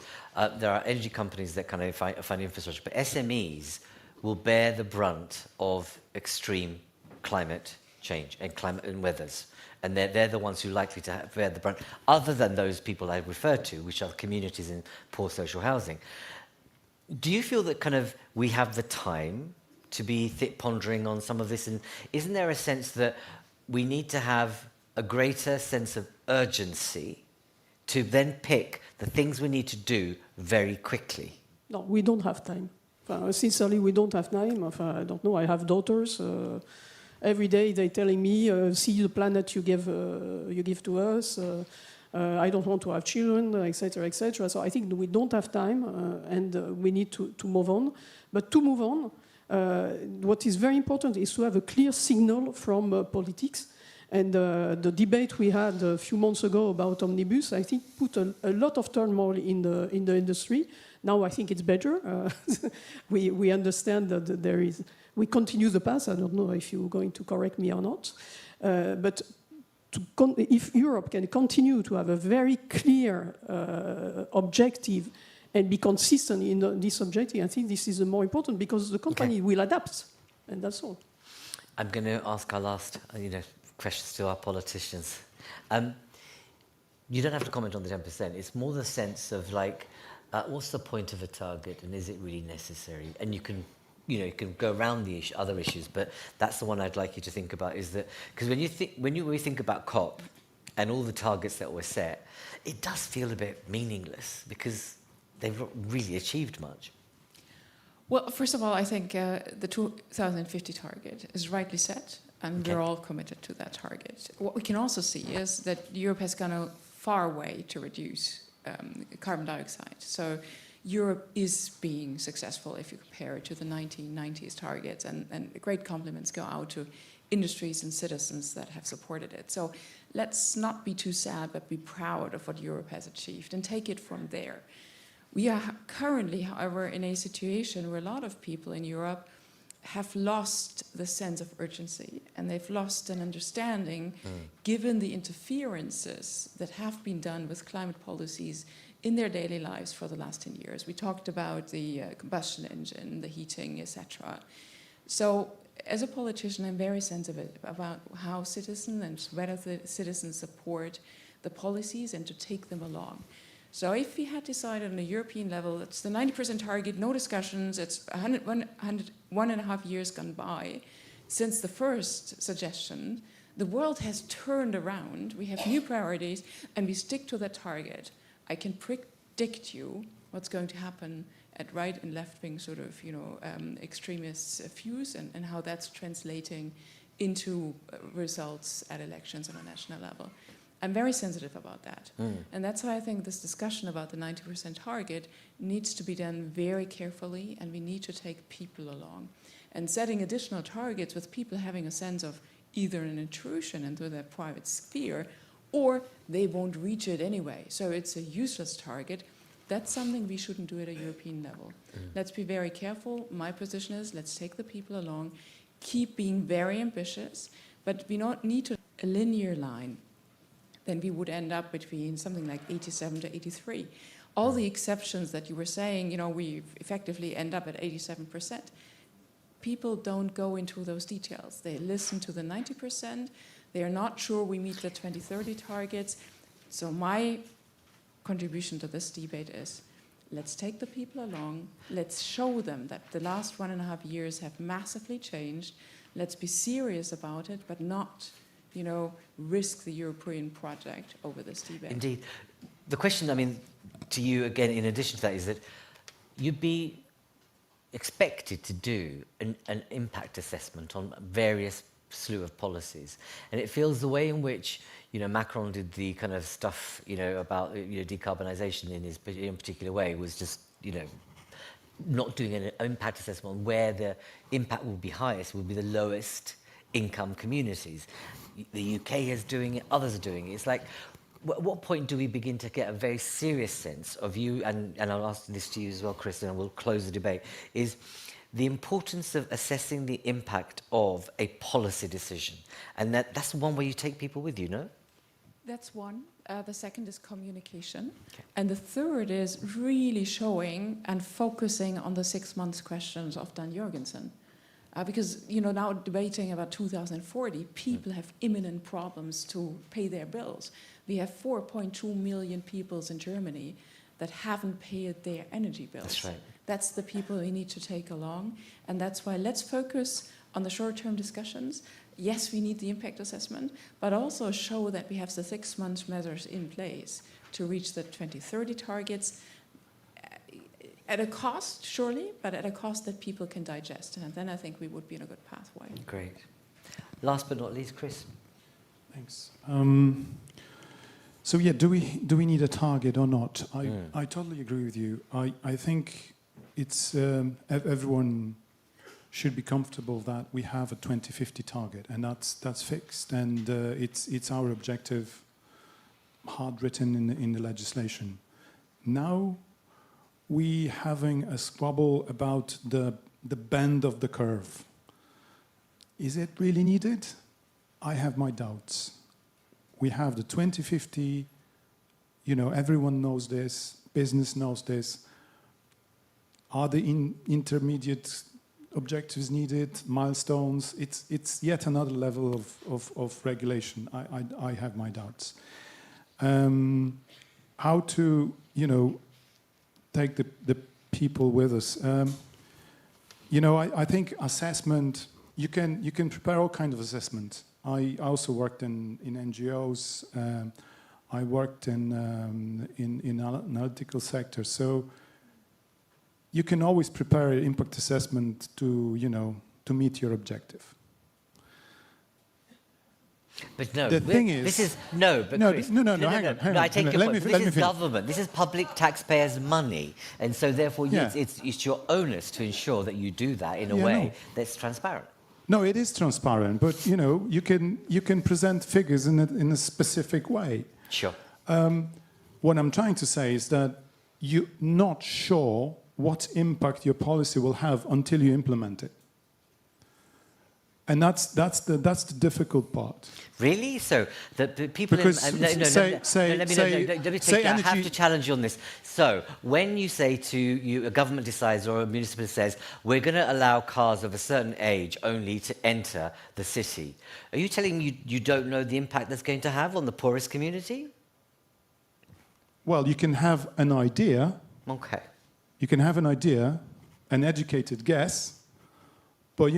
there are energy companies that kind of fund infrastructure, but SMEs will bear the brunt of extreme climate change and climate and weathers. And they're the ones who are likely to bear the brunt, other than those people I referred to, which are communities in poor social housing. Do you feel that kind of we have the time to be pondering on some of this? And isn't there a sense that we need to have a greater sense of urgency to then pick the things we need to do very quickly? No, we don't have time. Sincerely, we don't have time. I don't know, I have daughters. Every day they're telling me, see the planet you give to us. I don't want to have children, etc., etc. So I think we don't have time, and we need to move on. But to move on, what is very important is to have a clear signal from politics. And the debate we had a few months ago about omnibus, I think, put a lot of turmoil in the industry. Now I think it's better. We understand that there is. We continue the path. I don't know if you're going to correct me or not, but if Europe can continue to have a very clear objective and be consistent in this objective, I think this is more important because the company will adapt, and that's all. I'm going to ask our last, questions to our politicians. You don't have to comment on the 10%. It's more the sense of like, what's the point of a target, and is it really necessary? And you can go around the other issues, but that's the one I'd like you to think about. Is that because when we think about COP and all the targets that were set, it does feel a bit meaningless because they've not really achieved much. Well, first of all, I think the 2050 target is rightly set, and we're all committed to that target. What we can also see is that Europe has gone a far way to reduce carbon dioxide. So Europe is being successful if you compare it to the 1990s targets, and great compliments go out to industries and citizens that have supported it. So let's not be too sad, but be proud of what Europe has achieved and take it from there. We are currently, however, in a situation where a lot of people in Europe have lost the sense of urgency, and they've lost an understanding, given the interferences that have been done with climate policies in their daily lives for the last 10 years. We talked about the combustion engine, the heating, etc. So as a politician, I'm very sensitive about how citizens and whether the citizens support the policies and to take them along. So if we had decided on a European level, it's the 90% target, no discussions, it's 1.5 years gone by since the first suggestion, the world has turned around, we have new priorities, and we stick to that target. I can predict you what's going to happen at right and left-wing sort of, extremist views and how that's translating into results at elections on a national level. I'm very sensitive about that. And that's why I think this discussion about the 90% target needs to be done very carefully, and we need to take people along. And setting additional targets with people having a sense of either an intrusion into their private sphere, or they won't reach it anyway. So it's a useless target. That's something we shouldn't do at a European level. Let's be very careful. My position is let's take the people along, keep being very ambitious, but we don't need to a linear line. Then we would end up between something like 87 to 83. All the exceptions that you were saying, we effectively end up at 87%. People don't go into those details. They listen to the 90%. They are not sure we meet the 2030 targets. So my contribution to this debate is, let's take the people along. Let's show them that the last 1.5 years have massively changed. Let's be serious about it, but not, risk the European project over this debate. Indeed. The question, to you again, in addition to that, is that you'd be expected to do an impact assessment on various slew of policies, and it feels the way in which Macron did the kind of stuff about decarbonisation in his particular way was just not doing an impact assessment on where the impact will be highest, will be the lowest income communities. The UK is doing it, others are doing it. It's like, at what point do we begin to get a very serious sense of you, and I'll ask this to you as well, Chris, and we'll close the debate, is the importance of assessing the impact of a policy decision. And that's one way you take people with you, no? That's one. The second is communication. Okay. And the third is really showing and focusing on the 6 months questions of Dan Jorgensson. Because, now debating about 2040, people have imminent problems to pay their bills. We have 4.2 million people in Germany that haven't paid their energy bills. That's right. That's the people we need to take along. And that's why let's focus on the short-term discussions. Yes, we need the impact assessment, but also show that we have the 6 months measures in place to reach the 2030 targets at a cost, surely, but at a cost that people can digest. And then I think we would be in a good pathway. Great. Last but not least, Chris. Thanks. So yeah, do we need a target or not? I totally agree with you. I think it's everyone should be comfortable that we have a 2050 target, and that's fixed, and it's our objective, hard written in the legislation. Now we having a squabble about the bend of the curve. Is it really needed? I have my doubts. We have the 2050, everyone knows this, business knows this. Are the intermediate objectives needed, milestones? It's yet another level of regulation. I have my doubts. How to, take the people with us. I think assessment, you can prepare all kinds of assessment. I also worked in NGOs. I worked in analytical sector. So you can always prepare an impact assessment to meet your objective. But no, the thing is, this is no. But no, Chris, hang on. I take your point. This is finish. government. This is public taxpayers' money, and so therefore, it's your onus to ensure that you do that in a way that's transparent. No, it is transparent, but you can present figures in a specific way. Sure. What I'm trying to say is that you're not sure what impact your policy will have until you implement it. And that's the difficult part. Really? So the people because let me take I have to challenge you on this. So when you say a government decides or a municipality says we're going to allow cars of a certain age only to enter the city, are you telling me you don't know the impact that's going to have on the poorest community? Well, you can have an idea. Okay. You can have an idea, an educated guess, but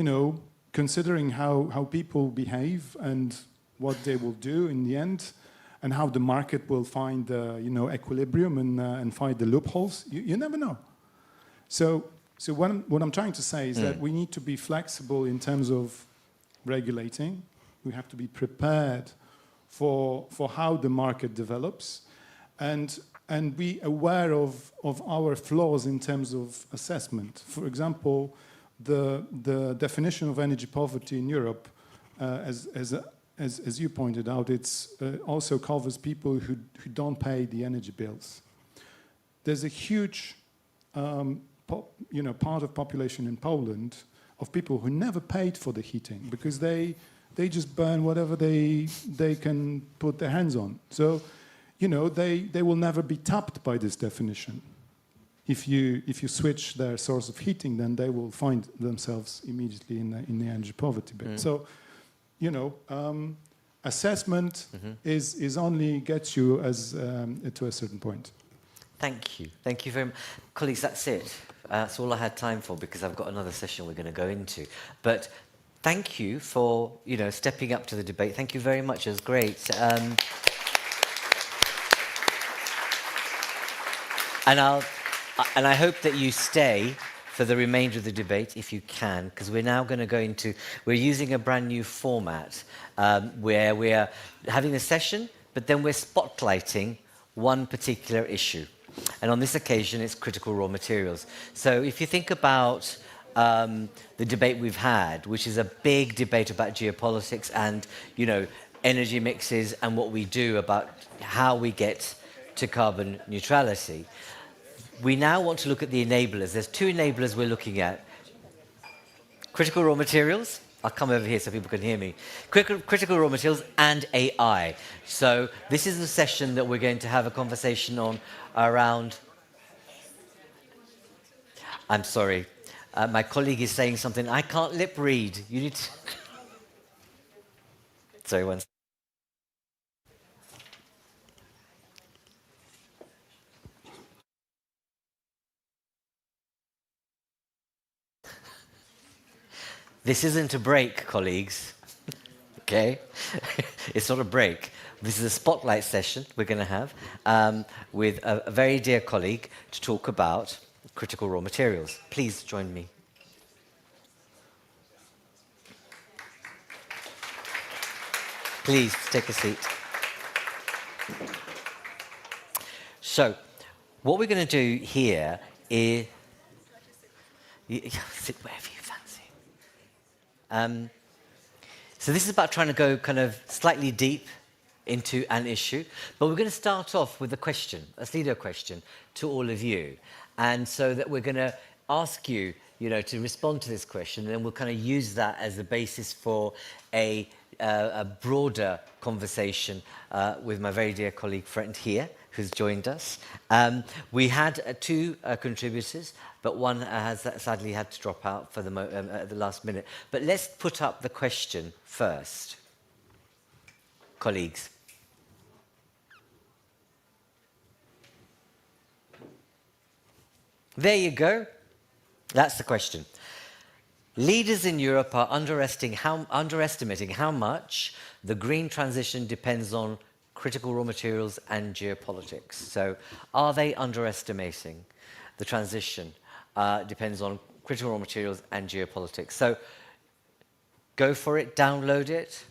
considering how people behave and what they will do in the end, and how the market will find equilibrium and find the loopholes, you never know. So what I'm trying to say is that we need to be flexible in terms of regulating. We have to be prepared for how the market develops, and be aware of our flaws in terms of assessment. For example, the definition of energy poverty in Europe, as you pointed out, it's also covers people who don't pay the energy bills. There's a huge part of population in Poland of people who never paid for the heating because they just burn whatever they can put their hands on. So they will never be tapped by this definition. If you switch their source of heating, then they will find themselves immediately in the energy poverty bit. So, assessment is only gets you to a certain point. Thank you very much, colleagues. That's it. That's all I had time for because I've got another session we're going to go into. But thank you for stepping up to the debate. Thank you very much. It was great. And I hope that you stay for the remainder of the debate, if you can, because we're now going to go into, we're using a brand new format where we're having a session, but then we're spotlighting one particular issue. And on this occasion, it's critical raw materials. So if you think about the debate we've had, which is a big debate about geopolitics and, energy mixes and what we do about how we get to carbon neutrality, we now want to look at the enablers. There's two enablers we're looking at. Critical raw materials I'll come over here so people can hear me. Critical raw materials and AI. So this is the session that we're going to have a conversation on around... I'm sorry. My colleague is saying something. I can't lip read. You need to... Sorry, one second. This isn't a break, colleagues, okay? It's not a break. This is a spotlight session we're going to have with a very dear colleague to talk about critical raw materials. Please join me. Please take a seat. So, what we're going to do here is... sit wherever you fancy. So this is about trying to go kind of slightly deep into an issue, but we're going to start off with a question, a Slido question to all of you. And so that we're going to ask you, to respond to this question, and then we'll kind of use that as the basis for a broader conversation with my very dear colleague friend here, who's joined us. We had two contributors, but one has sadly had to drop out for at the last minute. But let's put up the question first. Colleagues. There you go. That's the question. Leaders in Europe are underestimating how much the green transition depends on critical raw materials and geopolitics. So are they underestimating the transition depends on critical raw materials and geopolitics? So go for it, download it.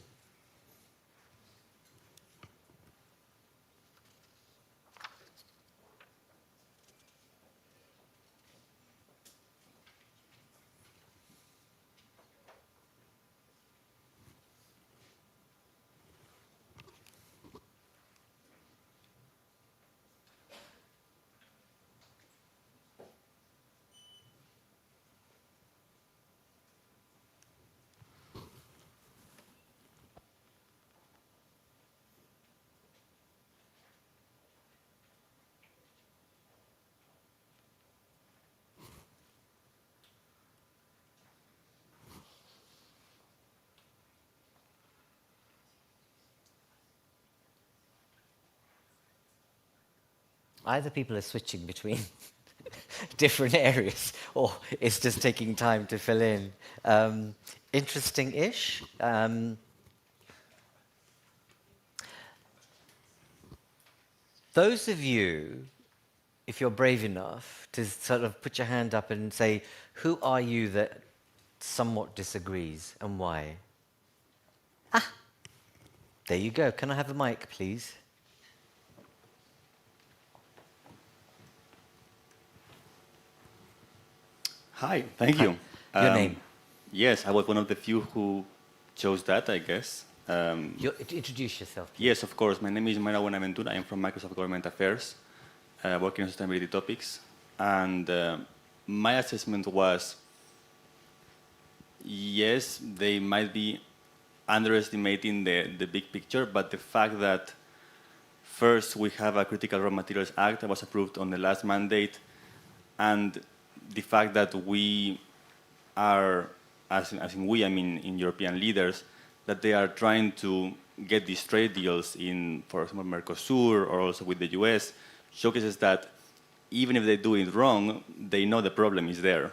Either people are switching between different areas, or it's just taking time to fill in. Interesting-ish. Those of you, if you're brave enough to sort of put your hand up and say, who are you that somewhat disagrees and why? Ah, there you go. Can I have a mic, please? Hi, thank you. Your name? Yes, I was one of the few who chose that, I guess. Introduce yourself. Yes, of course. My name is Mayra Buenaventura. I'm from Microsoft Government Affairs, working on sustainability topics. And my assessment was, yes, they might be underestimating the big picture, but the fact that first we have a Critical Raw Materials Act that was approved on the last mandate, and the fact that we are, as in we, I mean in European leaders, that they are trying to get these trade deals in, for example, Mercosur or also with the US, showcases that even if they do it wrong, they know the problem is there.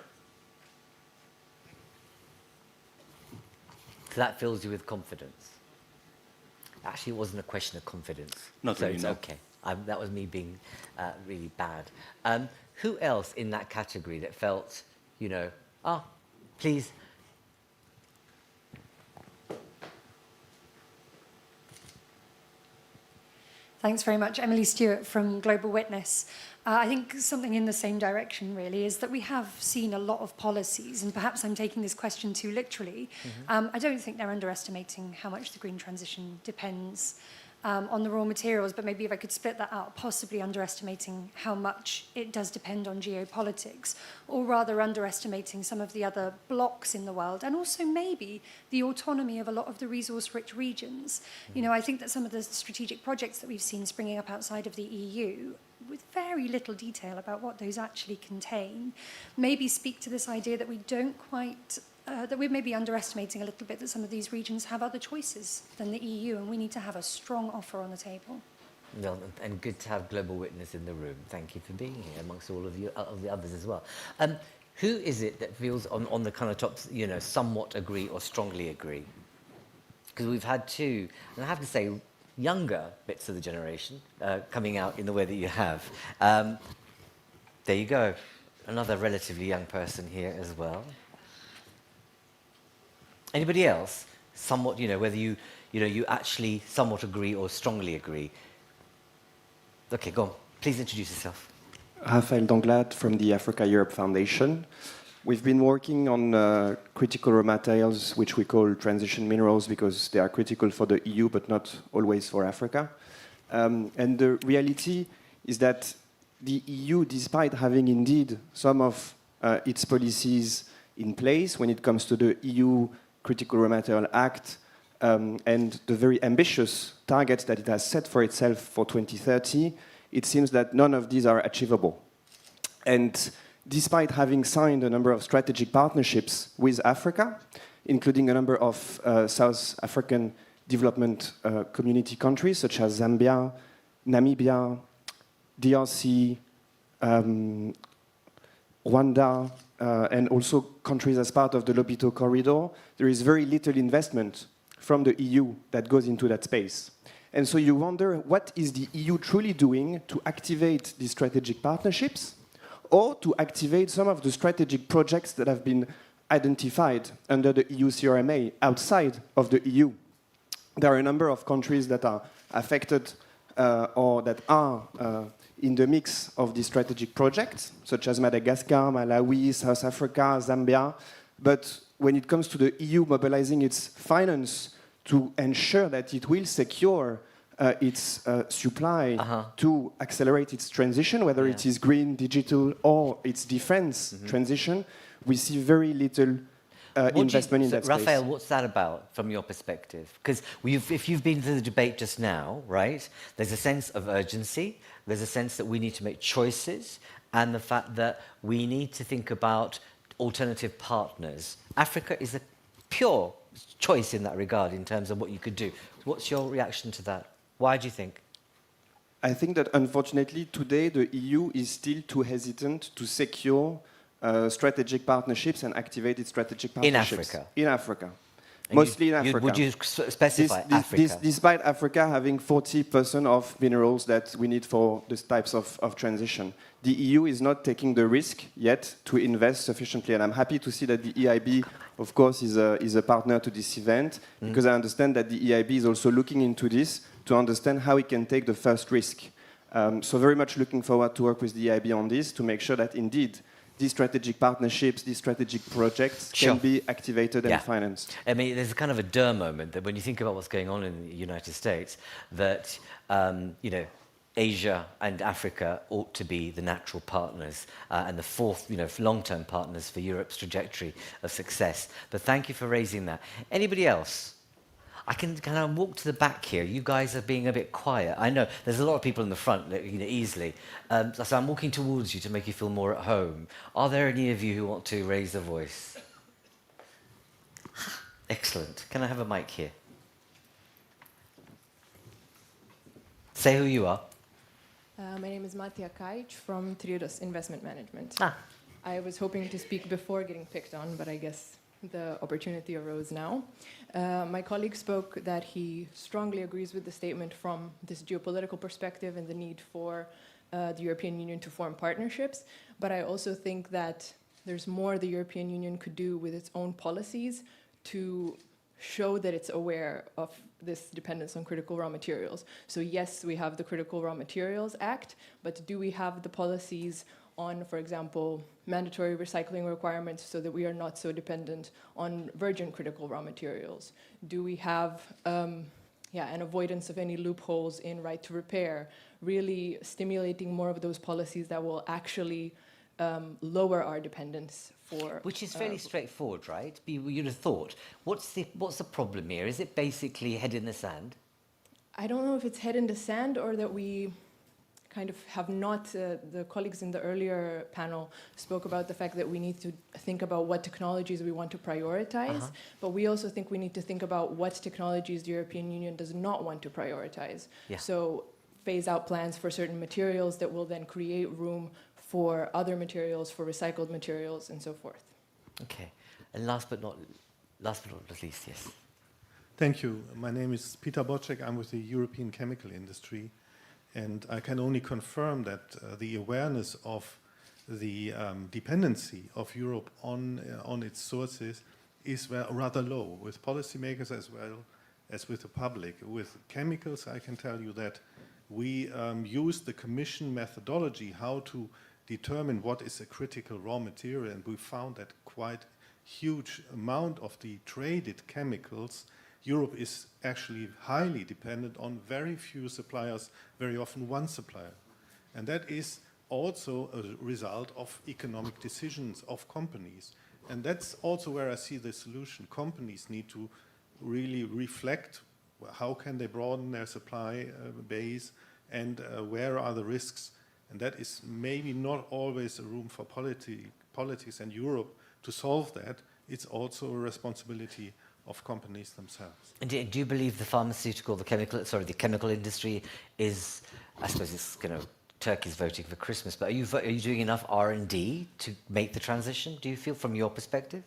So that fills you with confidence. Actually, it wasn't a question of confidence. Not so really, it's no. okay. That was me being really bad. Who else in that category that felt, please? Thanks very much. Emily Stewart from Global Witness. I think something in the same direction, really, is that we have seen a lot of policies, and perhaps I'm taking this question too literally. I don't think they're underestimating how much the green transition depends on the raw materials, but maybe if I could split that out, possibly underestimating how much it does depend on geopolitics, or rather underestimating some of the other blocks in the world, and also maybe the autonomy of a lot of the resource-rich regions. You know, I think that some of the strategic projects that we've seen springing up outside of the EU, with very little detail about what those actually contain, maybe speak to this idea that we don't quite that we're maybe underestimating a little bit that some of these regions have other choices than the EU, and we need to have a strong offer on the table. Well, and good to have Global Witness in the room. Thank you for being here amongst all of you, of the others as well. Who is it that feels on the kind of top, you know, somewhat agree or strongly agree? Because we've had two, and I have to say, younger bits of the generation coming out in the way that you have. There you go, another relatively young person here as well. Anybody else? Somewhat, you know, whether you actually somewhat agree or strongly agree. Okay, go on. Please introduce yourself. Raphaël Danglade from the Africa-Europe Foundation. We've been working on critical raw materials, which we call transition minerals, because they are critical for the EU, but not always for Africa. And the reality is that the EU, despite having indeed some of its policies in place when it comes to the EU Critical Raw Material Act and the very ambitious targets that it has set for itself for 2030, it seems that none of these are achievable. And despite having signed a number of strategic partnerships with Africa, including a number of South African development community countries such as Zambia, Namibia, DRC, Rwanda, and also countries as part of the Lobito corridor, there is very little investment from the EU that goes into that space. And so you wonder, what is the EU truly doing to activate these strategic partnerships, or to activate some of the strategic projects that have been identified under the EU CRMA outside of the EU? There are a number of countries that are affected or that are in the mix of these strategic projects, such as Madagascar, Malawi, South Africa, Zambia. But when it comes to the EU mobilizing its finance to ensure that it will secure its supply to accelerate its transition, whether it is green, digital, or its defense transition, we see very little investment in that space. Raphael, what's that about from your perspective? Because if you've been to the debate just now, right, there's a sense of urgency, there's a sense that we need to make choices, and the fact that we need to think about alternative partners. Africa is a pure choice in that regard in terms of what you could do. What's your reaction to that? Why do you think? I think that unfortunately today the EU is still too hesitant to secure strategic partnerships and activate its strategic partnerships. In Africa? In Africa. Mostly in Africa. Would you specify Africa? Despite Africa having 40% of minerals that we need for these types of transition, the EU is not taking the risk yet to invest sufficiently. And I'm happy to see that the EIB, of course, is a partner to this event, because I understand that the EIB is also looking into this to understand how it can take the first risk. So very much looking forward to work with the EIB on this to make sure that indeed these strategic partnerships, these strategic projects can be activated and financed. I mean, there's a kind of a Durr moment that when you think about what's going on in the United States, that, you know, Asia and Africa ought to be the natural partners and the fourth, you know, long-term partners for Europe's trajectory of success. But thank you for raising that. Anybody else? I can kind of walk to the back here. You guys are being a bit quiet. I know there's a lot of people in the front, you know, easily. So I'm walking towards you to make you feel more at home. Are there any of you who want to raise a voice? Excellent. Can I have a mic here? Say who you are. My name is Matija Kajic from Triodos Investment Management. I was hoping to speak before getting picked on, but I guess the opportunity arose now. My colleague spoke that he strongly agrees with the statement from this geopolitical perspective and the need for the European Union to form partnerships. But I also think that there's more the European Union could do with its own policies to show that it's aware of this dependence on critical raw materials. So yes, we have the Critical Raw Materials Act, but do we have the policies on, for example, mandatory recycling requirements so that we are not so dependent on virgin critical raw materials? Do we have and avoidance of any loopholes in right to repair, really stimulating more of those policies that will actually lower our dependence for... Which is fairly straightforward, right? You'd have thought. What's the problem here? Is it basically head in the sand? I don't know if it's head in the sand or that we kind of have not, the colleagues in the earlier panel spoke about the fact that we need to think about what technologies we want to prioritize, but we also think we need to think about what technologies the European Union does not want to prioritize. Yeah. So phase out plans for certain materials that will then create room for other materials, for recycled materials, and so forth. Okay. And last but not least, yes. Thank you. My name is Peter Bocek. I'm with the European chemical industry. And I can only confirm that the awareness of the dependency of Europe on its sources is rather low, with policymakers as well as with the public. With chemicals, I can tell you that we use the Commission methodology how to determine what is a critical raw material, and we found that quite huge amount of the traded chemicals, Europe is actually highly dependent on very few suppliers, very often one supplier. And that is also a result of economic decisions of companies. And that's also where I see the solution. Companies need to really reflect how can they broaden their supply base and where are the risks. And that is maybe not always a room for politics and Europe to solve that. It's also a responsibility of companies themselves. And do you believe the the chemical industry is, I suppose it's Turkey's voting for Christmas, but are you doing enough R&D to make the transition, do you feel, from your perspective?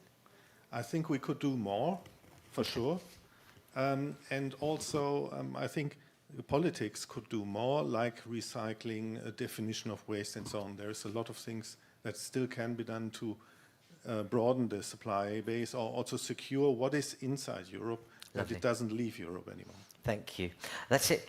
I think we could do more, for sure. And also, I think politics could do more, like recycling, a definition of waste and so on. There's a lot of things that still can be done to broaden the supply base or also secure what is inside Europe, that it doesn't leave Europe anymore. Thank you. That's it.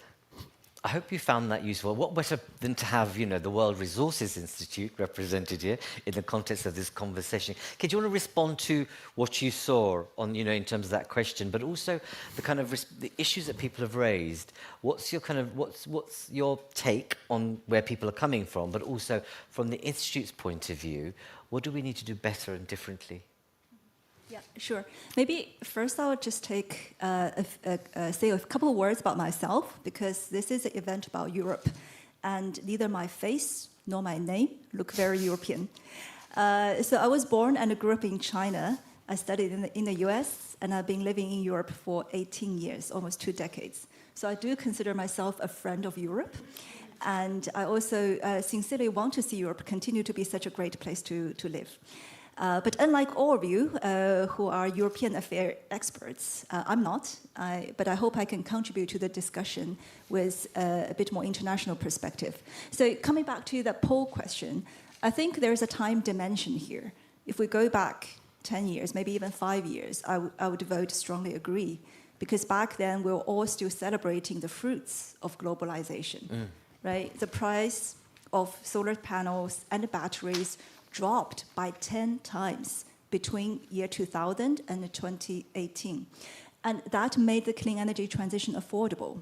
I hope you found that useful. What better than to have, the World Resources Institute represented here in the context of this conversation? Okay, do you want to respond to what you saw on, in terms of that question, but also the kind of the issues that people have raised? What's your what's your take on where people are coming from, but also from the Institute's point of view? What do we need to do better and differently? Yeah, sure. Maybe first I'll just say a couple of words about myself, because this is an event about Europe, and neither my face nor my name look very European. So I was born and grew up in China. I studied in the US, and I've been living in Europe for 18 years, almost 2 decades. So I do consider myself a friend of Europe. And I also sincerely want to see Europe continue to be such a great place to live. But unlike all of you who are European affairs experts, I'm not, but I hope I can contribute to the discussion with a bit more international perspective. So coming back to the poll question, I think there's a time dimension here. If we go back 10 years, maybe even 5 years, I would vote strongly agree, because back then we were all still celebrating the fruits of globalization, right? The price of solar panels and batteries dropped by 10 times between year 2000 and 2018. And that made the clean energy transition affordable.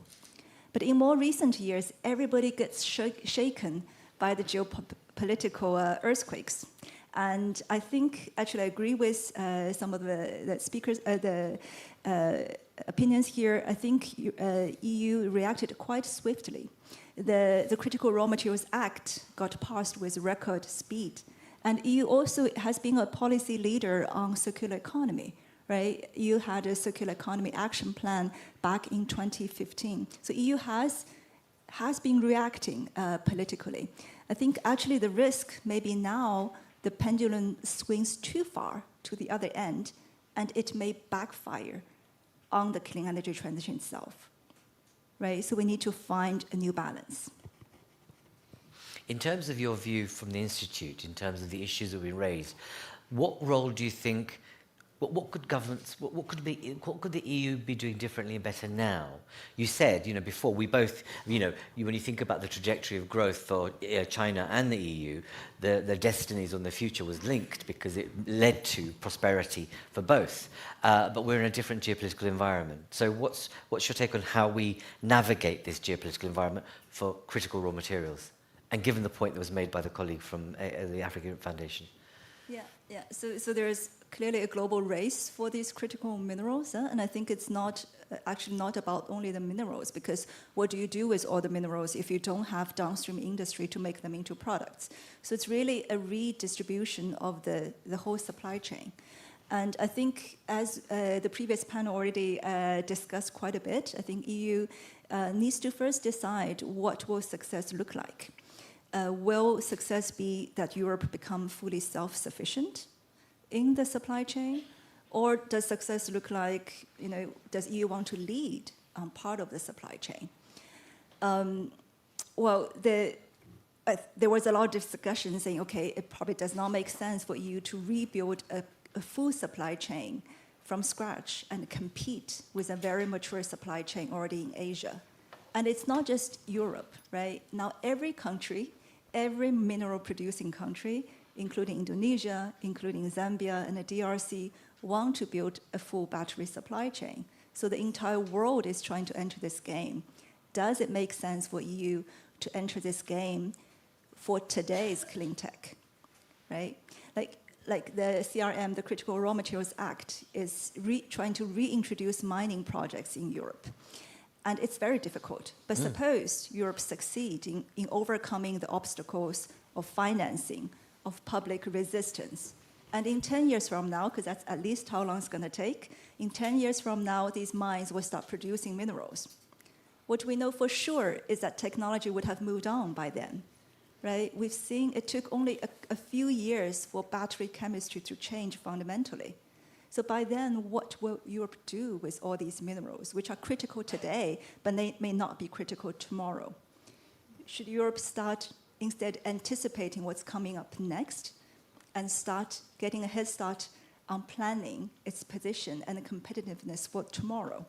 But in more recent years, everybody gets shaken by the geopolitical earthquakes. And I think, actually, I agree with some of the speakers, the opinions here. I think EU reacted quite swiftly. The Critical Raw Materials Act got passed with record speed. And EU also has been a policy leader on circular economy, right? EU had a circular economy action plan back in 2015. So EU has been reacting politically. I think actually the risk maybe now the pendulum swings too far to the other end, and it may backfire on the clean energy transition itself, right? So we need to find a new balance. In terms of your view from the Institute, in terms of the issues that we raised, what role do you think, what could governments, what could the EU be doing differently and better now? You said, before we both, when you think about the trajectory of growth for China and the EU, the destinies on the future was linked because it led to prosperity for both. But we're in a different geopolitical environment. So what's your take on how we navigate this geopolitical environment for critical raw materials? And given the point that was made by the colleague from the Africa Europe Foundation. Yeah. So there is clearly a global race for these critical minerals, and I think it's not actually not about only the minerals, because what do you do with all the minerals if you don't have downstream industry to make them into products? So it's really a redistribution of the whole supply chain. And I think, as the previous panel already discussed quite a bit, I think EU needs to first decide what will success look like. Will success be that Europe become fully self-sufficient in the supply chain? Or does success look like, does EU want to lead on part of the supply chain? There was a lot of discussion saying, okay, it probably does not make sense for EU to rebuild a full supply chain from scratch and compete with a very mature supply chain already in Asia. And it's not just Europe, right? Now every country, every mineral producing country, including Indonesia, including Zambia and the DRC, want to build a full battery supply chain. So the entire world is trying to enter this game. Does it make sense for EU to enter this game for today's clean tech, right? Like the CRM, the Critical Raw Materials Act, is trying to reintroduce mining projects in Europe. And it's very difficult. But suppose Europe succeed in overcoming the obstacles of financing, of public resistance. And in 10 years from now, because that's at least how long it's going to take, in 10 years from now, these mines will start producing minerals. What we know for sure is that technology would have moved on by then, right? We've seen it took only a few years for battery chemistry to change fundamentally. So by then, what will Europe do with all these minerals, which are critical today, but they may not be critical tomorrow? Should Europe start instead anticipating what's coming up next and start getting a head start on planning its position and the competitiveness for tomorrow?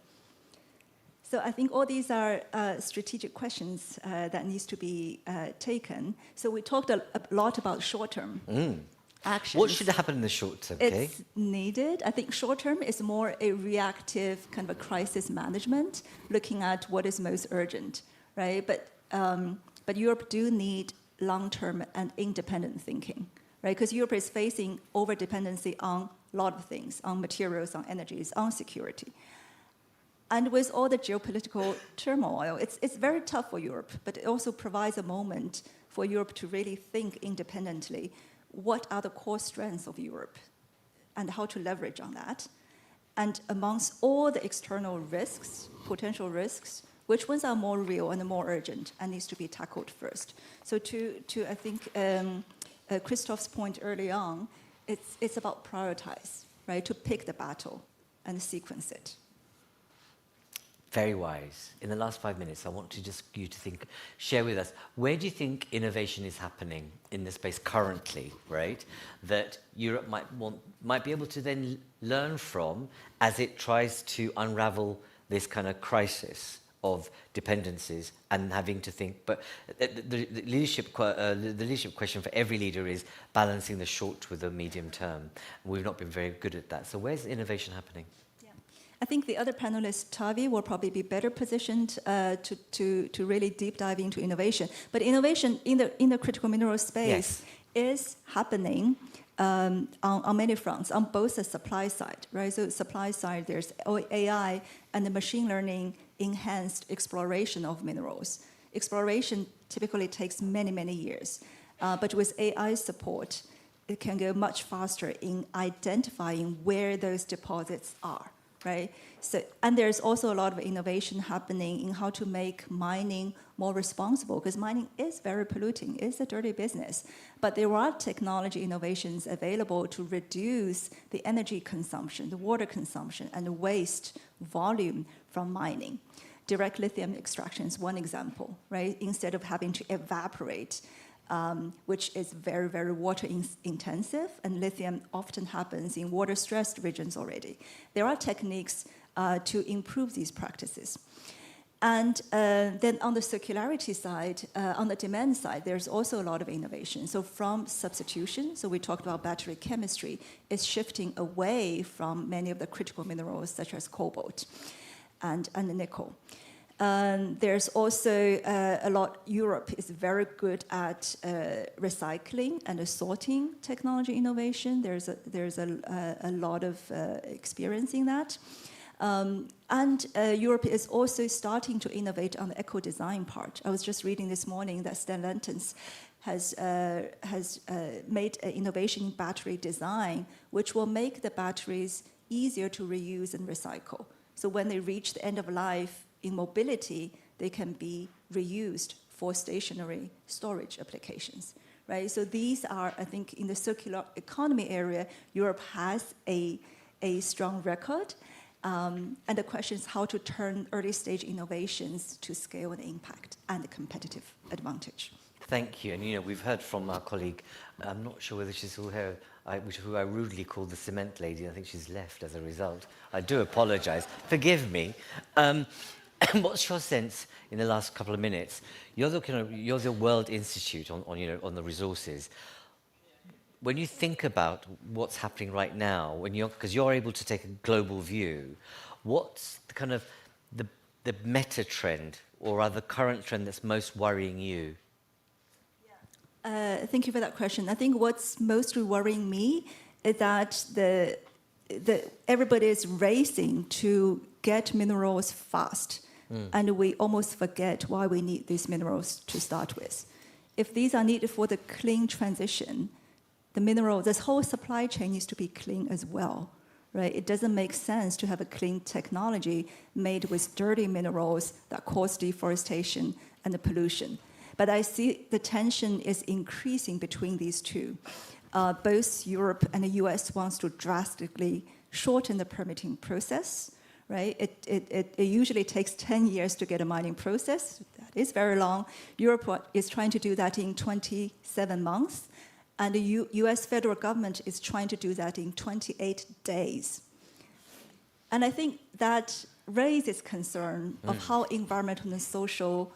So I think all these are strategic questions that needs to be taken. So we talked a lot about short-term actions. What should happen in the short term? Okay? It's needed. I think short term is more a reactive kind of a crisis management, looking at what is most urgent, right? But Europe do need long-term and independent thinking, right? Because Europe is facing over-dependency on a lot of things, on materials, on energies, on security. And with all the geopolitical turmoil, it's very tough for Europe, but it also provides a moment for Europe to really think independently. What are the core strengths of Europe and how to leverage on that? And amongst all the external risks, potential risks, which ones are more real and more urgent and needs to be tackled first? So to I think, Christoph's point early on, it's about prioritize, right? To pick the battle and sequence it. Very wise. In the last 5 minutes, I want you to think, share with us, where do you think innovation is happening in this space currently, right? That Europe might be able to then learn from as it tries to unravel this kind of crisis of dependencies and having to think. But the leadership question for every leader is balancing the short with the medium term. We've not been very good at that. So where's innovation happening? I think the other panelist, Tavi, will probably be better positioned to really deep dive into innovation. But innovation in the critical mineral space is happening on many fronts, on both the supply side, right? So supply side, there's AI and the machine learning enhanced exploration of minerals. Exploration typically takes many, many years. But with AI support, it can go much faster in identifying where those deposits are. Right? So, and there's also a lot of innovation happening in how to make mining more responsible, because mining is very polluting, it's a dirty business. But there are technology innovations available to reduce the energy consumption, the water consumption, and the waste volume from mining. Direct lithium extraction is one example, right? Instead of having to evaporate which is very, very water intensive, and lithium often happens in water-stressed regions already. There are techniques to improve these practices. And then on the circularity side, on the demand side, there's also a lot of innovation. So from substitution, so we talked about battery chemistry, is shifting away from many of the critical minerals such as cobalt and nickel. There's also a lot, Europe is very good at recycling and sorting technology innovation. There's a lot of experience in that. And Europe is also starting to innovate on the eco-design part. I was just reading this morning that Stellantis has made an innovation in battery design, which will make the batteries easier to reuse and recycle. So when they reach the end of life in mobility, they can be reused for stationary storage applications, right? So these are, I think, in the circular economy area, Europe has a strong record. And the question is how to turn early stage innovations to scale and impact and a competitive advantage. Thank you. And we've heard from our colleague, I'm not sure whether she's still here, who I rudely called the cement lady. I think she's left as a result. I do apologize. Forgive me. What's your sense in the last couple of minutes? You're the World Institute on the resources. When you think about what's happening right now, because you're able to take a global view, what's the kind of the meta trend or rather current trend that's most worrying you? Thank you for that question. I think what's mostly worrying me is that everybody is racing to get minerals fast, and we almost forget why we need these minerals to start with. If these are needed for the clean transition, this whole supply chain needs to be clean as well, right? It doesn't make sense to have a clean technology made with dirty minerals that cause deforestation and the pollution. But I see the tension is increasing between these two. Both Europe and the US wants to drastically shorten the permitting process, right? It usually takes 10 years to get a mining process. That is very long. Europe is trying to do that in 27 months. And the US federal government is trying to do that in 28 days. And I think that raises concern of how environmental and social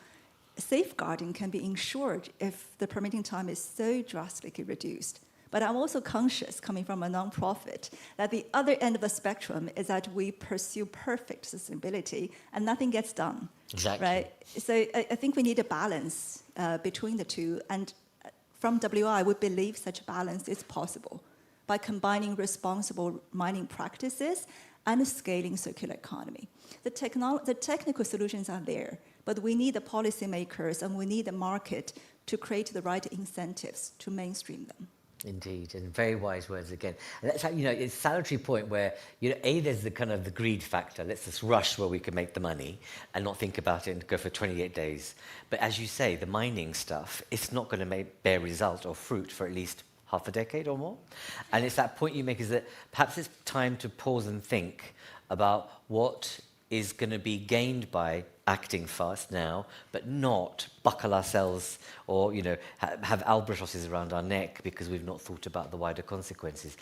safeguarding can be ensured if the permitting time is so drastically reduced. But I'm also conscious, coming from a nonprofit, that the other end of the spectrum is that we pursue perfect sustainability and nothing gets done. Exactly. Right? So I think we need a balance between the two. And from WI, we believe such a balance is possible by combining responsible mining practices and scaling circular economy. The technical solutions are there, but we need the policymakers and we need the market to create the right incentives to mainstream them. Indeed, and very wise words again. And that's how, it's a salutary point where, there's the kind of the greed factor. Let's just rush where we can make the money and not think about it and go for 28 days. But as you say, the mining stuff, it's not going to bear result or fruit for at least half a decade or more. And it's that point you make is that perhaps it's time to pause and think about what is going to be gained by acting fast now, but not buckle ourselves or, have albatrosses around our neck because we've not thought about the wider consequences.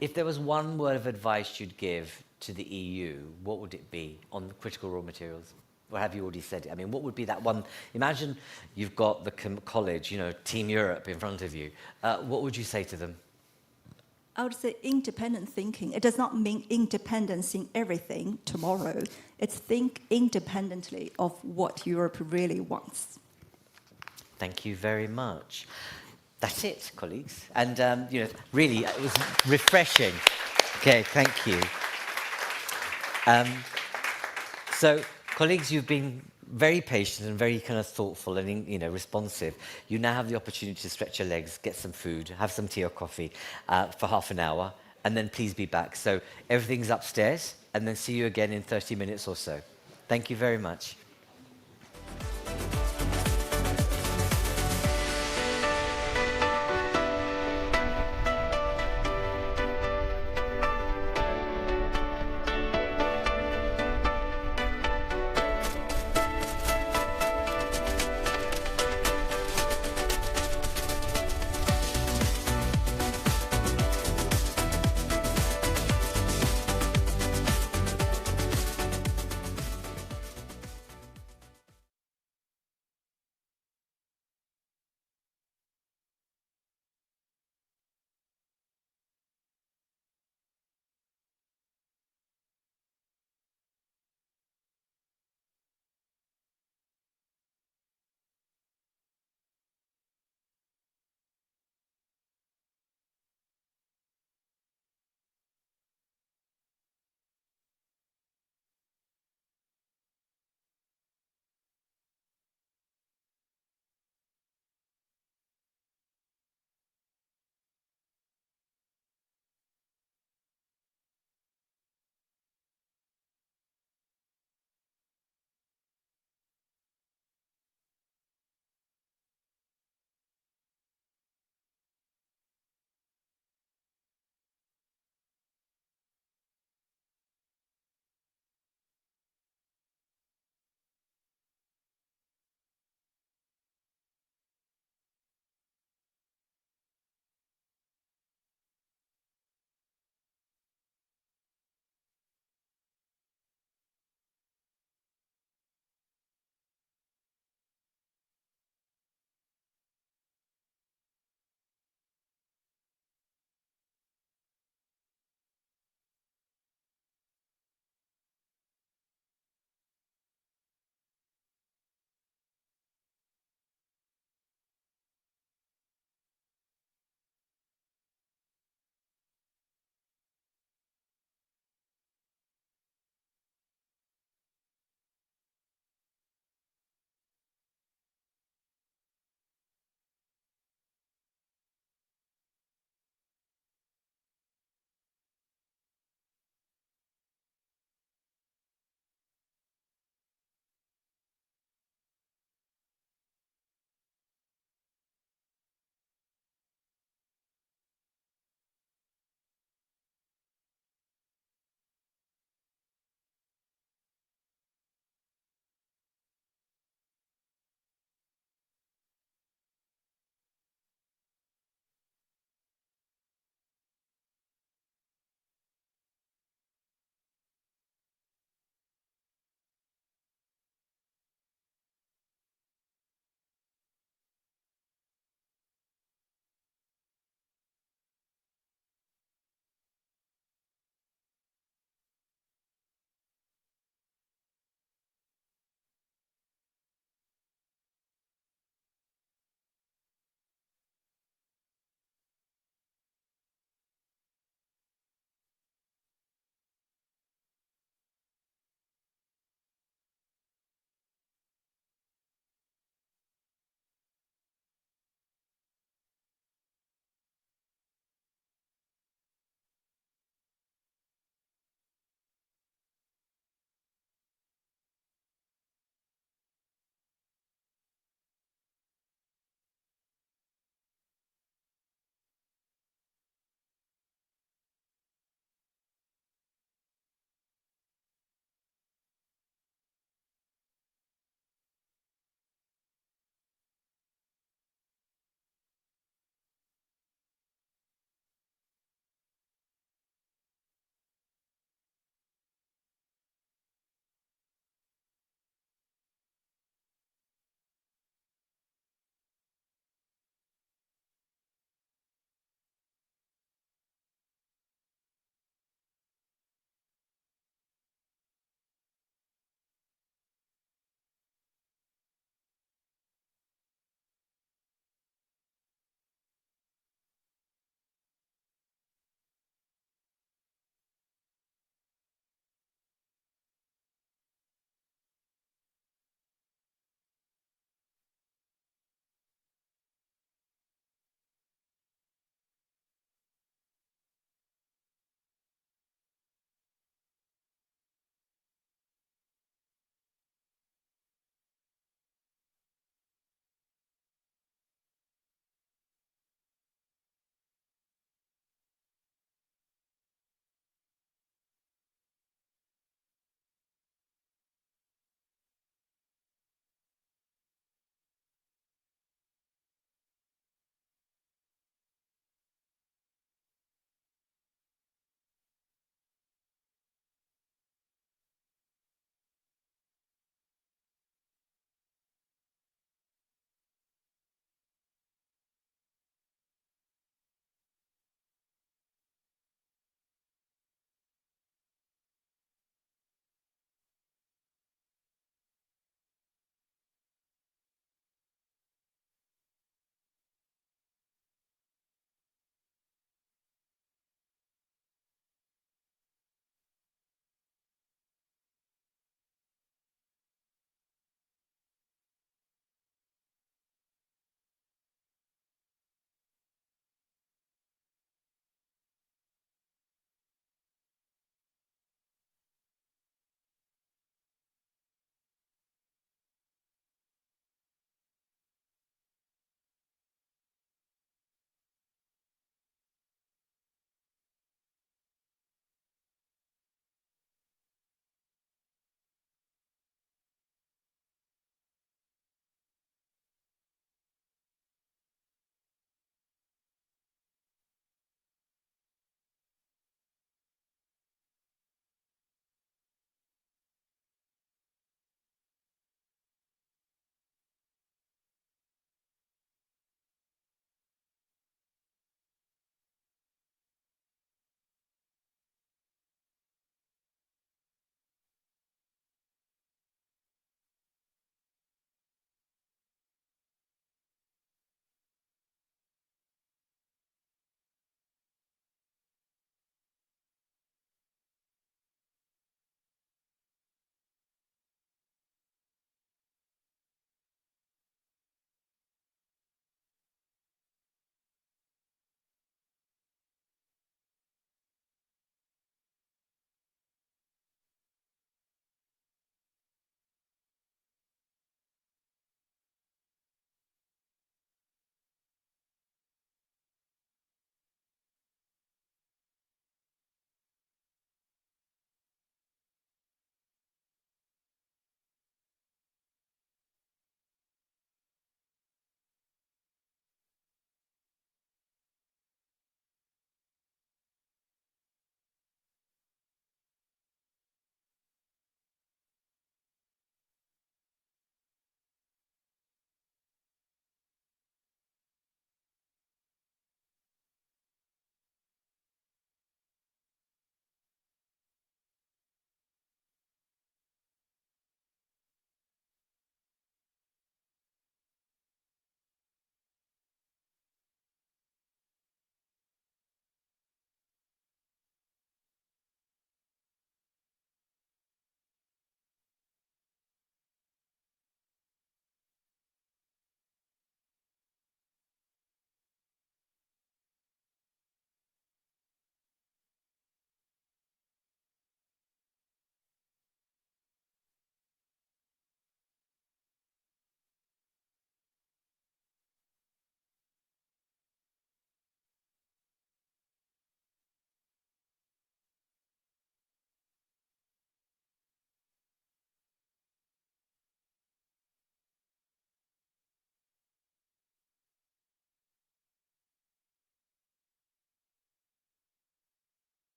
If there was one word of advice you'd give to the EU, what would it be on critical raw materials? Or have you already said it? I mean, what would be that one? Imagine you've got the college, Team Europe in front of you. What would you say to them? I would say independent thinking. It does not mean independence in everything tomorrow. It's think independently of what Europe really wants. Thank you very much. That's it, colleagues. And, really, it was refreshing. Okay, thank you. So, colleagues, you've been very patient and very kind of thoughtful and responsive. You now have the opportunity to stretch your legs, get some food, have some tea or coffee for half an hour, and then please be back. So everything's upstairs, and then see you again in 30 minutes or so. Thank you very much.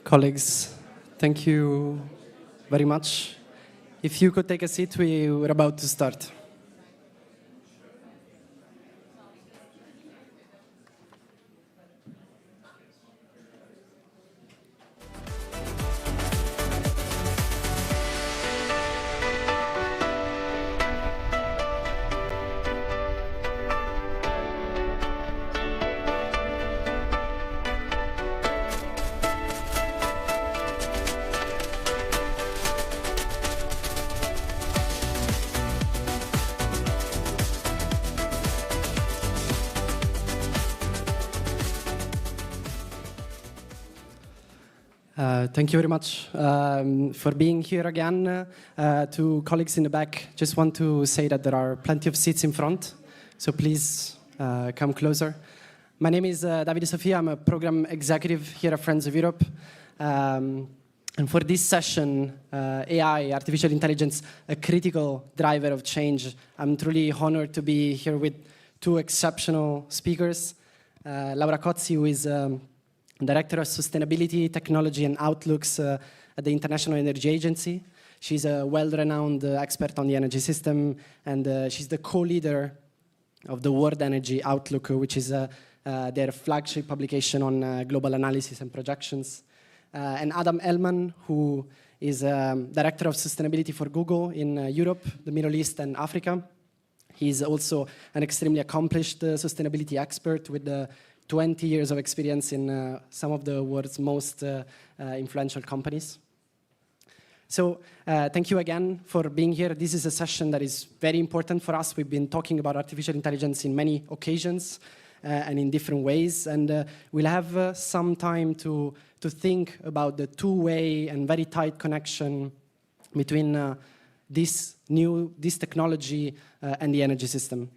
Colleagues, thank you very much. If you could take a seat, we're about to start. Thank you very much for being here again. To colleagues in the back, just want to say that there are plenty of seats in front, so please come closer. My name is Davide Sofia. I'm a program executive here at Friends of Europe. And for this session, AI, artificial intelligence, a critical driver of change, I'm truly honored to be here with two exceptional speakers. Laura Cozzi, who is Director of Sustainability, Technology and Outlooks at the International Energy Agency. She's a well-renowned expert on the energy system, and she's the co-leader of the World Energy Outlook, which is their flagship publication on global analysis and projections. And Adam Ellman, who is Director of Sustainability for Google in Europe, the Middle East and Africa. He's also an extremely accomplished sustainability expert with 20 years of experience in some of the world's most influential companies. So thank you again for being here. This is a session that is very important for us. We've been talking about artificial intelligence in many occasions and in different ways. And we'll have some time to think about the two-way and very tight connection between this technology and the energy system.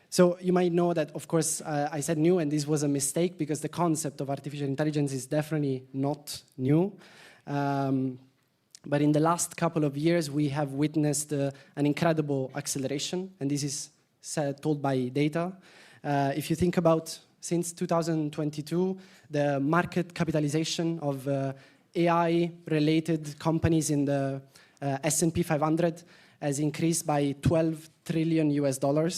So you might know that, of course, I said new, and this was a mistake because the concept of artificial intelligence is definitely not new. But in the last couple of years, we have witnessed an incredible acceleration, and this is told by data. If you think about since 2022, the market capitalization of AI-related companies in the S&P 500 has increased by $12 trillion.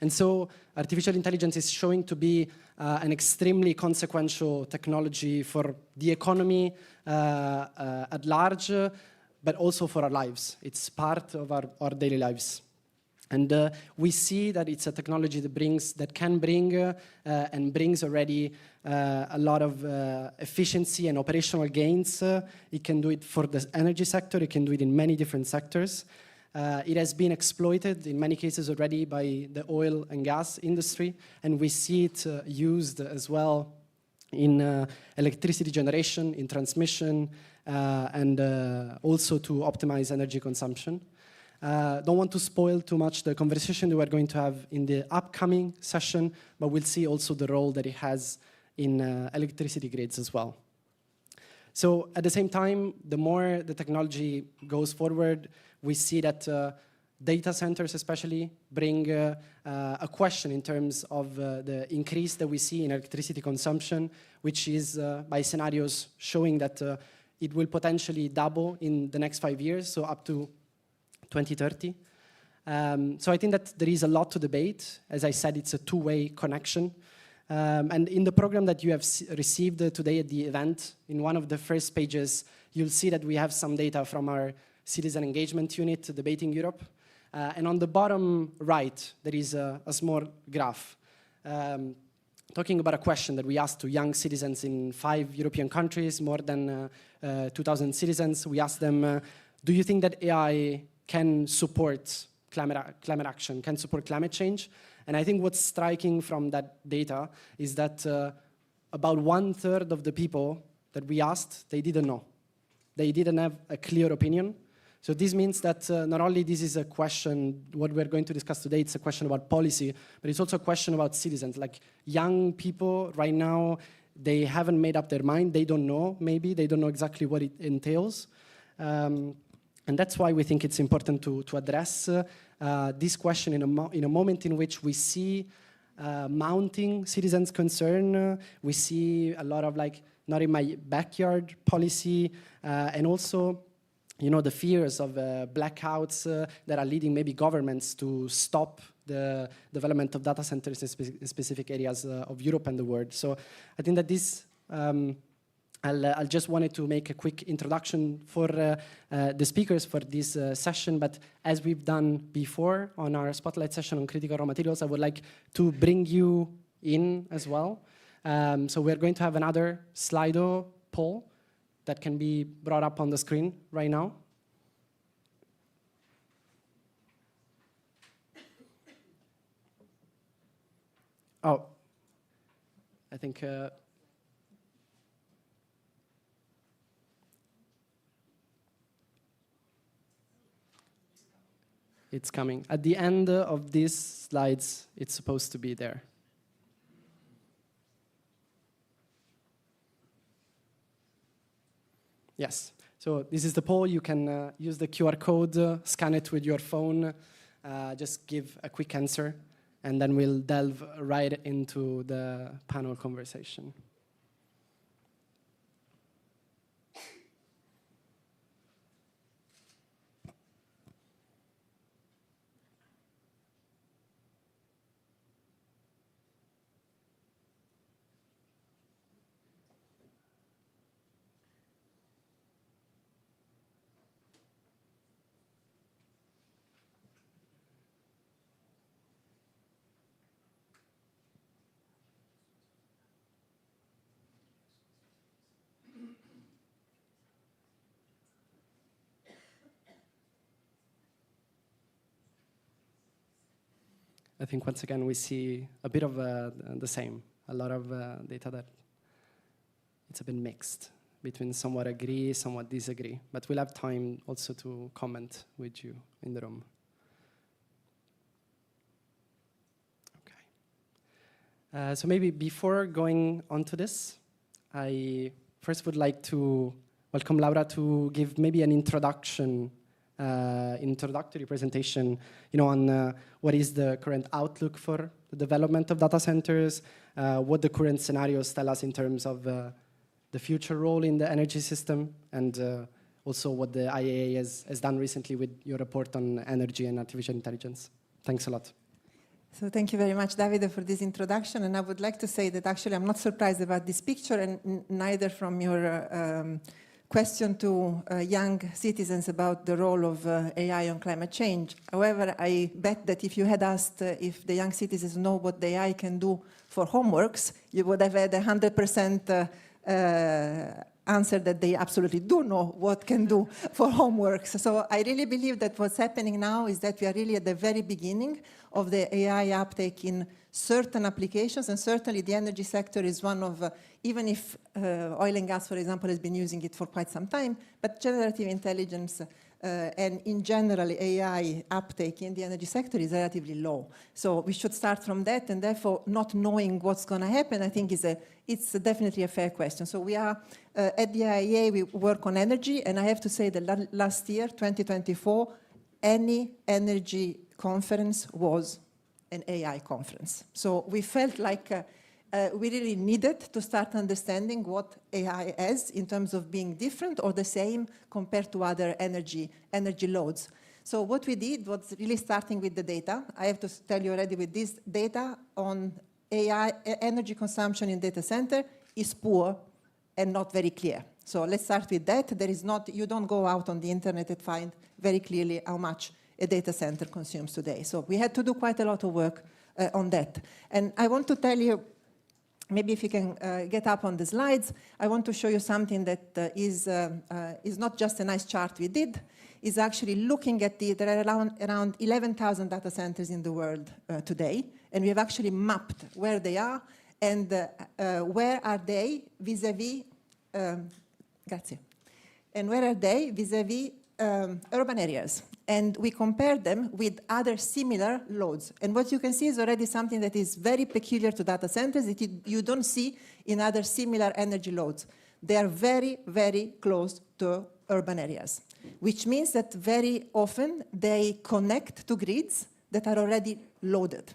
And so artificial intelligence is showing to be an extremely consequential technology for the economy at large, but also for our lives. It's part of our daily lives. And we see that it's a technology that can bring and brings already a lot of efficiency and operational gains. It can do it for the energy sector. It can do it in many different sectors. It has been exploited in many cases already by the oil and gas industry, and we see it used as well in electricity generation, in transmission, and also to optimize energy consumption. Don't want to spoil too much the conversation that we're going to have in the upcoming session, but we'll see also the role that it has in electricity grids as well. So at the same time, the more the technology goes forward, we see that data centers especially bring a question in terms of the increase that we see in electricity consumption, which is by scenarios showing that it will potentially double in the next 5 years, so up to 2030. So I think that there is a lot to debate. As I said, it's a two-way connection. And in the program that you have received today at the event, in one of the first pages, you'll see that we have some data from our citizen engagement unit, Debating Europe. And on the bottom right, there is a small graph talking about a question that we asked to young citizens in 5 European countries, more than 2,000 citizens. We asked them, do you think that AI can support climate action, can support climate change? And I think what's striking from that data is that about 1/3 of the people that we asked, they didn't know. They didn't have a clear opinion. So this means that not only this is a question, what we're going to discuss today, it's a question about policy, but it's also a question about citizens. Like young people right now, they haven't made up their mind. They don't know, maybe. They don't know exactly what it entails. And that's why we think it's important to address this question in a moment in which we see mounting citizens' concern. We see a lot of like not in my backyard policy, and also, you know, the fears of blackouts that are leading maybe governments to stop the development of data centers in specific areas of Europe and the world. So I think that this, I'll just wanted to make a quick introduction for the speakers for this session, but as we've done before on our spotlight session on critical raw materials, I would like to bring you in as well. So we're going to have another Slido poll that can be brought up on the screen right now. Oh, I think it's coming. At the end of these slides, it's supposed to be there. Yes, so this is the poll. You can use the QR code, scan it with your phone, just give a quick answer, and then we'll delve right into the panel conversation. I think once again we see a bit of the same, a lot of data that it's a bit mixed between somewhat agree, somewhat disagree, but we'll have time also to comment with you in the room. Okay. So maybe before going on to this, I first would like to welcome Laura to give maybe an introductory presentation, you know, on what is the current outlook for the development of data centers, what the current scenarios tell us in terms of the future role in the energy system, and also what the IEA has done recently with your report on energy and artificial intelligence. Thanks a lot. So thank you very much, Davide, for this introduction. And I would like to say that actually I'm not surprised about this picture, and neither from your question to young citizens about the role of AI on climate change. However, I bet that if you had asked if the young citizens know what the AI can do for homeworks, you would have had 100% answer that they absolutely do know what can do for homeworks. So I really believe that what's happening now is that we are really at the very beginning of the AI uptake in certain applications, and certainly the energy sector is one of, even if oil and gas, for example, has been using it for quite some time, but generative intelligence and in general AI uptake in the energy sector is relatively low. So we should start from that, and therefore not knowing what's going to happen, I think it's definitely a fair question. So we are at the IEA, we work on energy, and I have to say that last year, 2024, any energy conference was an AI conference. So we felt like we really needed to start understanding what AI is in terms of being different or the same compared to other energy loads. So what we did was really starting with the data. I have to tell you already, with this data on AI, energy consumption in data center is poor and not very clear. So let's start with that. There is not, you don't go out on the internet and find very clearly how much a data center consumes today. So we had to do quite a lot of work on that. And I want to tell you, maybe if you can get up on the slides, I want to show you something that is not just a nice chart we did, is actually looking at there are around 11,000 data centers in the world today, and we have actually mapped where they are and where are they vis-a-vis, grazie, and where are they vis-a-vis urban areas. And we compare them with other similar loads. And what you can see is already something that is very peculiar to data centers that you don't see in other similar energy loads. They are very, very close to urban areas, which means that very often they connect to grids that are already loaded.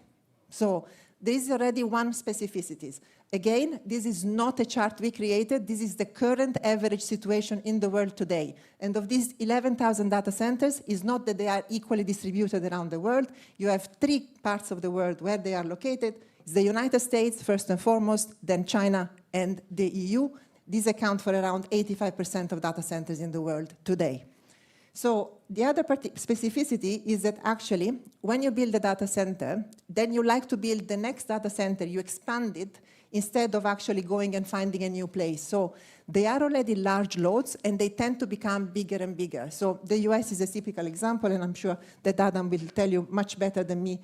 So there is already one specificity. Again, this is not a chart we created. This is the current average situation in the world today. And of these 11,000 data centers, it's not that they are equally distributed around the world. You have 3 parts of the world where they are located. It's the United States, first and foremost, then China and the EU. These account for around 85% of data centers in the world today. So the other specificity is that actually, when you build a data center, then you like to build the next data center, you expand it, instead of actually going and finding a new place. So they are already large loads, and they tend to become bigger and bigger. So the US is a typical example, and I'm sure that Adam will tell you much better than me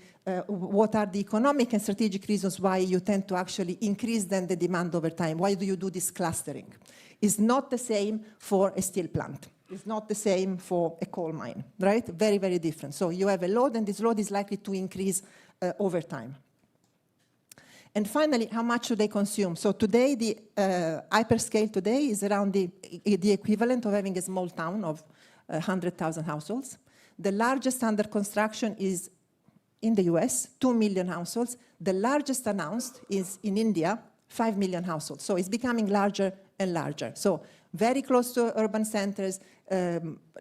what are the economic and strategic reasons why you tend to actually increase then the demand over time. Why do you do this clustering? It's not the same for a steel plant. It's not the same for a coal mine, right? Very, very different. So you have a load, and this load is likely to increase over time. And finally, how much do they consume? So today, the hyperscale today is around the equivalent of having a small town of 100,000 households. The largest under construction is in the US, 2 million households. The largest announced is in India, 5 million households. So it's becoming larger and larger. So very close to urban centers,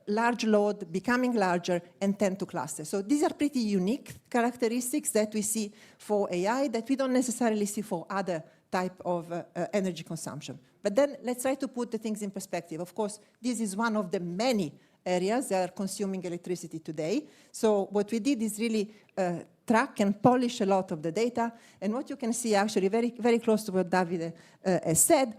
large load, becoming larger, and tend to cluster. So these are pretty unique characteristics that we see for AI that we don't necessarily see for other type of energy consumption. But then let's try to put the things in perspective. Of course, this is one of the many areas that are consuming electricity today. So what we did is really track and polish a lot of the data. And what you can see actually very, very close to what Davide has said,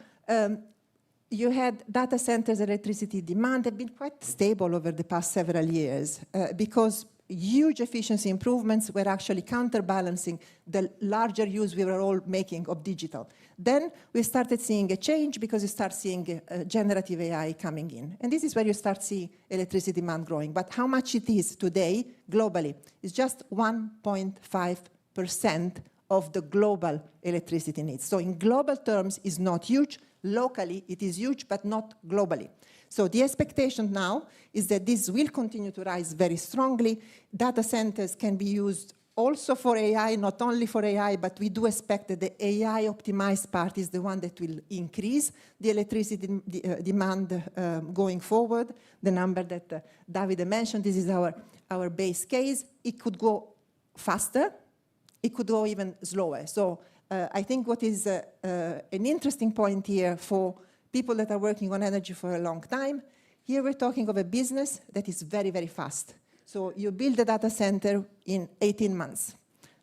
you had data centers electricity demand have been quite stable over the past several years because huge efficiency improvements were actually counterbalancing the larger use we were all making of digital. Then we started seeing a change because you start seeing generative AI coming in. And this is where you start seeing electricity demand growing. But how much it is today globally is just 1.5% of the global electricity needs. So in global terms, it's not huge. Locally, it is huge, but not globally. So the expectation now is that this will continue to rise very strongly. Data centers can be used also for AI, not only for AI, but we do expect that the AI-optimized part is the one that will increase the electricity demand going forward. The number that Davide mentioned, this is our base case. It could go faster. It could go even slower. So I think what is an interesting point here for people that are working on energy for a long time, here we're talking of a business that is very, very fast. So you build a data center in 18 months.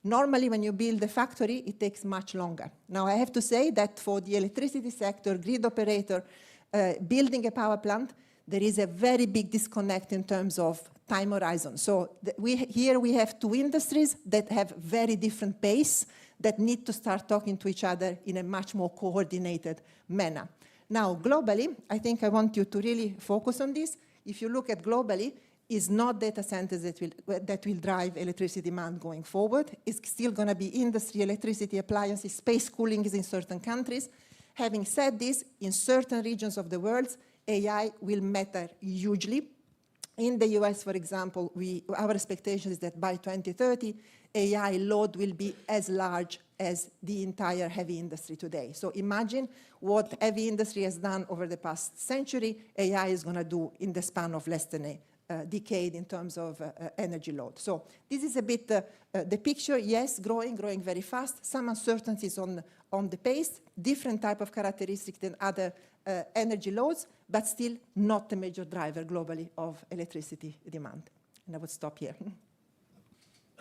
Normally, when you build a factory, it takes much longer. Now, I have to say that for the electricity sector, grid operator, building a power plant, there is a very big disconnect in terms of time horizon. So here we have two industries that have very different pace that need to start talking to each other in a much more coordinated manner. Now, globally, I think I want you to really focus on this. If you look at globally, it's not data centers that will drive electricity demand going forward. It's still going to be industry, electricity, appliances, space cooling is in certain countries. Having said this, in certain regions of the world, AI will matter hugely. In the US, for example, our expectation is that by 2030, AI load will be as large as the entire heavy industry today. So imagine what heavy industry has done over the past century, AI is going to do in the span of less than a decade in terms of energy load. So this is a bit the picture. Yes, growing very fast. Some uncertainties on the pace, different type of characteristics than other energy loads, but still not a major driver globally of electricity demand. And I would stop here.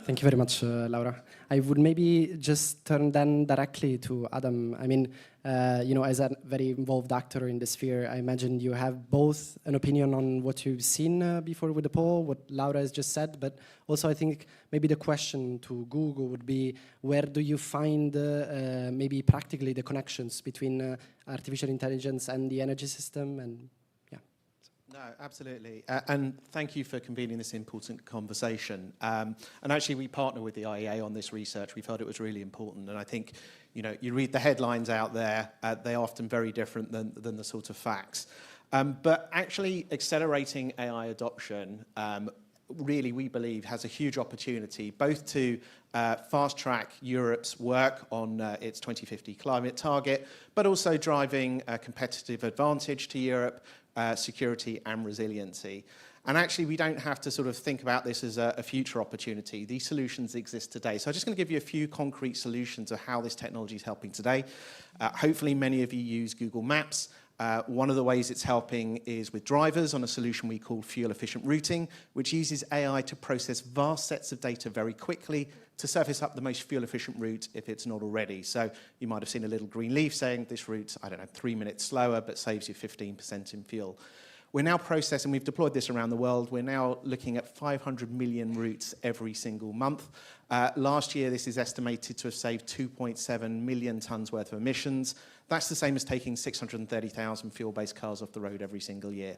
Thank you very much, Laura. I would maybe just turn then directly to Adam. I mean, as a very involved actor in the sphere, I imagine you have both an opinion on what you've seen before with the poll, what Laura has just said, but also I think maybe the question to Google would be, where do you find maybe practically the connections between artificial intelligence and the energy system? And no, absolutely. And thank you for convening this important conversation. And actually, we partner with the IEA on this research. We felt it was really important. And I think, you read the headlines out there, they're often very different than the sort of facts. But actually, accelerating AI adoption really, we believe, has a huge opportunity both to fast-track Europe's work on its 2050 climate target, but also driving a competitive advantage to Europe, security and resiliency. And actually, we don't have to sort of think about this as a future opportunity. These solutions exist today. So I'm just going to give you a few concrete solutions of how this technology is helping today. Hopefully, many of you use Google Maps. One of the ways it's helping is with drivers on a solution we call fuel-efficient routing, which uses AI to process vast sets of data very quickly to surface up the most fuel-efficient route if it's not already. So you might have seen a little green leaf saying this route's, 3 minutes slower, but saves you 15% in fuel. We're now processing, we've deployed this around the world, we're now looking at 500 million routes every single month. Last year, this is estimated to have saved 2.7 million tonnes worth of emissions. That's the same as taking 630,000 fuel-based cars off the road every single year.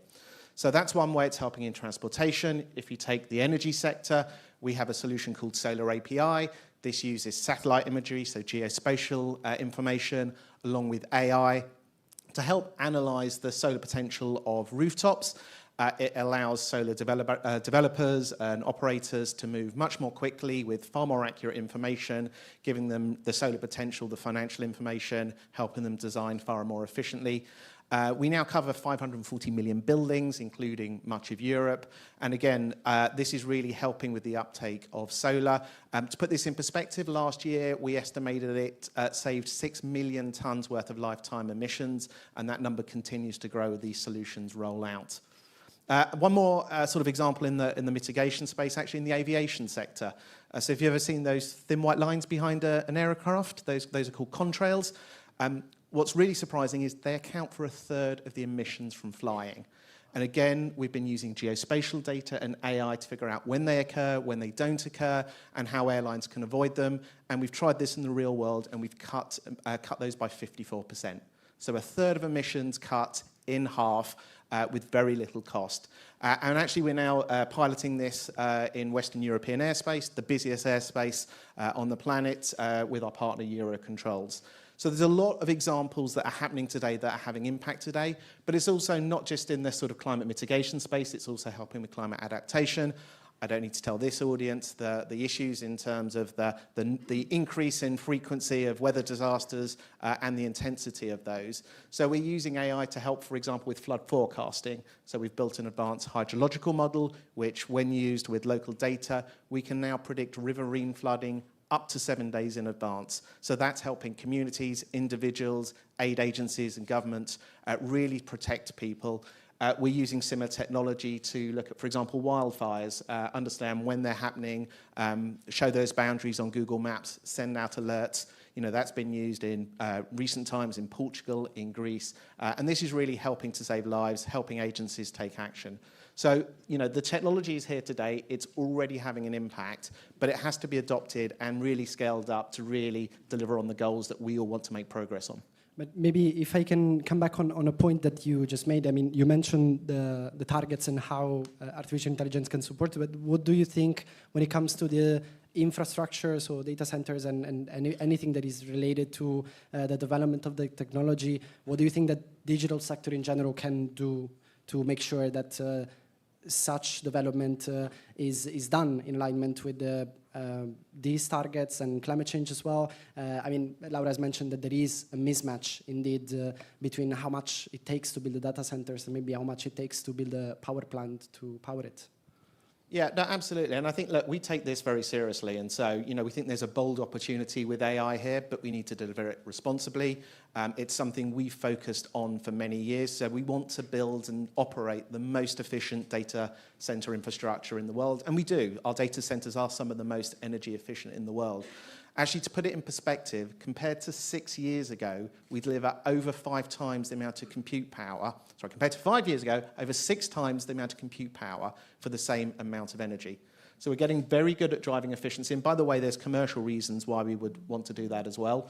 So that's one way it's helping in transportation. If you take the energy sector, we have a solution called Solar API. This uses satellite imagery, so geospatial information, along with AI, to help analyze the solar potential of rooftops. It allows solar developers and operators to move much more quickly with far more accurate information, giving them the solar potential, the financial information, helping them design far more efficiently. We now cover 540 million buildings, including much of Europe. And again, this is really helping with the uptake of solar. To put this in perspective, last year we estimated it saved 6 million tonnes worth of lifetime emissions, and that number continues to grow as these solutions roll out. One more sort of example in the mitigation space, actually in the aviation sector. So have you ever seen those thin white lines behind an aircraft? Those are called contrails. What's really surprising is they account for 1/3 of the emissions from flying. And again, we've been using geospatial data and AI to figure out when they occur, when they don't occur, and how airlines can avoid them. And we've tried this in the real world, and we've cut those by 54%. So 1/3 of emissions cut in half with very little cost. And actually, we're now piloting this in Western European airspace, the busiest airspace on the planet, with our partner Eurocontrols. So there's a lot of examples that are happening today that are having impact today, but it's also not just in the sort of climate mitigation space, it's also helping with climate adaptation. I don't need to tell this audience the issues in terms of the increase in frequency of weather disasters and the intensity of those. So we're using AI to help, for example, with flood forecasting. So we've built an advanced hydrological model, which when used with local data, we can now predict riverine flooding up to 7 days in advance. So that's helping communities, individuals, aid agencies and governments really protect people. We're using similar technology to look at, for example, wildfires, understand when they're happening, show those boundaries on Google Maps, send out alerts. You know, that's been used in recent times in Portugal, in Greece. And this is really helping to save lives, helping agencies take action. So, you know, the technology is here today. It's already having an impact, but it has to be adopted and really scaled up to really deliver on the goals that we all want to make progress on. But maybe if I can come back on a point that you just made. I mean, you mentioned the targets and how artificial intelligence can support, but what do you think when it comes to the infrastructure, so data centers and anything that is related to the development of the technology? What do you think that digital sector in general can do to make sure that such development is done in alignment with these targets and climate change as well? I mean, Laura has mentioned that there is a mismatch indeed between how much it takes to build the data centers and maybe how much it takes to build a power plant to power it. Yeah, no, absolutely. And I think, look, we take this very seriously. And so, you know, we think there's a bold opportunity with AI here, but we need to deliver it responsibly. It's something we've focused on for many years. So we want to build and operate the most efficient data center infrastructure in the world. And we do. Our data centers are some of the most energy efficient in the world. Actually, to put it in perspective, compared to 6 years ago, we deliver over 5 times the amount of compute power. Sorry, compared to 5 years ago, over 6 times the amount of compute power for the same amount of energy. So we're getting very good at driving efficiency. And by the way, there's commercial reasons why we would want to do that as well.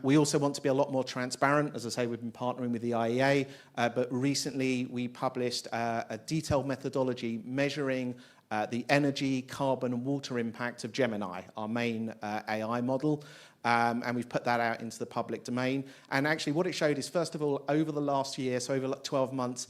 We also want to be a lot more transparent. As I say, we've been partnering with the IEA, but recently we published a detailed methodology measuring the energy, carbon and water impact of Gemini, our main AI model. And we've put that out into the public domain. And actually what it showed is, first of all, over the last year, so over 12 months,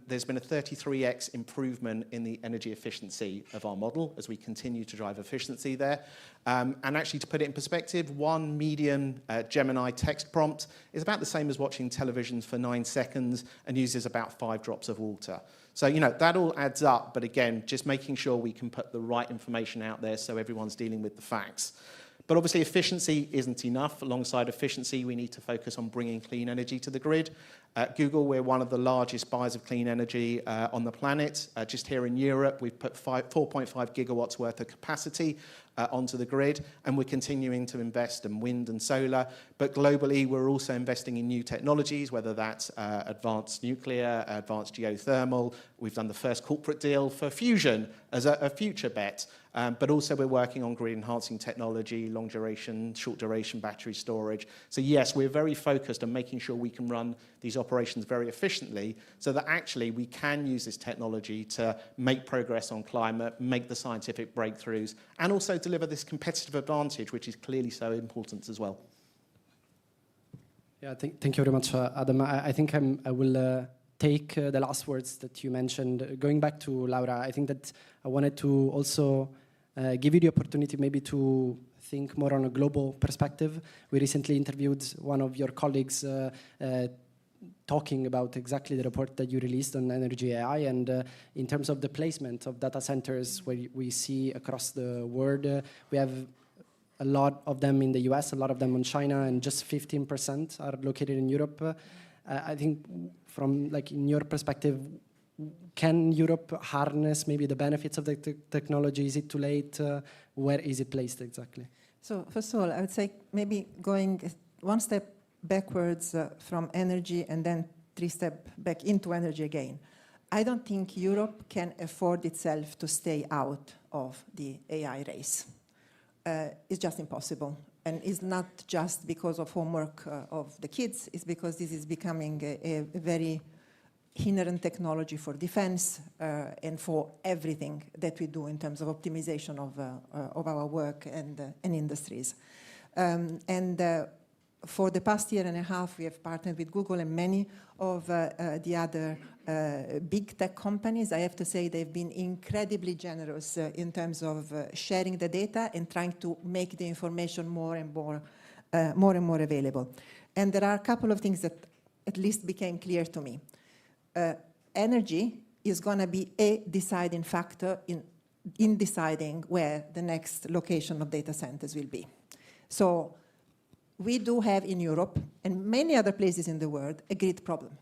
there's been a 33x improvement in the energy efficiency of our model as we continue to drive efficiency there. And actually, to put it in perspective, one median Gemini text prompt is about the same as watching television for 9 seconds and uses about 5 drops of water. So, that all adds up. But again, just making sure we can put the right information out there so everyone's dealing with the facts. But obviously, efficiency isn't enough. Alongside efficiency, we need to focus on bringing clean energy to the grid. At Google, we're one of the largest buyers of clean energy on the planet. Just here in Europe, we've put 4.5 gigawatts worth of capacity onto the grid, and we're continuing to invest in wind and solar. But globally, we're also investing in new technologies, whether that's advanced nuclear, advanced geothermal. We've done the first corporate deal for fusion as a future bet. But also we're working on grid-enhancing technology, long-duration, short-duration battery storage. So yes, we're very focused on making sure we can run these operations very efficiently so that actually we can use this technology to make progress on climate, make the scientific breakthroughs, and also deliver this competitive advantage, which is clearly so important as well. Yeah, thank you very much, Adam. I think I will take the last words that you mentioned. Going back to Laura, I think that I wanted to also give you the opportunity maybe to think more on a global perspective. We recently interviewed one of your colleagues talking about exactly the report that you released on energy AI, and in terms of the placement of data centers where we see across the world, we have a lot of them in the US, a lot of them in China, and just 15% are located in Europe. I think from in your perspective, can Europe harness maybe the benefits of the technology? Is it too late? Where is it placed exactly? So first of all, I would say maybe going one step backwards from energy and then 3 steps back into energy again. I don't think Europe can afford itself to stay out of the AI race. It's just impossible. And it's not just because of homework of the kids, it's because this is becoming a very inherent technology for defense and for everything that we do in terms of optimization of our work and industries. For the past year and a half, we have partnered with Google and many of the other big tech companies. I have to say they've been incredibly generous in terms of sharing the data and trying to make the information more and more available. And there are a couple of things that at least became clear to me. Energy is going to be a deciding factor in deciding where the next location of data centers will be. So we do have in Europe and many other places in the world a grid problem.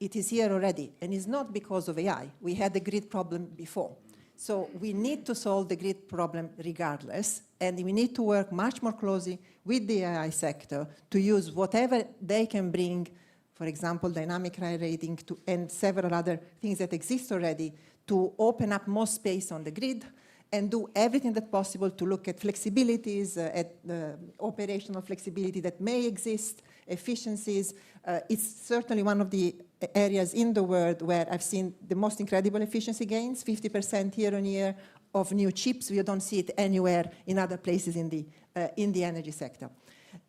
It is here already, and it's not because of AI. We had the grid problem before. So we need to solve the grid problem regardless, and we need to work much more closely with the AI sector to use whatever they can bring, for example, dynamic rating and several other things that exist already, to open up more space on the grid and do everything that's possible to look at flexibilities, at the operational flexibility that may exist, efficiencies. It's certainly one of the areas in the world where I've seen the most incredible efficiency gains, 50% year on year of new chips. We don't see it anywhere in other places in the energy sector.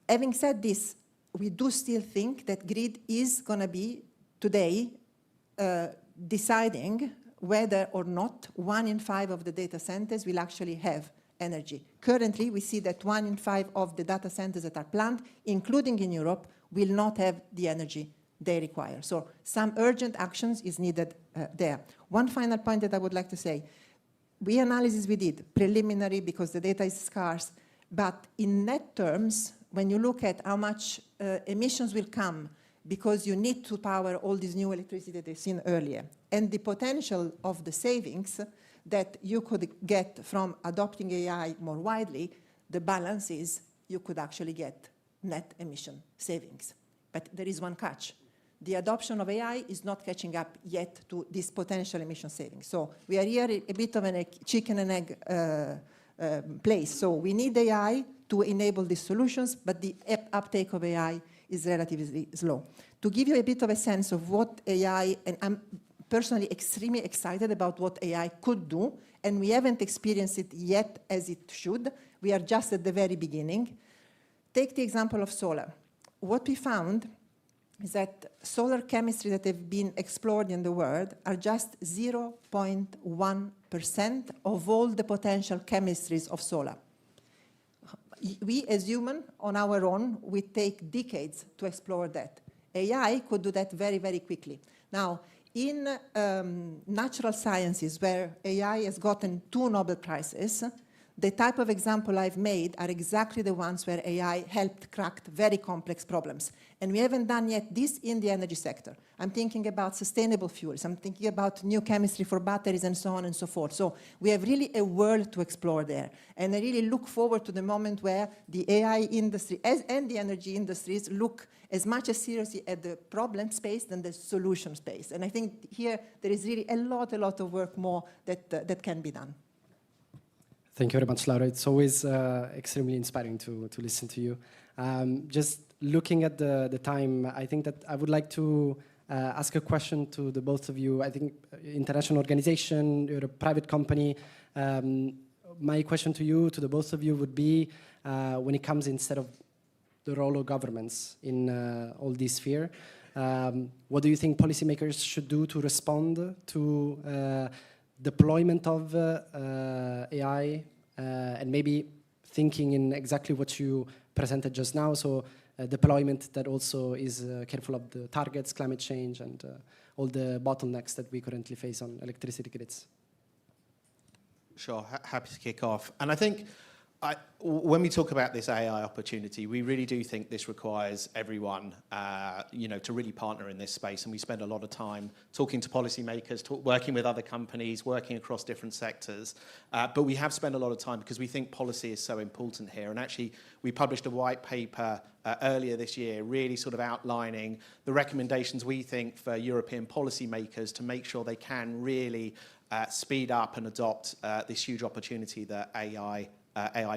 Having said this, we do still think that grid is going to be today deciding whether or not 1 in 5 of the data centers will actually have energy. Currently, we see that 1 in 5 of the data centers that are planned, including in Europe, will not have the energy they require. So some urgent actions is needed there. One final point that I would like to say. Analysis we did, preliminary because the data is scarce, but in net terms, when you look at how much emissions will come because you need to power all this new electricity that they've seen earlier, and the potential of the savings that you could get from adopting AI more widely, the balance is you could actually get net emission savings. But there is one catch. The adoption of AI is not catching up yet to this potential emission savings. So we are here a bit of a chicken and egg place. So we need AI to enable these solutions, but the uptake of AI is relatively slow. To give you a bit of a sense of what AI, and I'm personally extremely excited about what AI could do, and we haven't experienced it yet as it should. We are just at the very beginning. Take the example of solar. What we found is that solar chemistry that have been explored in the world are just 0.1% of all the potential chemistries of solar. We as humans, on our own, we take decades to explore that. AI could do that very, very quickly. Now, in natural sciences, where AI has gotten 2 Nobel Prizes, the type of example I've made are exactly the ones where AI helped crack very complex problems. And we haven't done yet this in the energy sector. I'm thinking about sustainable fuels. I'm thinking about new chemistry for batteries and so on and so forth. So we have really a world to explore there. And I really look forward to the moment where the AI industry and the energy industries look as much as seriously at the problem space than the solution space. And I think here there is really a lot of work more that can be done. Thank you very much, Laura. It's always extremely inspiring to listen to you. Just looking at the time, I think that I would like to ask a question to the both of you. I think international organization, you're a private company. My question to you, to the both of you, would be when it comes instead of the role of governments in all this sphere, what do you think policymakers should do to respond to deployment of AI, and maybe thinking in exactly what you presented just now, so deployment that also is careful of the targets, climate change, and all the bottlenecks that we currently face on electricity grids? Sure, happy to kick off. And I think when we talk about this AI opportunity, we really do think this requires everyone, to really partner in this space. And we spend a lot of time talking to policymakers, working with other companies, working across different sectors. But we have spent a lot of time because we think policy is so important here. And actually, we published a white paper earlier this year, really sort of outlining the recommendations we think for European policymakers to make sure they can really speed up and adopt this huge opportunity that AI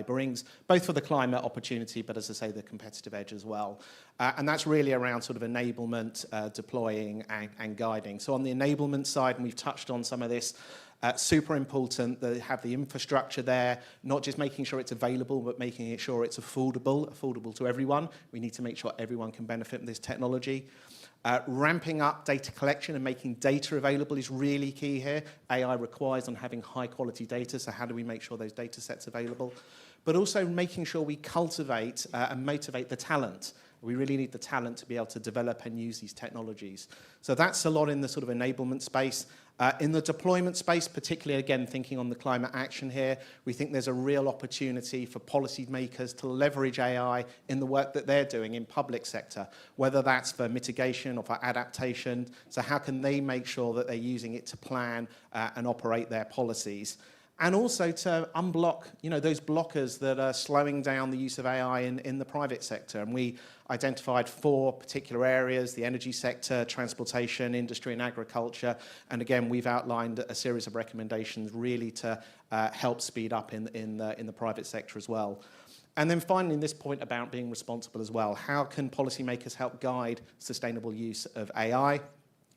brings, both for the climate opportunity, but as I say, the competitive edge as well. And that's really around sort of enablement, deploying and guiding. So on the enablement side, and we've touched on some of this, super important that have the infrastructure there, not just making sure it's available, but making sure it's affordable to everyone. We need to make sure everyone can benefit from this technology. Ramping up data collection and making data available is really key here. AI requires on having high quality data, so how do we make sure those data sets are available? But also making sure we cultivate and motivate the talent. We really need the talent to be able to develop and use these technologies. So that's a lot in the sort of enablement space. In the deployment space, particularly, again, thinking on the climate action here, we think there's a real opportunity for policymakers to leverage AI in the work that they're doing in public sector, whether that's for mitigation or for adaptation. So how can they make sure that they're using it to plan and operate their policies? And also to unblock, those blockers that are slowing down the use of AI in the private sector. And we identified 4 particular areas: the energy sector, transportation, industry and agriculture. And again, we've outlined a series of recommendations really to help speed up in the private sector as well. And then finally, this point about being responsible as well. How can policymakers help guide sustainable use of AI,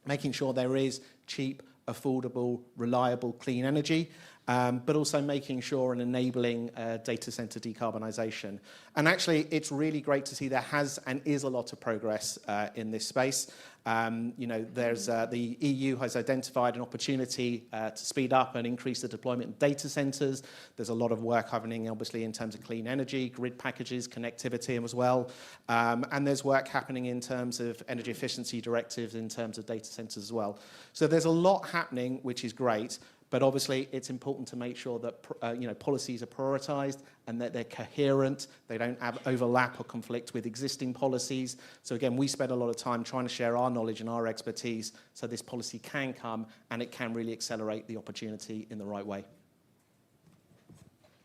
making sure there is cheap, affordable, reliable, clean energy, but also making sure and enabling data center decarbonisation. And actually, it's really great to see there has and is a lot of progress in this space. There's the EU has identified an opportunity to speed up and increase the deployment of data centers. There's a lot of work happening, obviously, in terms of clean energy, grid packages, connectivity as well. And there's work happening in terms of energy efficiency directives, in terms of data centers as well. So there's a lot happening, which is great. But obviously, it's important to make sure that policies are prioritised and that they're coherent. They don't have overlap or conflict with existing policies. So again, we spend a lot of time trying to share our knowledge and our expertise so this policy can come and it can really accelerate the opportunity in the right way.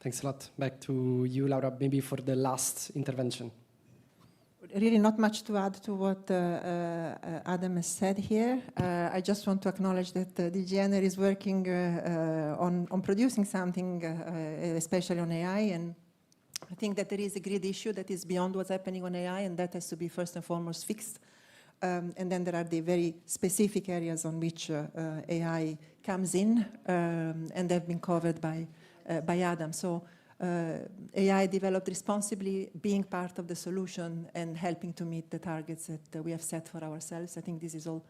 Thanks a lot. Back to you, Laura, maybe for the last intervention. Really not much to add to what Adam has said here. I just want to acknowledge that DG Energy is working on producing something, especially on AI. And I think that there is a grid issue that is beyond what's happening on AI, and that has to be first and foremost fixed. And then there are the very specific areas on which AI comes in, and they've been covered by Adam. So AI developed responsibly, being part of the solution and helping to meet the targets that we have set for ourselves. I think this is all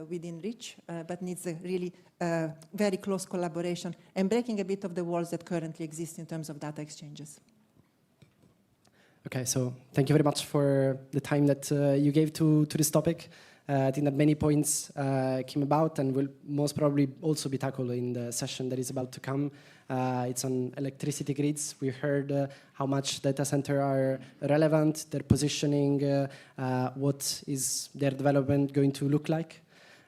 within reach, but needs a really very close collaboration and breaking a bit of the walls that currently exist in terms of data exchanges. Okay, so thank you very much for the time that you gave to this topic. I think that many points came about and will most probably also be tackled in the session that is about to come. It's on electricity grids. We heard how much data centers are relevant, their positioning, what is their development going to look like.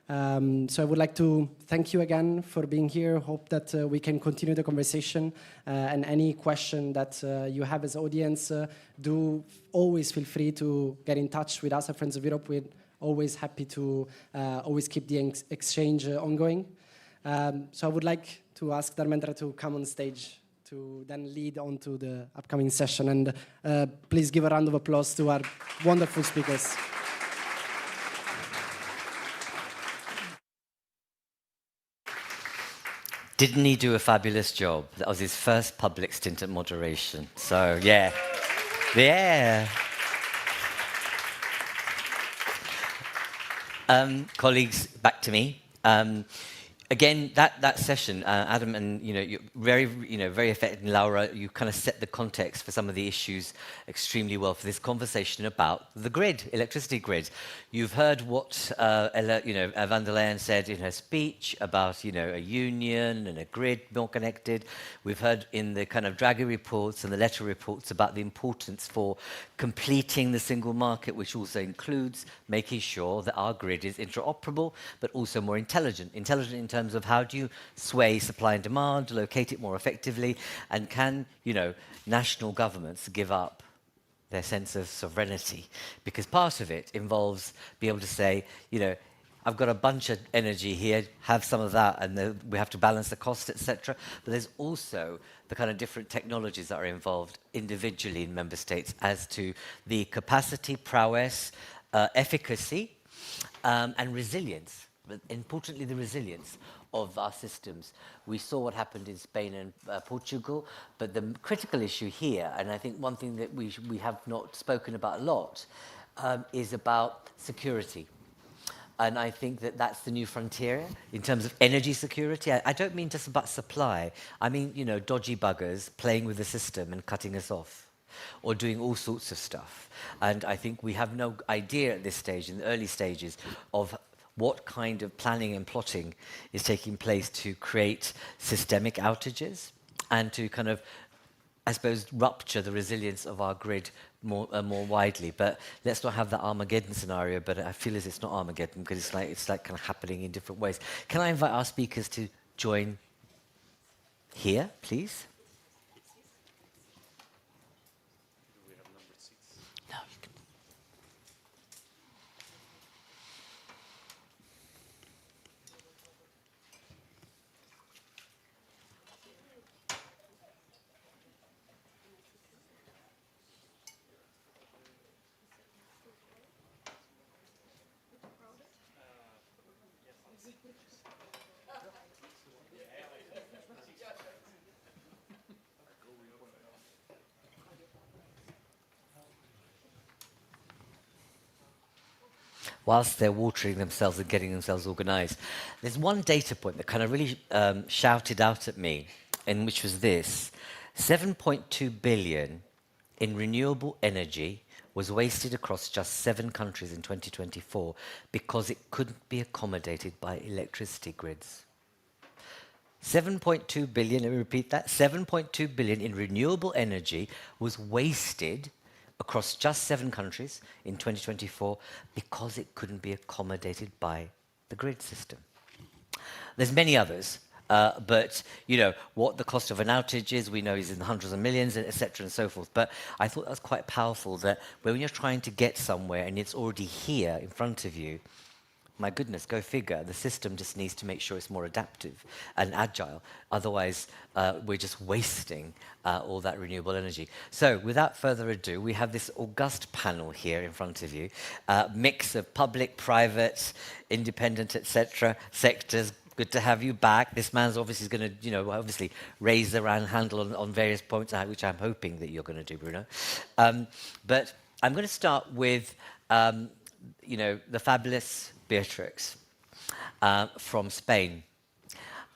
So I would like to thank you again for being here. Hope that we can continue the conversation. And any question that you have as audience, do always feel free to get in touch with us at Friends of Europe. We're always happy to always keep the exchange ongoing. So I would like to ask Dharmendra to come on stage to then lead on to the upcoming session. And please give a round of applause to our wonderful speakers. Didn't he do a fabulous job? That was his first public stint at moderation. So, yeah. Yeah. Colleagues, back to me. Again, that session, Adam, and you're very effective, and Laura, you kind of set the context for some of the issues extremely well for this conversation about the grid, electricity grid. You've heard what van der Leyen said in her speech about a union and a grid more connected. We've heard in the kind of Draghi reports and the letter reports about the importance for completing the single market, which also includes making sure that our grid is interoperable, but also more intelligent in terms of how do you sway supply and demand, locate it more effectively, and can, national governments give up their sense of sovereignty? Because part of it involves being able to say, I've got a bunch of energy here, have some of that, and we have to balance the cost, etc. But there's also the kind of different technologies that are involved individually in member states as to the capacity, prowess, efficacy, and resilience. But importantly, the resilience of our systems. We saw what happened in Spain and Portugal, but the critical issue here, and I think one thing that we have not spoken about a lot, is about security. And I think that that's the new frontier in terms of energy security. I don't mean just about supply. I mean, dodgy buggers playing with the system and cutting us off, or doing all sorts of stuff. And I think we have no idea at this stage, in the early stages, of what kind of planning and plotting is taking place to create systemic outages and to kind of, I suppose, rupture the resilience of our grid more widely. But let's not have that Armageddon scenario, but I feel as it's not Armageddon because it's like kind of happening in different ways. Can I invite our speakers to join here, please? Whilst they're watering themselves and getting themselves organised. There's one data point that kind of really shouted out at me, and which was this. 7.2 billion in renewable energy was wasted across just 7 countries in 2024 because it couldn't be accommodated by electricity grids. 7.2 billion, let me repeat that, 7.2 billion in renewable energy was wasted across just 7 countries in 2024 because it couldn't be accommodated by the grid system. There's many others, but what the cost of an outage is, we know is in the hundreds of millions, etc. and so forth. But I thought that was quite powerful that when you're trying to get somewhere and it's already here in front of you, my goodness, go figure, the system just needs to make sure it's more adaptive and agile. Otherwise, we're just wasting all that renewable energy. So without further ado, we have this august panel here in front of you, mix of public, private, independent, etc., sectors, Good to have you back. This man's obviously going to, obviously raise the handle on various points, which I'm hoping that you're going to do, Bruno. But I'm going to start with, the fabulous Beatrix from Spain.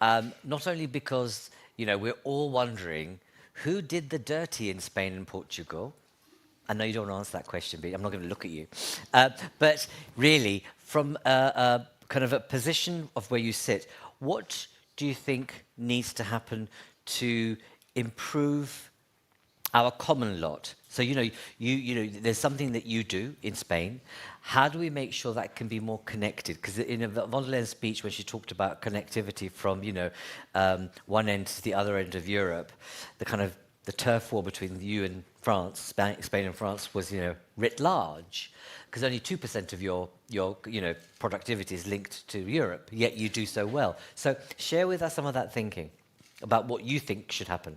Not only because, we're all wondering who did the dirty in Spain and Portugal. I know you don't want to answer that question, but I'm not going to look at you. But really, from kind of a position of where you sit, what do you think needs to happen to improve our common lot? So, there's something that you do in Spain. How do we make sure that can be more connected? Because in von der Leyen's speech, when she talked about connectivity from, one end to the other end of Europe, the turf war between you and France, Spain and France, was, writ large. Because only 2% of your productivity is linked to Europe, yet you do so well. So share with us some of that thinking about what you think should happen.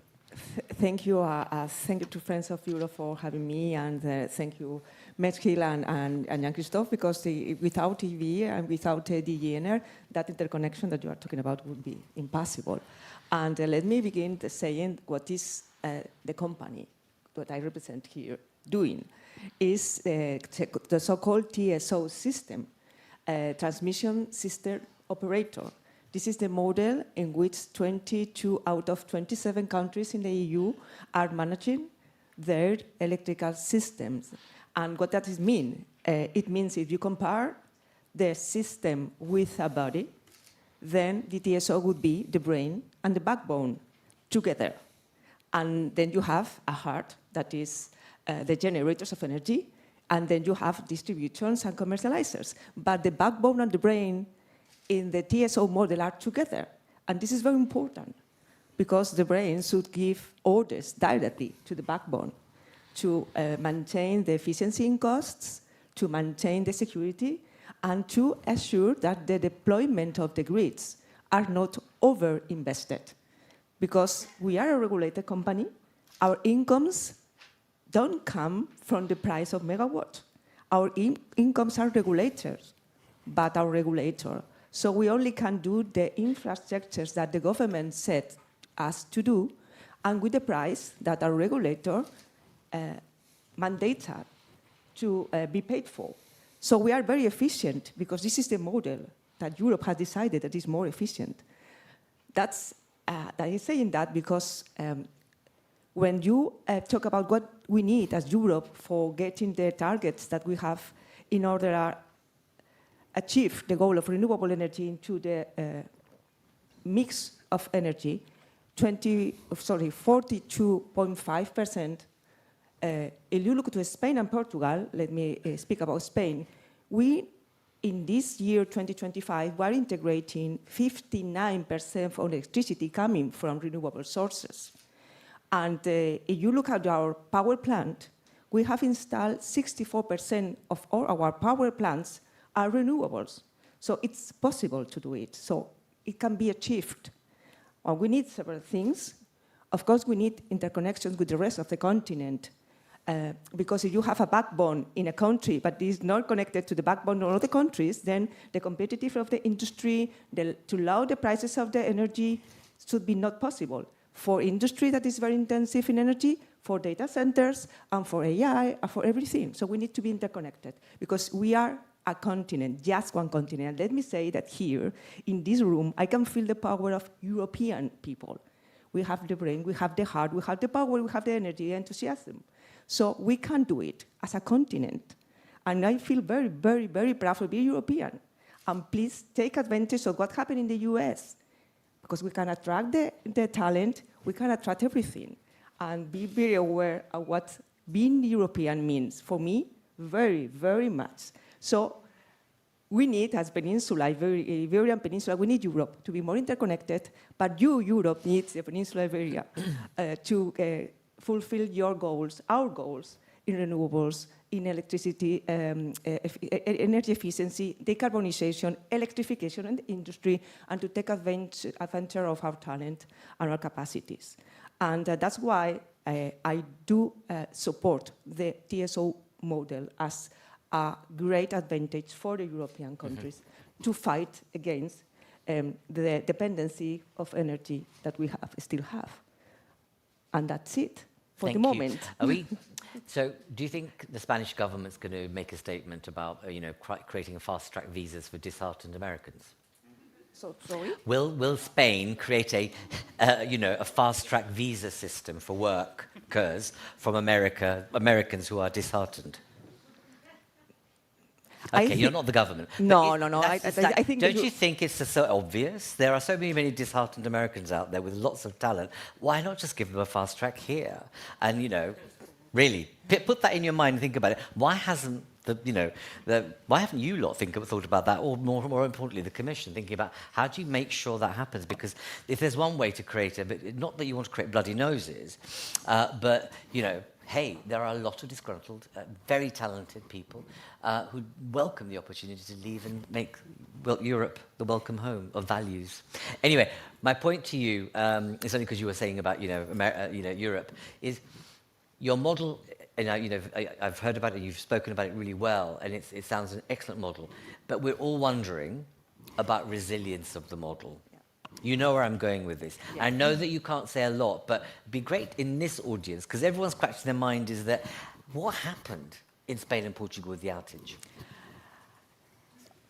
Thank you. Thank you to Friends of Europe for having me, and thank you, Metskill and Jan-Christophe, because without EV and without DGNR, that interconnection that you are talking about would be impossible. And let me begin saying what is the company that I represent here doing. Is the so-called TSO system, transmission system operator. This is the model in which 22 out of 27 countries in the EU are managing their electrical systems. And what does it mean? It means if you compare the system with a body, then the TSO would be the brain and the backbone together. And then you have a heart that is the generators of energy, and then you have distributors and commercializers. But the backbone and the brain in the TSO model are together. And this is very important, because the brain should give orders directly to the backbone to maintain the efficiency in costs, to maintain the security, and to assure that the deployment of the grids are not over-invested. Because we are a regulated company, our incomes don't come from the price of megawatt. Our incomes are regulators, but our regulator. So we only can do the infrastructures that the government set us to do, and with the price that our regulator mandated to be paid for. So we are very efficient, because this is the model that Europe has decided that is more efficient. I'm saying that because when you talk about what we need as Europe for getting the targets that we have in order to achieve the goal of renewable energy into the mix of energy, 42.5%. If you look to Spain and Portugal, let me speak about Spain, we, in this year, 2025, we're integrating 59% of electricity coming from renewable sources. And if you look at our power plant, we have installed 64% of all our power plants are renewables. So it's possible to do it. So it can be achieved. We need several things. Of course, we need interconnections with the rest of the continent. Because if you have a backbone in a country, but it is not connected to the backbone of other countries, then the competitiveness of the industry, to lower the prices of the energy, should be not possible. For industry that is very intensive in energy, for data centers, and for AI, and for everything. So we need to be interconnected, because we are a continent, just one continent. Let me say that here, in this room, I can feel the power of European people. We have the brain, we have the heart, we have the power, we have the energy, the enthusiasm. So we can do it as a continent. And I feel very, very, very proud to be European. And please take advantage of what happened in the US, because we can attract the talent, we can attract everything, and be very aware of what being European means. For me, very, very much. So we need, as Peninsula, Iberian Peninsula, we need Europe to be more interconnected, but Europe needs the Peninsula Iberia to fulfill your goals, our goals, in renewables, in electricity, energy efficiency, decarbonisation, electrification in the industry, and to take advantage of our talent and our capacities. And that's why I do support the TSO model as a great advantage for the European countries to fight against the dependency of energy that we still have. And that's it for Thank the moment. So do you think the Spanish government's going to make a statement about, creating fast-track visas for disheartened Americans? So, sorry? Will Spain create a fast-track visa system for workers from Americans who are disheartened? Okay, you're not the government. No. I think. Don't you think it's so obvious? There are so many disheartened Americans out there with lots of talent. Why not just give them a fast track here? And really put that in your mind and think about it. Why hasn't why haven't you lot thought about that, or more importantly, the Commission thinking about how do you make sure that happens? Because if there's one way to create not that you want to create bloody noses, but hey, there are a lot of disgruntled, very talented people who welcome the opportunity to leave and make Europe the welcome home of values. Anyway, my point to you, it's only because you were saying about Europe, is your model. I've heard about it. You've spoken about it really well, and it sounds an excellent model. But we're all wondering about resilience of the model. You know where I'm going with this. Yeah. I know that you can't say a lot, but it'd be great in this audience, because everyone's scratching their mind, is that what happened in Spain and Portugal with the outage?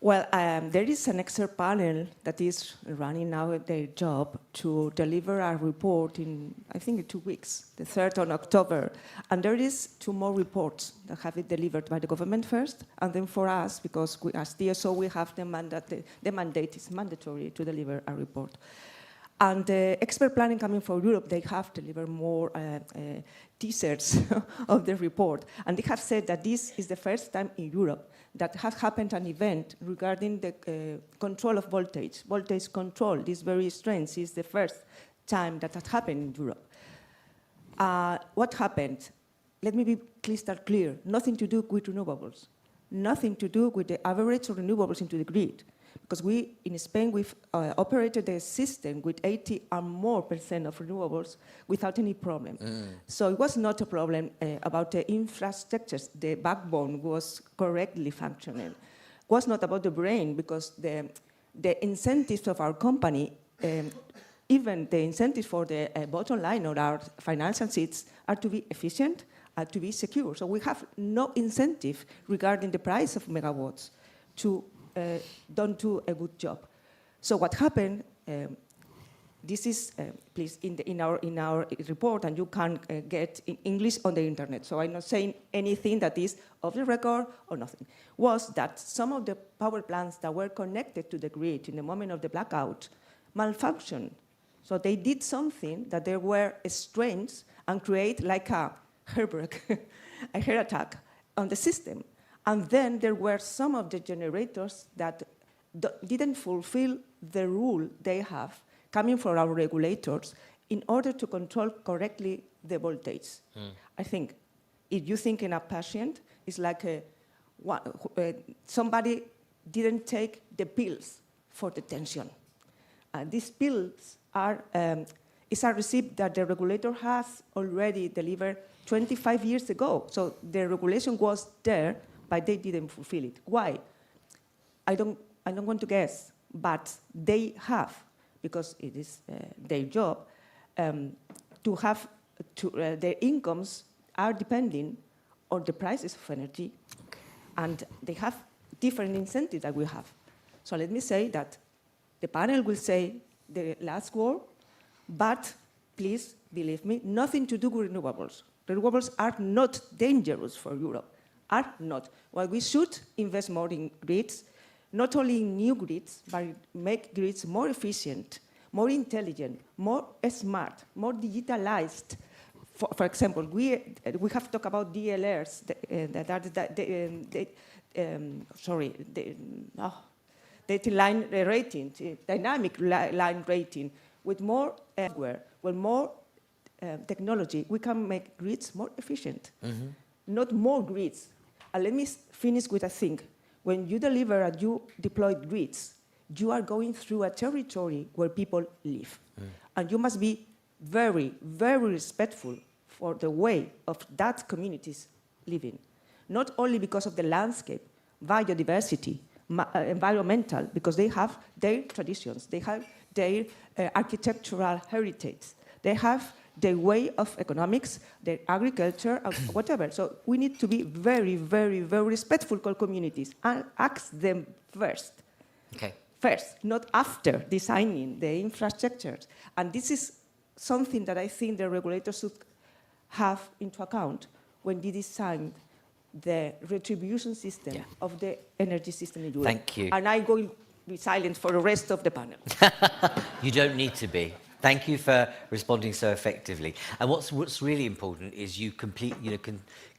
Well, there is an expert panel that is running now their job to deliver a report in, I think, 2 weeks, the 3rd of October. And there is 2 more reports that have been delivered by the government first, and then for us, because as DSO, we have the mandate is mandatory to deliver a report. And the expert planning coming from Europe, they have delivered more teasers of the report. And they have said that this is the first time in Europe that has happened an event regarding the control of voltage. Voltage control, this very strange, is the first time that has happened in Europe. What happened? Let me be crystal clear. Nothing to do with renewables. Nothing to do with the average of renewables into the grid. Because we, in Spain, we've operated a system with 80% or more of renewables without any problem. So it was not a problem about the infrastructures. The backbone was correctly functioning. It was not about the brain, because the incentives of our company, even the incentives for the bottom line or our financial seats, are to be efficient, are to be secure. So we have no incentive regarding the price of megawatts to don't do a good job. So what happened? This is please in our report, and you can get in English on the internet. So I'm not saying anything that is off the record or nothing. Was that some of the power plants that were connected to the grid in the moment of the blackout malfunctioned. So they did something that there were strains and create like a heart attack on the system. And then there were some of the generators that didn't fulfill the rule they have coming from our regulators in order to control correctly the voltage. I think if you think in a patient, it's like somebody didn't take the pills for the tension. These pills are is a receipt that the regulator has already delivered 25 years ago. So the regulation was there, but they didn't fulfill it. Why? I don't want to guess, but they have, because it is their job, to have their incomes are depending on the prices of energy, and they have different incentives that we have. So let me say that the panel will say the last word, but please believe me, nothing to do with renewables. Renewables are not dangerous for Europe. Are not. Well, we should invest more in grids, not only in new grids, but make grids more efficient, more intelligent, more smart, more digitalized. For example, we have talked about DLRs, data line rating, dynamic line rating. With more hardware, with more technology, we can make grids more efficient, not more grids. And let me finish with a thing. When you deliver and you deploy grids, you are going through a territory where people live. And you must be very, very respectful for the way of that community's living. Not only because of the landscape, biodiversity, environmental, because they have their traditions, they have their architectural heritage, they have their way of economics, their agriculture, whatever. So we need to be very, very, very respectful to communities and ask them first. Okay. First, not after designing the infrastructures. And this is something that I think the regulators should have into account when they design the retribution system of the energy system in Europe. Thank you. And I'm going to be silent for the rest of the panel. You don't need to be. Thank you for responding so effectively. And what's really important is you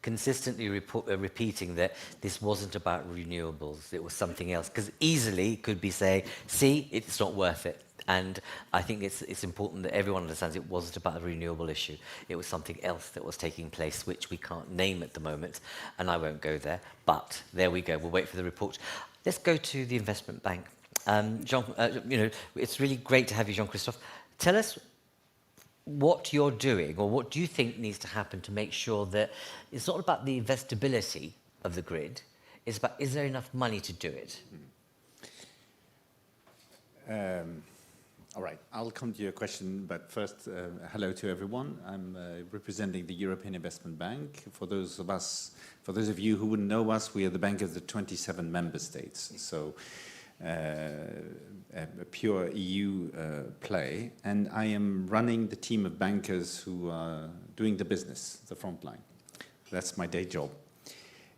consistently repeating that this wasn't about renewables, it was something else. Because easily it could be saying, see, it's not worth it. And I think it's important that everyone understands it wasn't about a renewable issue. It was something else that was taking place, which we can't name at the moment, and I won't go there. But there we go. We'll wait for the report. Let's go to the investment bank. Jean, it's really great to have you, Jean-Christophe. Tell us what you're doing, or what do you think needs to happen to make sure that it's not about the investability of the grid, it's about, is there enough money to do it? All right, I'll come to your question, but first, hello to everyone. I'm representing the European Investment Bank. For those of you who wouldn't know us, we are the bank of the 27 member states. So a pure EU play, and I am running the team of bankers who are doing the business, the front line. That's my day job.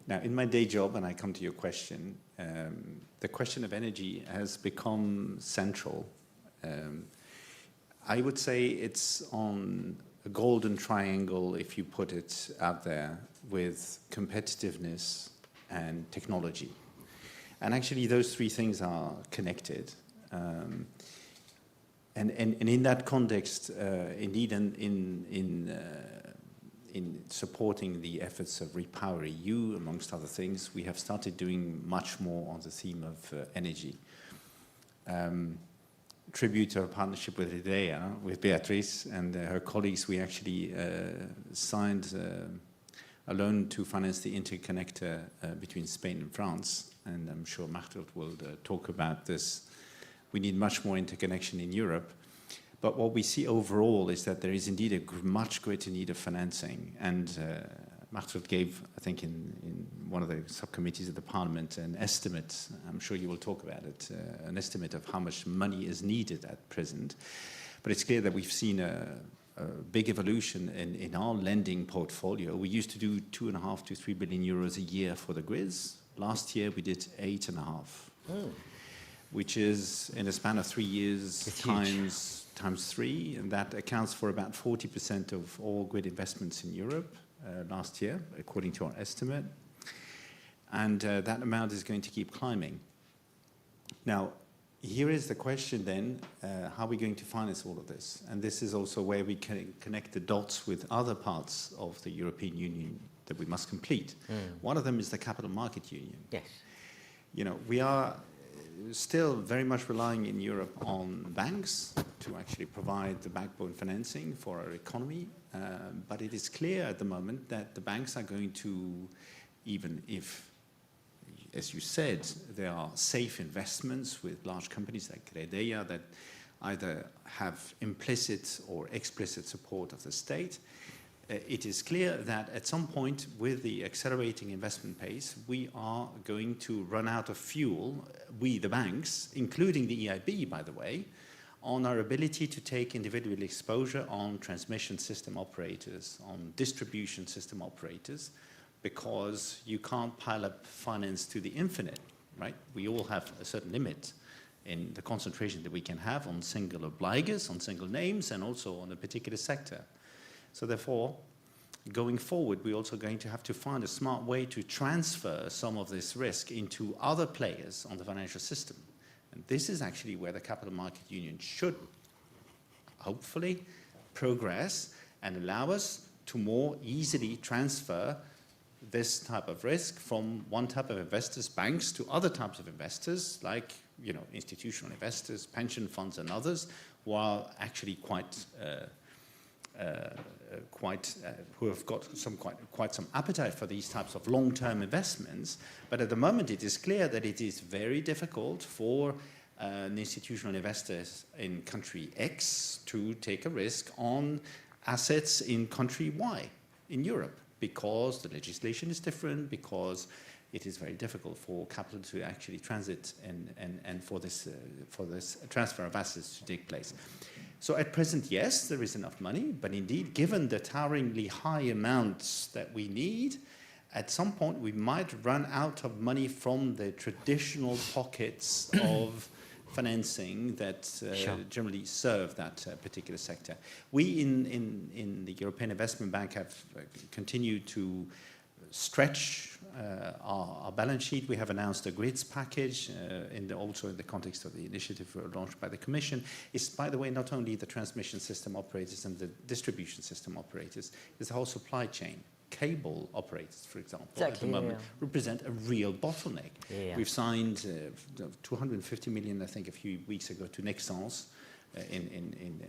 Now, in my day job, and I come to your question, the question of energy has become central. I would say it's on a golden triangle, if you put it out there, with competitiveness and technology. And actually, those three things are connected. And in that context, indeed, in supporting the efforts of REPowerEU, amongst other things, we have started doing much more on the theme of energy. Tribute to our partnership with IDEA, with Beatrice and her colleagues, we actually signed a loan to finance the interconnector between Spain and France. And I'm sure Martel will talk about this. We need much more interconnection in Europe. But what we see overall is that there is indeed a much greater need of financing. And Martel gave, I think, in one of the subcommittees of the Parliament, an estimate, I'm sure you will talk about it, an estimate of how much money is needed at present. But it's clear that we've seen a big evolution in our lending portfolio. We used to do 2.5 to 3 billion euros a year for the grids. Last year we did 8.5, which is in a span of 3 years times 3, and that accounts for about 40% of all grid investments in Europe last year, according to our estimate. And that amount is going to keep climbing. Now, here is the question then, how are we going to finance all of this? And this is also where we can connect the dots with other parts of the European Union that we must complete. One of them is the Capital Market Union. Yes. You know, we are still very much relying in Europe on banks to actually provide the backbone financing for our economy. But it is clear at the moment that the banks are going to, even if, as you said, there are safe investments with large companies like Redeia that either have implicit or explicit support of the state, it is clear that at some point, with the accelerating investment pace, we are going to run out of fuel, we, the banks, including the EIB, by the way, on our ability to take individual exposure on transmission system operators, on distribution system operators, because you can't pile up finance to the infinite, right? We all have a certain limit in the concentration that we can have on single obligors, on single names, and also on a particular sector. So therefore, going forward, we're also going to have to find a smart way to transfer some of this risk into other players on the financial system. And this is actually where the Capital Market Union should, hopefully, progress and allow us to more easily transfer this type of risk from one type of investors, banks, to other types of investors, like, you know, institutional investors, pension funds and others, who are actually quite who have got quite some appetite for these types of long-term investments. But at the moment, it is clear that it is very difficult for an institutional investors in country X to take a risk on assets in country Y in Europe, because the legislation is different, because it is very difficult for capital to actually transit and for this transfer of assets to take place. So at present, yes, there is enough money, but indeed, given the toweringly high amounts that we need, at some point we might run out of money from the traditional pockets of financing that generally serve that particular sector. We in the European Investment Bank have continued to stretch our balance sheet. We have announced a grids package also in the context of the initiative launched by the Commission. It's, by the way, not only the transmission system operators and the distribution system operators, it's the whole supply chain. Cable operators, for example, at the moment represent a real bottleneck. We've signed 250 million, I think, a few weeks ago to Nexans in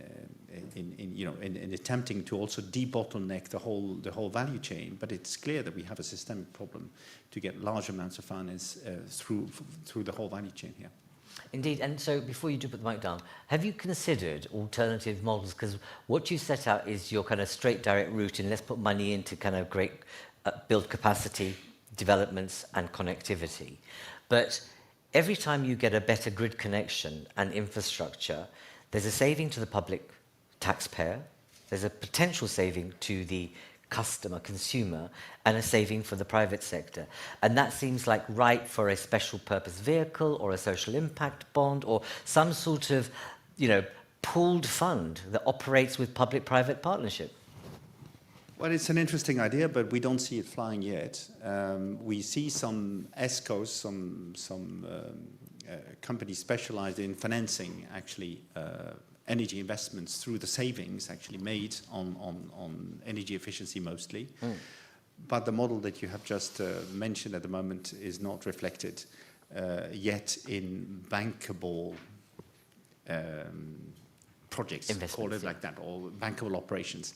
attempting to also debottleneck the whole value chain. But it's clear that we have a systemic problem to get large amounts of finance through the whole value chain here. Indeed, and so before you do put the mic down, have you considered alternative models? Because what you set out is your kind of straight direct route, and let's put money into kind of great build capacity, developments and connectivity. But every time you get a better grid connection and infrastructure, there's a saving to the public taxpayer, there's a potential saving to the customer, consumer, and a saving for the private sector. And that seems like right for a special purpose vehicle or a social impact bond or some sort of, pooled fund that operates with public-private partnership. Well, it's an interesting idea, but we don't see it flying yet. We see some ESCOs, some companies specialized in financing, actually, energy investments through the savings actually made on energy efficiency mostly. But the model that you have just mentioned at the moment is not reflected yet in bankable projects, call it like that, or bankable operations.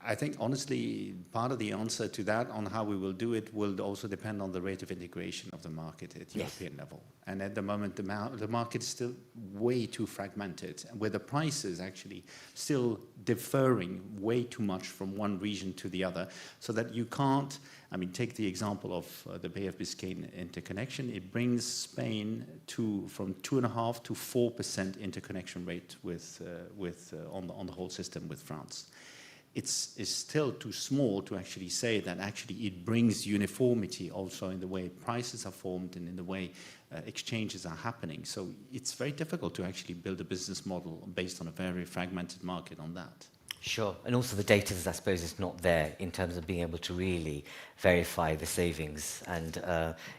I think, honestly, part of the answer to that on how we will do it will also depend on the rate of integration of the market at European level. And at the moment, the market is still way too fragmented, where the prices actually still differing way too much from one region to the other, so that you can't, take the example of the Bay of Biscay interconnection. It brings Spain from 2.5% to 4% interconnection rate on the whole system with France. It's still too small to actually say that actually it brings uniformity also in the way prices are formed and in the way exchanges are happening. So it's very difficult to actually build a business model based on a very fragmented market on that. Sure, and also the data, I suppose, is not there in terms of being able to really verify the savings and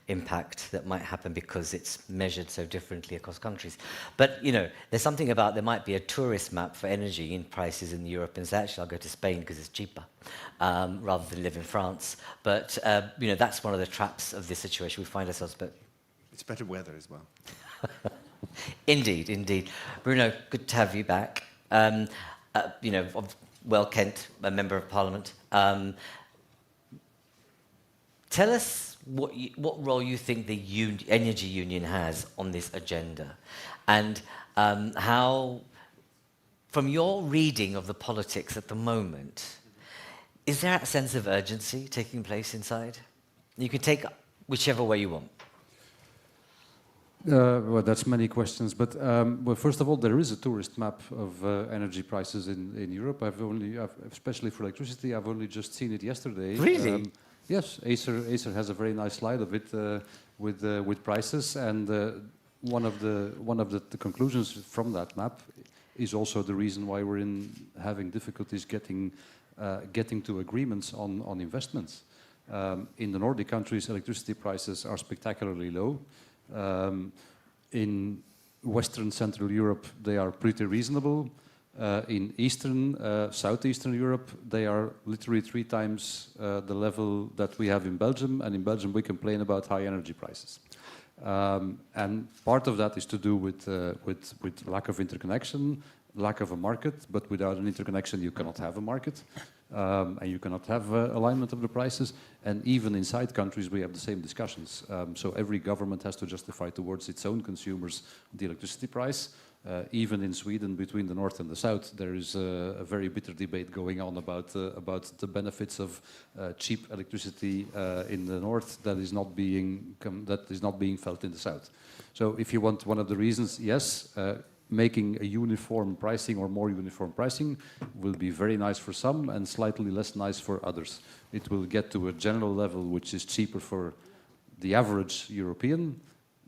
impact that might happen because it's measured so differently across countries. But, there's something about there might be a tourist map for energy in prices in Europe, and say, actually, I'll go to Spain because it's cheaper, rather than live in France. But, that's one of the traps of this situation we find ourselves. But it's better weather as well. Indeed. Bruno, good to have you back. Well Kent, a member of Parliament. Tell us what role you think the Energy Union has on this agenda, and how, from your reading of the politics at the moment, is there a sense of urgency taking place inside? You can take whichever way you want. Well, that's many questions, but well, first of all, there is a tourist map of energy prices in Europe. Especially for electricity, I've only just seen it yesterday. Really? Yes, Acer has a very nice slide of it with prices, and one of the conclusions from that map is also the reason why we're having difficulties getting to agreements on investments. In the Nordic countries, electricity prices are spectacularly low. In Western Central Europe, they are pretty reasonable. In Southeastern Europe, they are literally 3 times the level that we have in Belgium. And in Belgium, we complain about high energy prices. And part of that is to do with lack of interconnection, lack of a market, but without an interconnection you cannot have a market, and you cannot have alignment of the prices. And even inside countries we have the same discussions. So every government has to justify towards its own consumers the electricity price. Even in Sweden, between the north and the south, there is a very bitter debate going on about the benefits of cheap electricity in the north that is not being felt in the south. So if you want one of the reasons, yes, making a uniform pricing or more uniform pricing will be very nice for some and slightly less nice for others. It will get to a general level which is cheaper for the average European,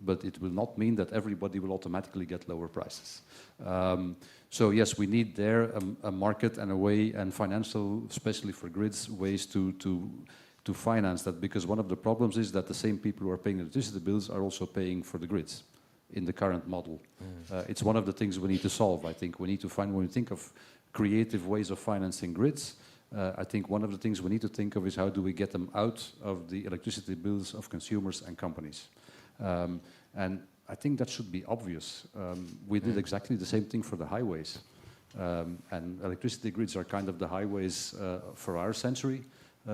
but it will not mean that everybody will automatically get lower prices. So yes, we need there a market and a way, and financial, especially for grids, ways to finance that, because one of the problems is that the same people who are paying electricity bills are also paying for the grids in the current model. It's one of the things we need to solve, I think. We need to find, when we think of creative ways of financing grids, I think one of the things we need to think of is how do we get them out of the electricity bills of consumers and companies. And I think that should be obvious. We did exactly the same thing for the highways. And electricity grids are kind of the highways for our century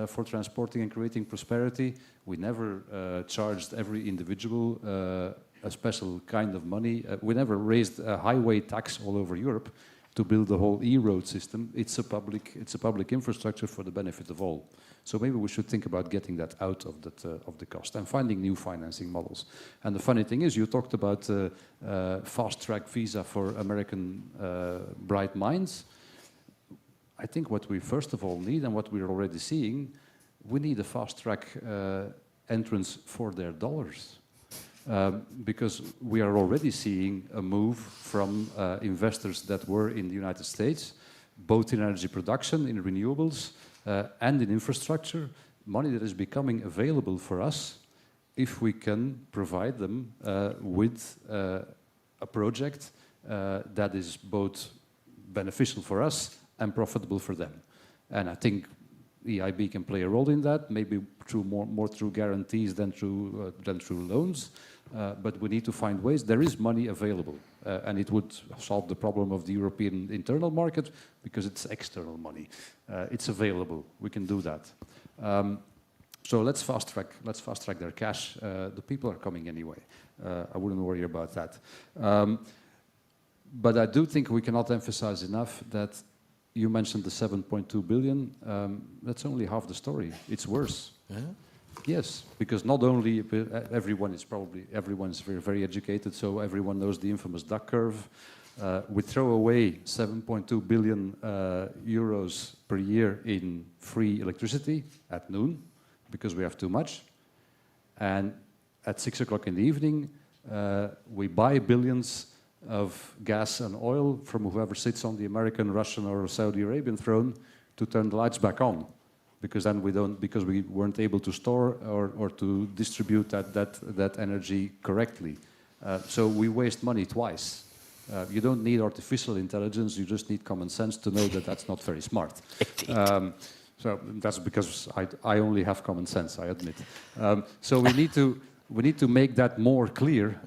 for transporting and creating prosperity. We never charged every individual a special kind of money. We never raised a highway tax all over Europe to build the whole e-road system. It's a public infrastructure for the benefit of all. So maybe we should think about getting that out of the cost and finding new financing models. And the funny thing is, you talked about fast-track visa for American bright minds. I think what we first of all need, and what we're already seeing, we need a fast-track entrance for their dollars. Because we are already seeing a move from investors that were in the United States, both in energy production, in renewables, and in infrastructure, money that is becoming available for us if we can provide them with a project that is both beneficial for us and profitable for them. And I think EIB can play a role in that, maybe through more through guarantees than through loans. But we need to find ways. There is money available, and it would solve the problem of the European internal market because it's external money. It's available. We can do that. So let's fast track their cash. The people are coming anyway. I wouldn't worry about that. But I do think we cannot emphasize enough that you mentioned the 7.2 billion. That's only half the story. It's worse. Yeah? Yes, because not only everyone's very, very educated, so everyone knows the infamous duck curve. We throw away 7.2 billion euros per year in free electricity at noon because we have too much. And at 6 o'clock in the evening, we buy billions of gas and oil from whoever sits on the American, Russian, or Saudi Arabian throne to turn the lights back on. Because then because we weren't able to store or to distribute that energy correctly. So we waste money twice. You don't need artificial intelligence, you just need common sense to know that that's not very smart. So that's because I only have common sense, I admit. So we need to make that more clear,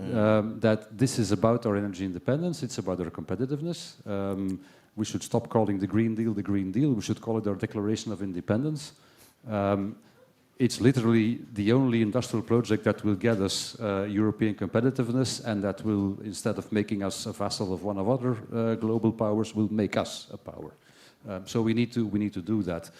that this is about our energy independence, it's about our competitiveness. We should stop calling the Green Deal the Green Deal. We should call it our Declaration of Independence. It's literally the only industrial project that will get us European competitiveness, and that will, instead of making us a vassal of one of other global powers, will make us a power. So we need to do that.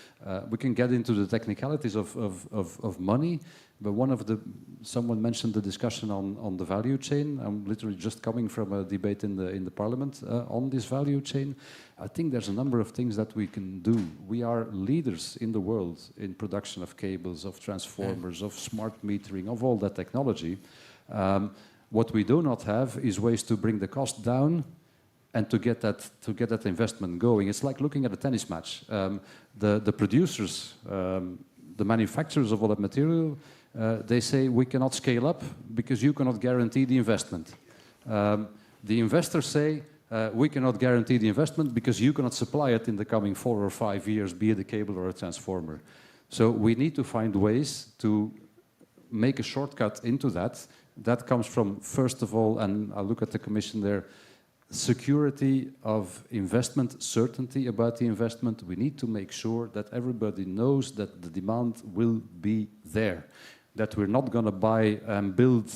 We can get into the technicalities of money, but someone mentioned the discussion on the value chain. I'm literally just coming from a debate in the parliament on this value chain. I think there's a number of things that we can do. We are leaders in the world in production of cables, of transformers, of smart metering, of all that technology. What we do not have is ways to bring the cost down and to get that investment going. It's like looking at a tennis match. The producers, the manufacturers of all that material, they say we cannot scale up because you cannot guarantee the investment. The investors say we cannot guarantee the investment because you cannot supply it in the coming 4 or 5 years, be it a cable or a transformer. So we need to find ways to make a shortcut into that that comes from, first of all, and I'll look at the Commission there, security of investment, certainty about the investment. We need to make sure that everybody knows that the demand will be there, that we're not going to buy and build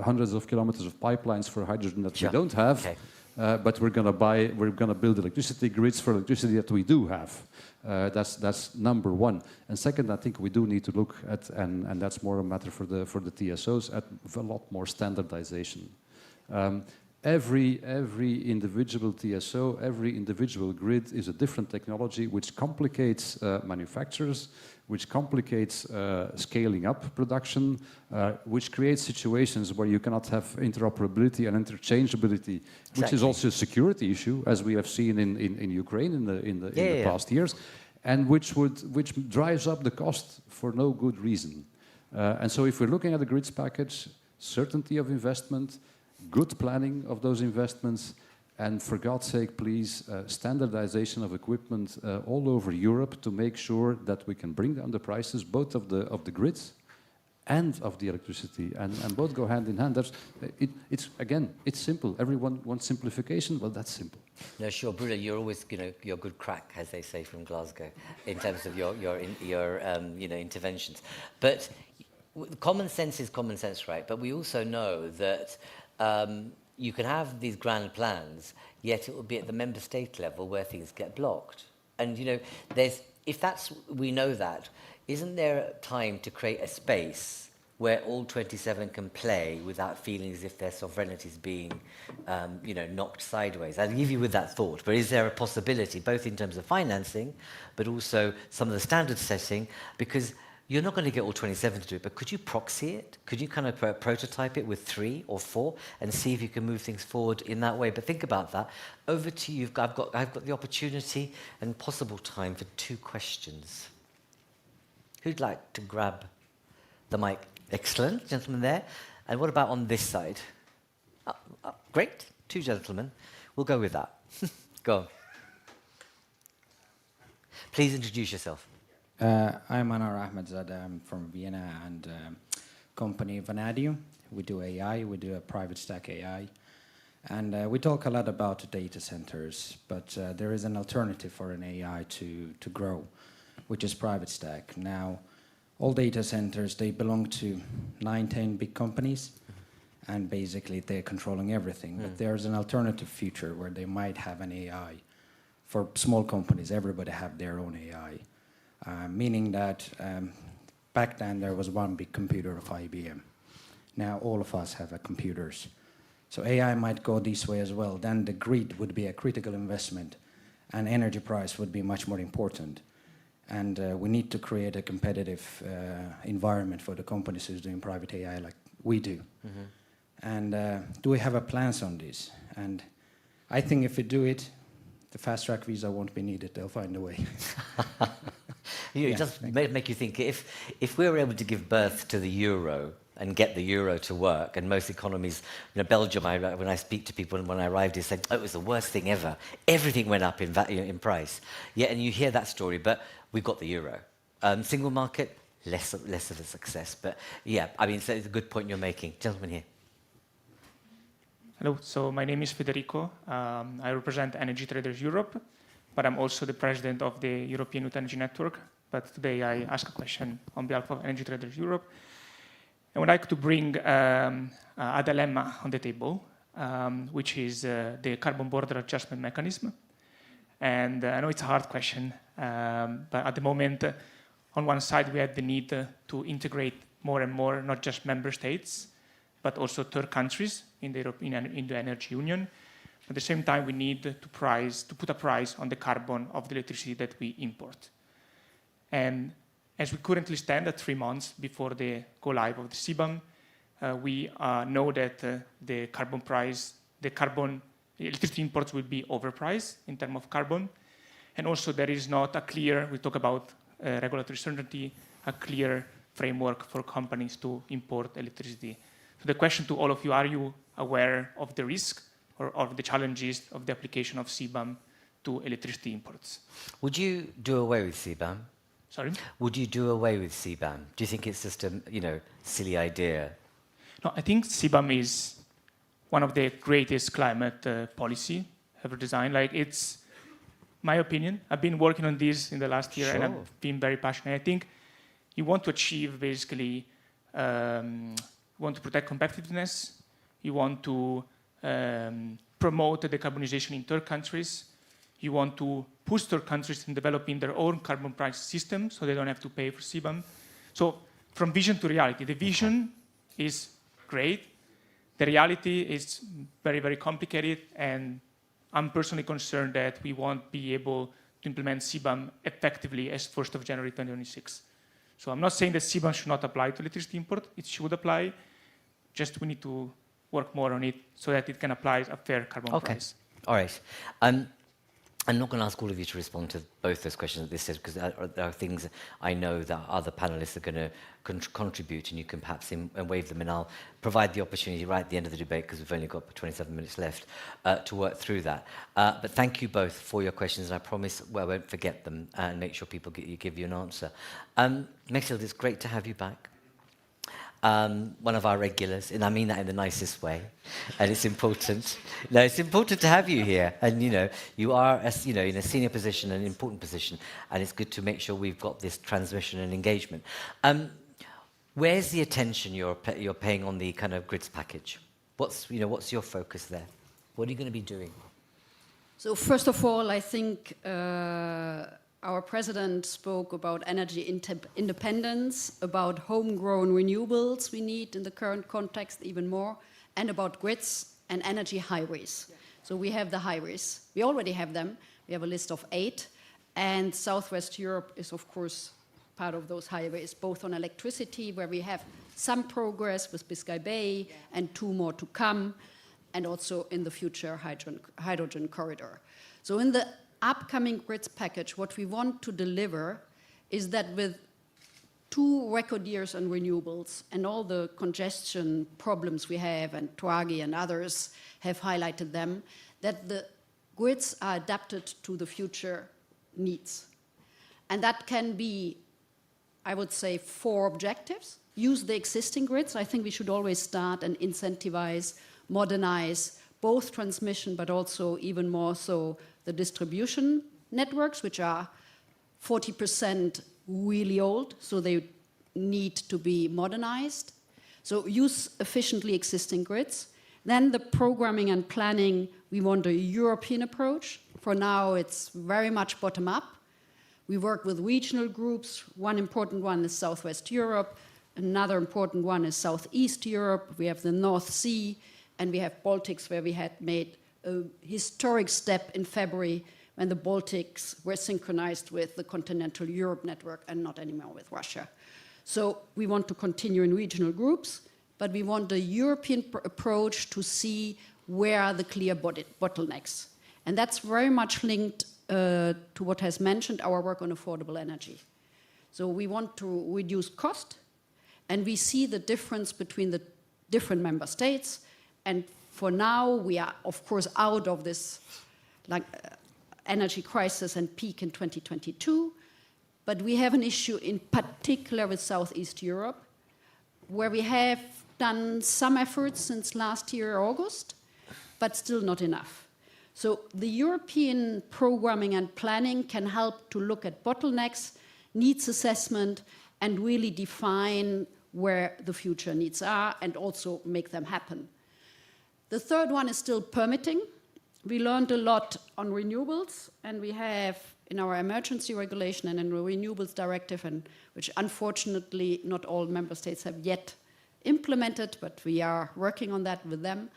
hundreds of kilometers of pipelines for hydrogen that we don't have, but we're going to build electricity grids for electricity that we do have. That's number one. And second, I think we do need to look at, and that's more a matter for the TSOs, at a lot more standardization. Every individual TSO, every individual grid is a different technology, which complicates manufacturers, which complicates scaling up production, which creates situations where you cannot have interoperability and interchangeability, which is also a security issue, as we have seen in Ukraine in the past years, and which drives up the cost for no good reason. And so if we're looking at the grids package, certainty of investment, good planning of those investments, and for God's sake, please, standardization of equipment all over Europe to make sure that we can bring down the prices, both of the grids and of the electricity, and both go hand in hand. It's simple. Everyone wants simplification. Well, that's simple. No, sure, Bruno, you're always, you're good crack, as they say from Glasgow, in terms of your interventions. But common sense is common sense, right? But we also know that you can have these grand plans, yet it will be at the member state level where things get blocked. And we know that, isn't there time to create a space where all 27 can play without feeling as if their sovereignty is being, knocked sideways? I'll leave you with that thought. But is there a possibility, both in terms of financing, but also some of the standard setting? Because you're not going to get all 27 to do it, but could you proxy it? Could you kind of prototype it with 3 or 4 and see if you can move things forward in that way? But think about that. Over to you. I've got the opportunity and possible time for 2 questions. Who'd like to grab the mic? Excellent, gentleman there. And what about on this side? Great, 2 gentlemen. We'll go with that. Go on. Please introduce yourself. I'm Anar Ahmedzadeh. I'm from Vienna and company Vanadium. We do AI, we do a private stack AI. And we talk a lot about data centers, but there is an alternative for an AI to grow, which is private stack. Now, all data centers, they belong to 9, 10 big companies, and basically they're controlling everything. But there's an alternative future where they might have an AI. For small companies, everybody have their own AI. Meaning that back then there was one big computer of IBM. Now all of us have computers. So AI might go this way as well. Then the grid would be a critical investment and energy price would be much more important. And we need to create a competitive environment for the companies who's doing private AI like we do. And do we have a plans on this? And I think if we do it, the fast track visa won't be needed. They'll find a way. It just make you think, if we were able to give birth to the euro and get the euro to work, and most economies, Belgium, when I speak to people and when I arrived, they say, oh, it was the worst thing ever. Everything went up in price. Yeah, and you hear that story, but we've got the euro. Single market, less of a success. But yeah, it's a good point you're making. Gentleman here. Hello, so my name is Federico. I represent Energy Traders Europe, but I'm also the president of the European Youth Energy Network. But today I ask a question on behalf of Energy Traders Europe. I would like to bring a dilemma on the table, which is the carbon border adjustment mechanism. And I know it's a hard question, but at the moment, on one side, we have the need to integrate more and more, not just member states, but also third countries in the energy union. At the same time, we need to put a price on the carbon of the electricity that we import. And as we currently stand at 3 months before the go live of the CBAM, we know that the electricity imports will be overpriced in terms of carbon. And also there is not a clear, we talk about regulatory certainty, a clear framework for companies to import electricity. So the question to all of you, are you aware of the risk or of the challenges of the application of CBAM to electricity imports? Would you do away with CBAM? Sorry? Would you do away with CBAM? Do you think it's just a silly idea? No, I think CBAM is one of the greatest climate policy ever designed. Like, it's my opinion. I've been working on this in the last year, and I've been very passionate. I think you want to achieve, basically, you want to protect competitiveness, you want to promote the decarbonization in third countries, you want to push third countries in developing their own carbon price system so they don't have to pay for CBAM. So from vision to reality, the vision is great. The reality is very, very complicated, and I'm personally concerned that we won't be able to implement CBAM effectively as 1st of January 2026. So I'm not saying that CBAM should not apply to electricity import. It should apply. Just we need to work more on it so that it can apply a fair carbon price. All right. I'm not going to ask all of you to respond to both those questions at this stage, because there are things I know that other panelists are going to contribute, and you can perhaps wave them, and I'll provide the opportunity right at the end of the debate, because we've only got 27 minutes left, to work through that. But thank you both for your questions, and I promise I won't forget them and make sure people give you an answer. Mexild, it's great to have you back. One of our regulars, and I mean that in the nicest way, and it's important. No, it's important to have you here, and you are, in a senior position, an important position, and it's good to make sure we've got this transmission and engagement. Where's the attention you're paying on the kind of grids package? What's your focus there? What are you going to be doing? So first of all, I think our president spoke about energy independence, about homegrown renewables we need in the current context even more, and about grids and energy highways. Yeah. So we have the highways. We already have them. We have a list of 8. And Southwest Europe is, of course, part of those highways, both on electricity, where we have some progress with Biscay Bay, and 2 more to come, and also in the future hydrogen corridor. So in the upcoming grids package, what we want to deliver is that with 2 record years on renewables and all the congestion problems we have, and Draghi and others have highlighted them, that the grids are adapted to the future needs. And that can be, I would say, 4 objectives. Use the existing grids. I think we should always start and incentivize, modernize both transmission, but also even more so the distribution networks, which are 40% really old, so they need to be modernized. So use efficiently existing grids. Then the programming and planning, we want a European approach. For now, it's very much bottom-up. We work with regional groups. One important one is Southwest Europe. Another important one is Southeast Europe. We have the North Sea, and we have Baltics, where we had made a historic step in February when the Baltics were synchronized with the continental Europe network and not anymore with Russia. So we want to continue in regional groups, but we want a European approach to see where are the clear bottlenecks. And that's very much linked to what has mentioned, our work on affordable energy. So we want to reduce cost, and we see the difference between the different member states. And for now, we are, of course, out of this energy crisis and peak in 2022. But we have an issue in particular with Southeast Europe, where we have done some efforts since last year, August, but still not enough. So the European programming and planning can help to look at bottlenecks, needs assessment, and really define where the future needs are and also make them happen. The third one is still permitting. We learned a lot on renewables, and we have in our emergency regulation and in the renewables directive, and which unfortunately not all member states have yet implemented, but we are working on that with them.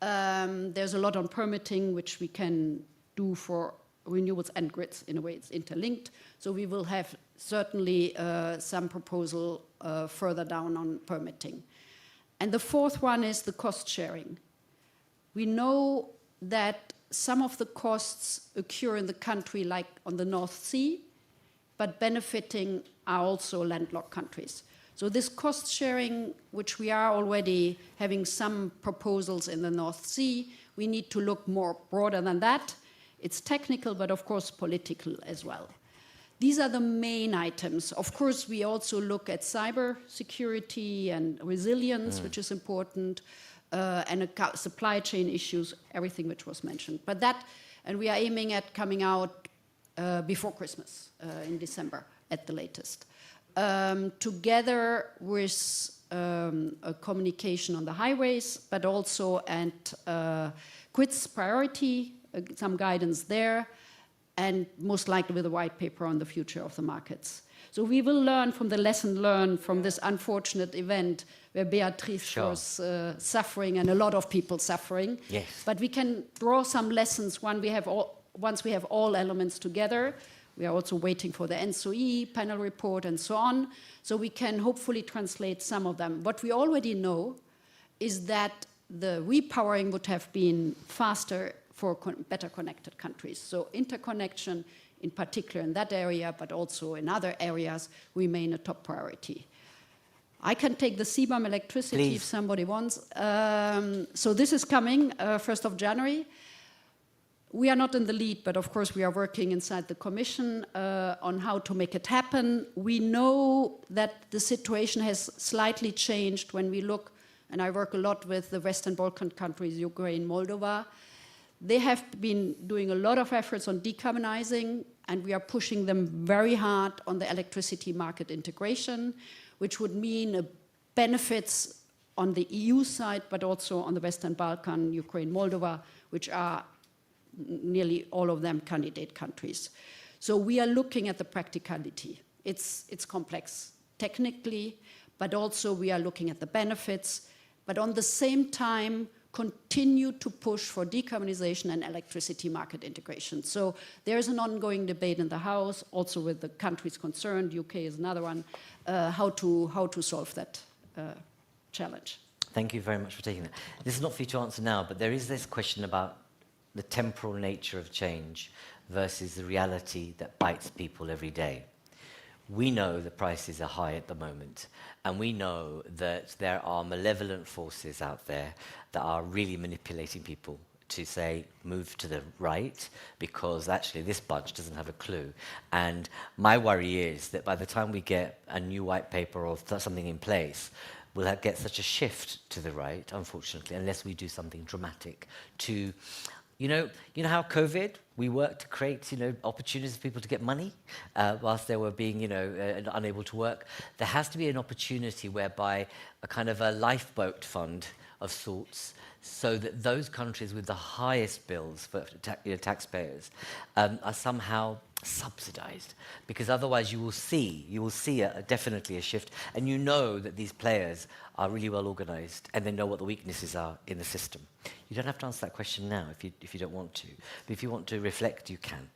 There's a lot on permitting, which we can do for renewables and grids. In a way, it's interlinked. So we will have certainly some proposal further down on permitting. And the fourth one is the cost sharing. We know that some of the costs occur in the country, like on the North Sea, but benefiting are also landlocked countries. So this cost sharing, which we are already having some proposals in the North Sea, we need to look more broader than that. It's technical, but of course political as well. These are the main items. Of course, we also look at cyber security and resilience, which is important, and supply chain issues, everything which was mentioned. But that, and we are aiming at coming out before Christmas, in December at the latest. Together with a communication on the highways, but also at grids priority, some guidance there, and most likely with a white paper on the future of the markets. So we will learn from the lesson learned from this unfortunate event where Beatrice was suffering and a lot of people suffering. Yes. But we can draw some lessons once we have all elements together. We are also waiting for the NSOE panel report and so on. So we can hopefully translate some of them. What we already know is that the repowering would have been faster for better connected countries. So interconnection, in particular in that area, but also in other areas, remain a top priority. I can take the CBAM electricity if somebody wants. So this is coming 1st of January. We are not in the lead, but of course we are working inside the Commission on how to make it happen. We know that the situation has slightly changed when we look, and I work a lot with the Western Balkan countries, Ukraine, Moldova. They have been doing a lot of efforts on decarbonizing, and we are pushing them very hard on the electricity market integration, which would mean benefits on the EU side, but also on the Western Balkan, Ukraine, Moldova, which are nearly all of them candidate countries. So we are looking at the practicality. It's complex technically, but also we are looking at the benefits, but on the same time, continue to push for decarbonization and electricity market integration. So there's an ongoing debate in the House, also with the countries concerned, UK is another one, how to solve that challenge. Thank you very much for taking that. This is not for you to answer now, but there is this question about the temporal nature of change versus the reality that bites people every day. We know the prices are high at the moment, and we know that there are malevolent forces out there that are really manipulating people to say, move to the right, because actually this bunch doesn't have a clue. And my worry is that by the time we get a new white paper or something in place, we'll get such a shift to the right, unfortunately, unless we do something dramatic to... You know how COVID, we worked to create, opportunities for people to get money whilst they were being, unable to work. There has to be an opportunity whereby a kind of a lifeboat fund of sorts, so that those countries with the highest bills for taxpayers are somehow subsidized, because otherwise you will see definitely a shift, and you know that these players are really well organized and they know what the weaknesses are in the system. You don't have to answer that question now if you don't want to, but if you want to reflect, you can.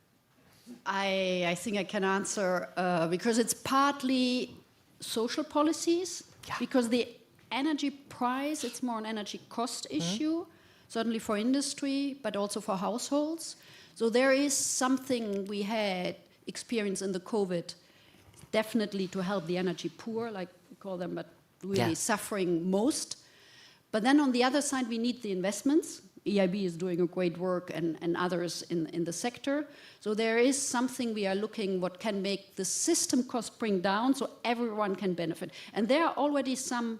I think I can answer because it's partly social policies, because the energy price, it's more an energy cost issue, certainly for industry, but also for households. So there is something we had experienced in the COVID, definitely to help the energy poor, like we call them, but really suffering most. But then on the other side, we need the investments. EIB is doing a great work, and others in the sector. So there is something we are looking what can make the system cost bring down so everyone can benefit. And there are already some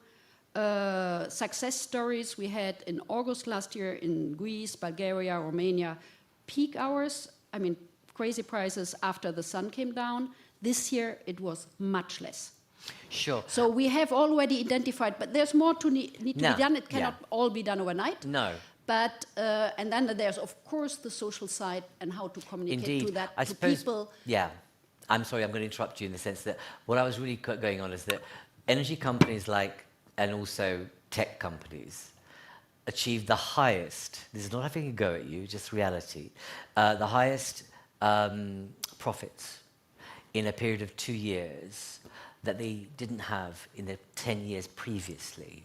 success stories we had in August last year in Greece, Bulgaria, Romania, peak hours, crazy prices after the sun came down. This year, it was much less. Sure. So we have already identified, but there's more to need to be done. It cannot all be done overnight. No. But, and then there's, of course, the social side and how to communicate to that I to suppose, people. Yeah. I'm sorry, I'm going to interrupt you in the sense that what I was really going on is that energy companies and also tech companies achieved the highest, this is not having a go at you, just reality, the highest profits in a period of 2 years that they didn't have in the 10 years previously.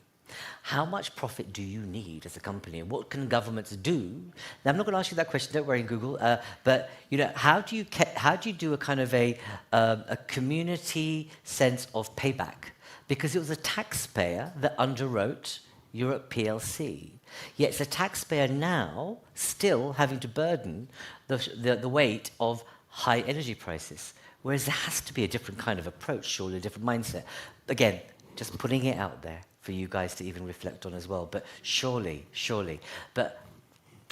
How much profit do you need as a company, and what can governments do? Now, I'm not going to ask you that question, don't worry, Google, but how do you do a kind of a community sense of payback? Because it was a taxpayer that underwrote Europe PLC. Yet it's a taxpayer now still having to burden the weight of high energy prices. Whereas there has to be a different kind of approach, surely a different mindset. Again, just putting it out there for you guys to even reflect on as well. But surely. But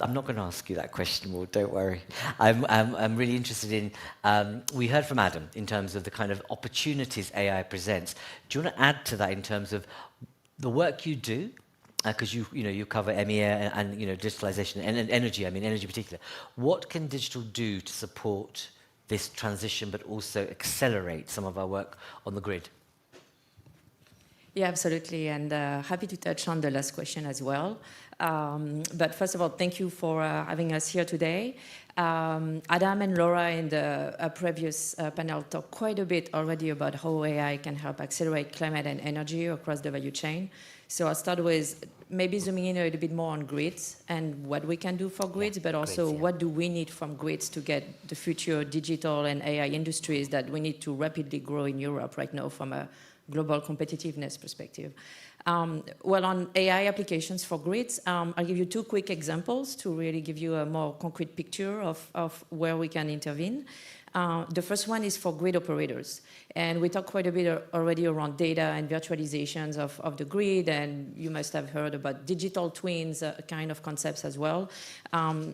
I'm not going to ask you that question more, don't worry. I'm really interested in, we heard from Adam in terms of the kind of opportunities AI presents. Do you want to add to that in terms of the work you do? Because you cover MEA and digitalization and energy, energy in particular. What can digital do to support this transition, but also accelerate some of our work on the grid? Yeah, absolutely, and happy to touch on the last question as well. But first of all, thank you for having us here today. Adam and Laura in the previous panel talked quite a bit already about how AI can help accelerate climate and energy across the value chain. So I'll start with maybe zooming in a little bit more on grids and what we can do for grids, but also what do we need from grids to get the future digital and AI industries that we need to rapidly grow in Europe right now from a global competitiveness perspective. Well, on AI applications for grids, I'll give you two quick examples to really give you a more concrete picture of where we can intervene. The first one is for grid operators. And we talked quite a bit already around data and virtualizations of the grid, and you must have heard about digital twins kind of concepts as well.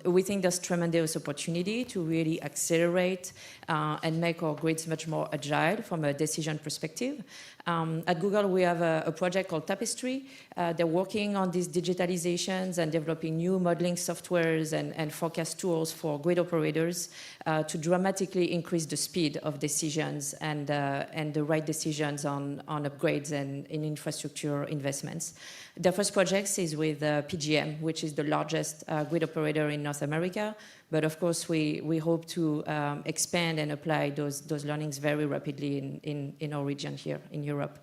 We think there's tremendous opportunity to really accelerate and make our grids much more agile from a decision perspective. At Google, we have a project called Tapestry. They're working on these digitalizations and developing new modeling softwares and forecast tools for grid operators to dramatically increase the speed of decisions and the right decisions on upgrades and in infrastructure investments. The first project is with PGM, which is the largest grid operator in North America. But of course, we hope to expand and apply those learnings very rapidly in our region here in Europe.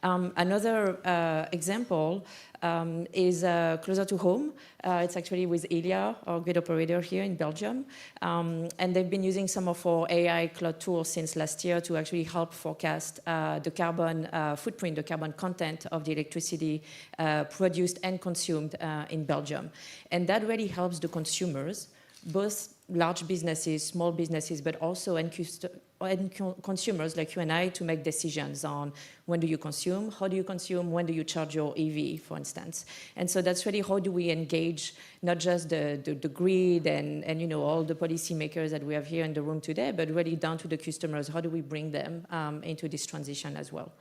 Another example is closer to home. It's actually with Elia, our grid operator here in Belgium. And they've been using some of our AI cloud tools since last year to actually help forecast the carbon footprint, the carbon content of the electricity produced and consumed in Belgium. And that really helps the consumers, both large businesses, small businesses, but also end consumers like you and I to make decisions on when do you consume, how do you consume, when do you charge your EV, for instance. And so that's really how do we engage not just the grid and all the policymakers that we have here in the room today, but really down to the customers, how do we bring them into this transition as well.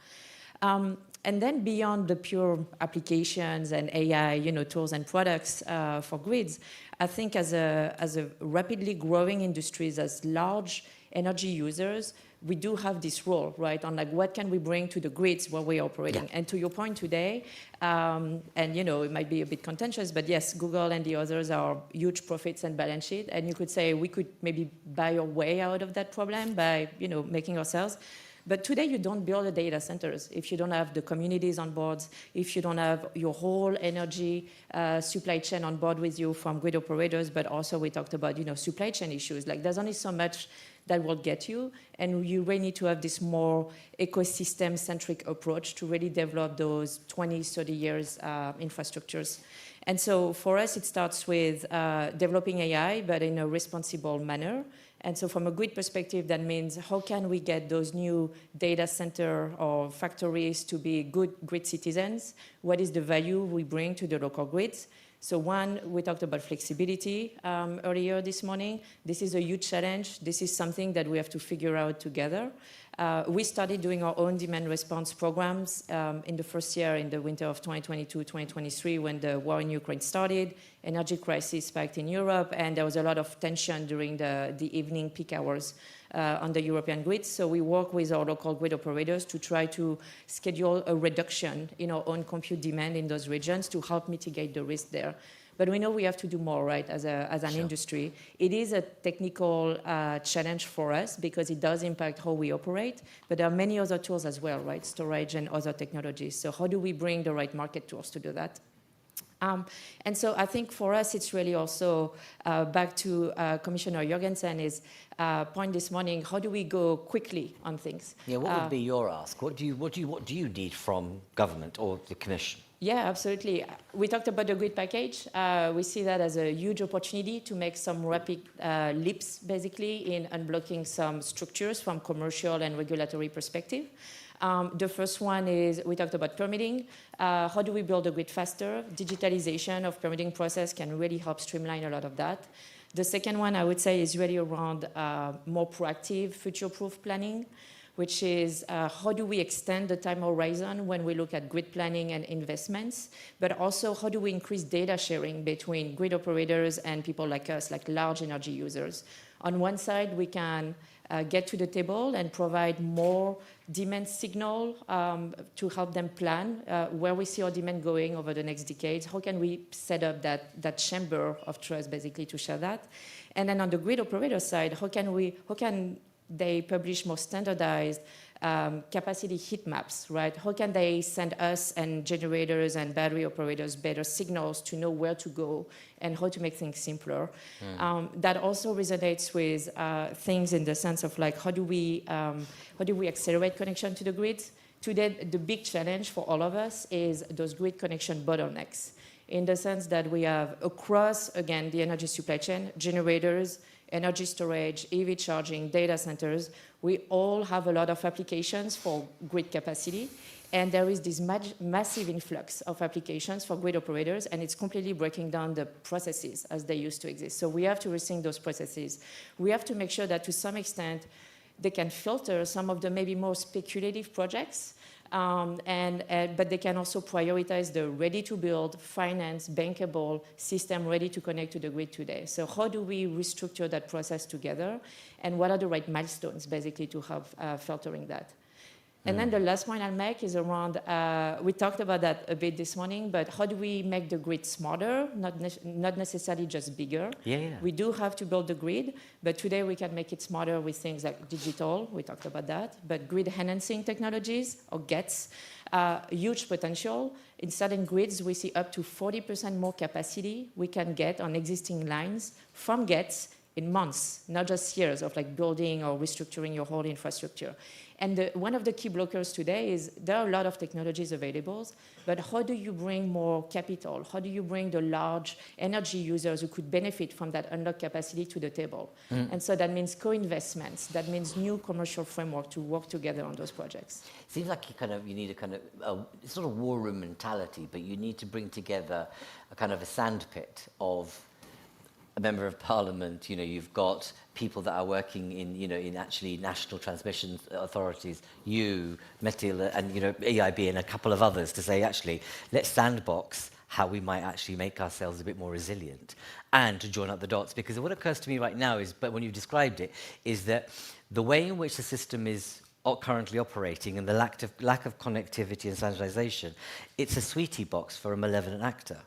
And then beyond the pure applications and AI, tools and products for grids, I think as a rapidly growing industries, as large energy users, we do have this role, right, on what can we bring to the grids where we're operating. Yeah. And to your point today, and it might be a bit contentious, but yes, Google and the others are huge profits and balance sheet, and you could say we could maybe buy our way out of that problem by, making ourselves. But today you don't build the data centers if you don't have the communities on board, if you don't have your whole energy supply chain on board with you from grid operators, but also we talked about, supply chain issues. Like there's only so much that will get you, and you really need to have this more ecosystem-centric approach to really develop those 20, 30 years infrastructures. And so for us, it starts with developing AI, but in a responsible manner. And so from a grid perspective, that means how can we get those new data center or factories to be good grid citizens? What is the value we bring to the local grids? So one, we talked about flexibility earlier this morning. This is a huge challenge. This is something that we have to figure out together. We started doing our own demand response programs in the first year, in the winter of 2022-2023, when the war in Ukraine started. Energy crisis spiked in Europe, and there was a lot of tension during the evening peak hours on the European grids. So we work with our local grid operators to try to schedule a reduction in our own compute demand in those regions to help mitigate the risk there. But we know we have to do more, right, as an industry. It is a technical challenge for us because it does impact how we operate, but there are many other tools as well, right, storage and other technologies. So how do we bring the right market tools to do that? And so I think for us, it's really also back to Commissioner Jorgenssen's point this morning. How do we go quickly on things? Yeah, what would be your ask? What do you need from government or the Commission? Yeah, absolutely. We talked about the grid package. We see that as a huge opportunity to make some rapid leaps, basically, in unblocking some structures from commercial and regulatory perspective. The first one is, we talked about permitting. How do we build a grid faster? Digitalization of permitting process can really help streamline a lot of that. The second one, I would say, is really around more proactive, future-proof planning, which is how do we extend the time horizon when we look at grid planning and investments, but also how do we increase data sharing between grid operators and people like us, like large energy users. On one side, we can get to the table and provide more demand signal to help them plan where we see our demand going over the next decades. How can we set up that chamber of trust, basically, to share that? And then on the grid operator side, how can they publish more standardized capacity heat maps, right? How can they send us and generators and battery operators better signals to know where to go and how to make things simpler? That also resonates with things in the sense of like, how do we accelerate connection to the grid? Today, the big challenge for all of us is those grid connection bottlenecks, in the sense that we have across, again, the energy supply chain, generators, energy storage, EV charging, data centers, we all have a lot of applications for grid capacity. And there is this massive influx of applications for grid operators, and it's completely breaking down the processes as they used to exist. So we have to rethink those processes. We have to make sure that to some extent, they can filter some of the maybe more speculative projects, but they can also prioritize the ready-to-build, finance, bankable system ready to connect to the grid today. So how do we restructure that process together? And what are the right milestones, basically, to have filtering that? And then the last point I'll make is around, we talked about that a bit this morning, but how do we make the grid smarter, not necessarily just bigger? We do have to build the grid, but today we can make it smarter with things like digital, we talked about that, but grid enhancing technologies, or GETs, huge potential. In certain grids, we see up to 40% more capacity we can get on existing lines from GETs in months, not just years of like building or restructuring your whole infrastructure. And one of the key blockers today is there are a lot of technologies available, but how do you bring more capital? How do you bring the large energy users who could benefit from that unlocked capacity to the table? And so that means co-investments. That means new commercial framework to work together on those projects. Seems like you need a kind of sort of war room mentality, but you need to bring together a kind of a sandpit of a member of parliament, you've got people that are working in actually national transmission authorities, you, Metil, and EIB and a couple of others to say, actually, let's sandbox how we might actually make ourselves a bit more resilient and to join up the dots. Because what occurs to me right now is, but when you've described it, is that the way in which the system is currently operating and the lack of connectivity and standardization, it's a sweetie box for a malevolent actor.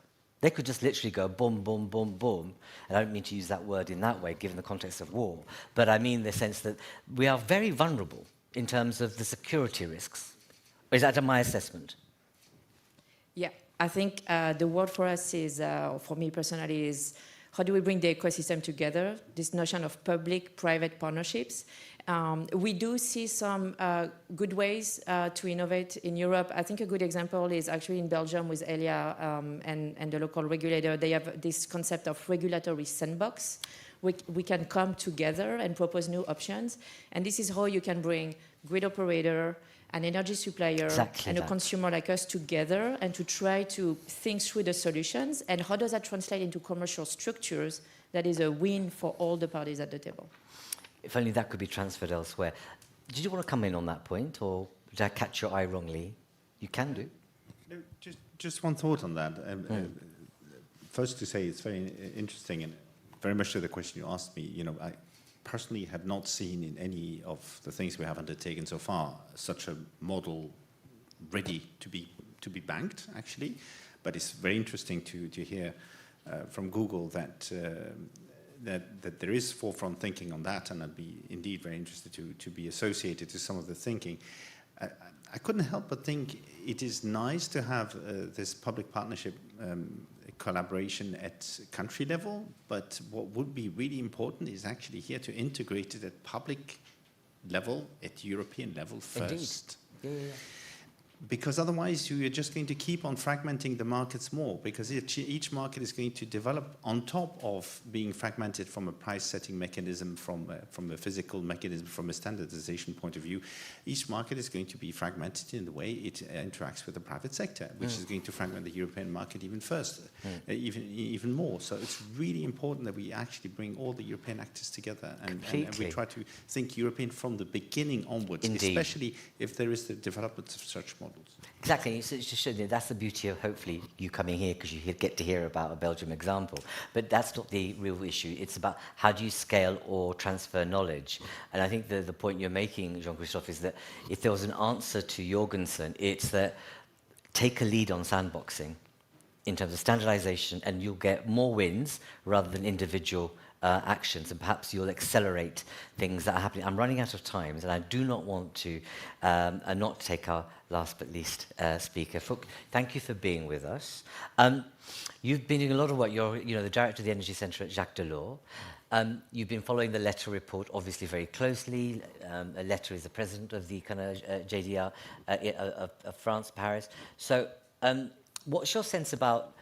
They could just literally go boom, boom, boom, boom. And I don't mean to use that word in that way, given the context of war. But I mean the sense that we are very vulnerable in terms of the security risks. Is that my assessment? Yeah, I think the word for us is, for me personally, is how do we bring the ecosystem together? This notion of public-private partnerships. We do see some good ways to innovate in Europe. I think a good example is actually in Belgium with Elia and the local regulator. They have this concept of regulatory sandbox. We can come together and propose new options. And this is how you can bring grid operator, an energy supplier, and a consumer like us together and to try to think through the solutions. And how does that translate into commercial structures that is a win for all the parties at the table? If only that could be transferred elsewhere. Did you want to come in on that point, or did I catch your eye wrongly? You can do. No, just one thought on that. First to say it's very interesting and very much to the question you asked me. I personally have not seen in any of the things we have undertaken so far such a model ready to be banked, actually. But it's very interesting to hear from Google that there is forefront thinking on that, and I'd be indeed very interested to be associated to some of the thinking. I couldn't help but think it is nice to have this public partnership collaboration at country level, but what would be really important is actually here to integrate it at public level, at European level first. Indeed. Yeah. because otherwise you're just going to keep on fragmenting the markets more, because each market is going to develop on top of being fragmented from a price-setting mechanism, from a physical mechanism, from a standardization point of view. Each market is going to be fragmented in the way it interacts with the private sector, which is going to fragment the European market even even more. So it's really important that we actually bring all the European actors together and we try to think European from the beginning onwards, especially if there is the development of such models. Exactly. So it's just showing that that's the beauty of hopefully you coming here, because you get to hear about a Belgium example. But that's not the real issue. It's about how do you scale or transfer knowledge. And I think the point you're making, Jean-Christophe, is that if there was an answer to Jorgensson, it's that take a lead on sandboxing in terms of standardization, and you'll get more wins rather than individual actions, and perhaps you'll accelerate things that are happening. I'm running out of time, and I do not want to not take our last but least speaker. Thank you for being with us. You've been doing a lot of work. You're the director of the Energy Centre at Jacques Delors. You've been following the letter report obviously very closely. A letter is the president of the kind of JDR of France, Paris. So what's your sense about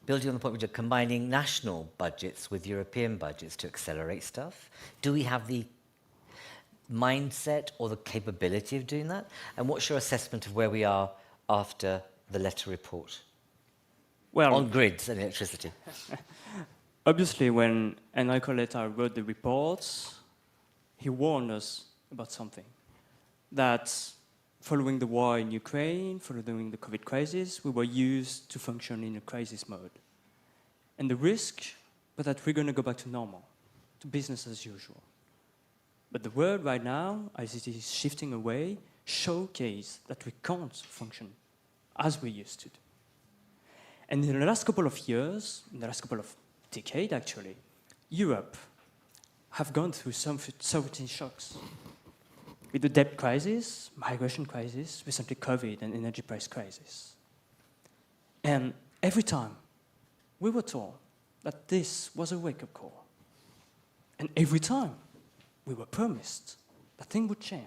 building on the point where you're combining national budgets with European budgets to accelerate stuff? Do we have the mindset or the capability of doing that? And what's your assessment of where we are after the letter report? Well, on grids and electricity. Obviously, when Enrico Letta wrote the reports, he warned us about something. That following the war in Ukraine, following the COVID crisis, we were used to function in a crisis mode. And the risk was that we're going to go back to normal, to business as usual. But the world right now, as it is shifting away, showcases that we can't function as we used to do. And in the last couple of years, in the last couple of decades actually, Europe have gone through some certain shocks. With the debt crisis, migration crisis, recently COVID and energy price crisis. And every time we were told that this was a wake-up call. And every time we were promised that things would change.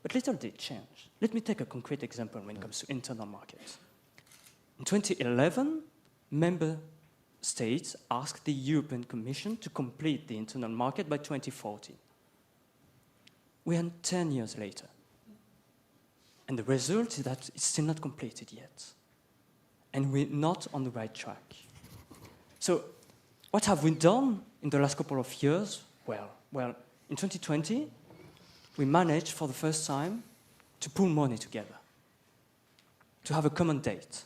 But little did change. Let me take a concrete example when it comes to internal markets. In 2011, member states asked the European Commission to complete the internal market by 2014. We are 10 years later. And the result is that it's still not completed yet. And we're not on the right track. So what have we done in the last couple of years? Well, in 2020, we managed for the first time to pool money together, to have a common date,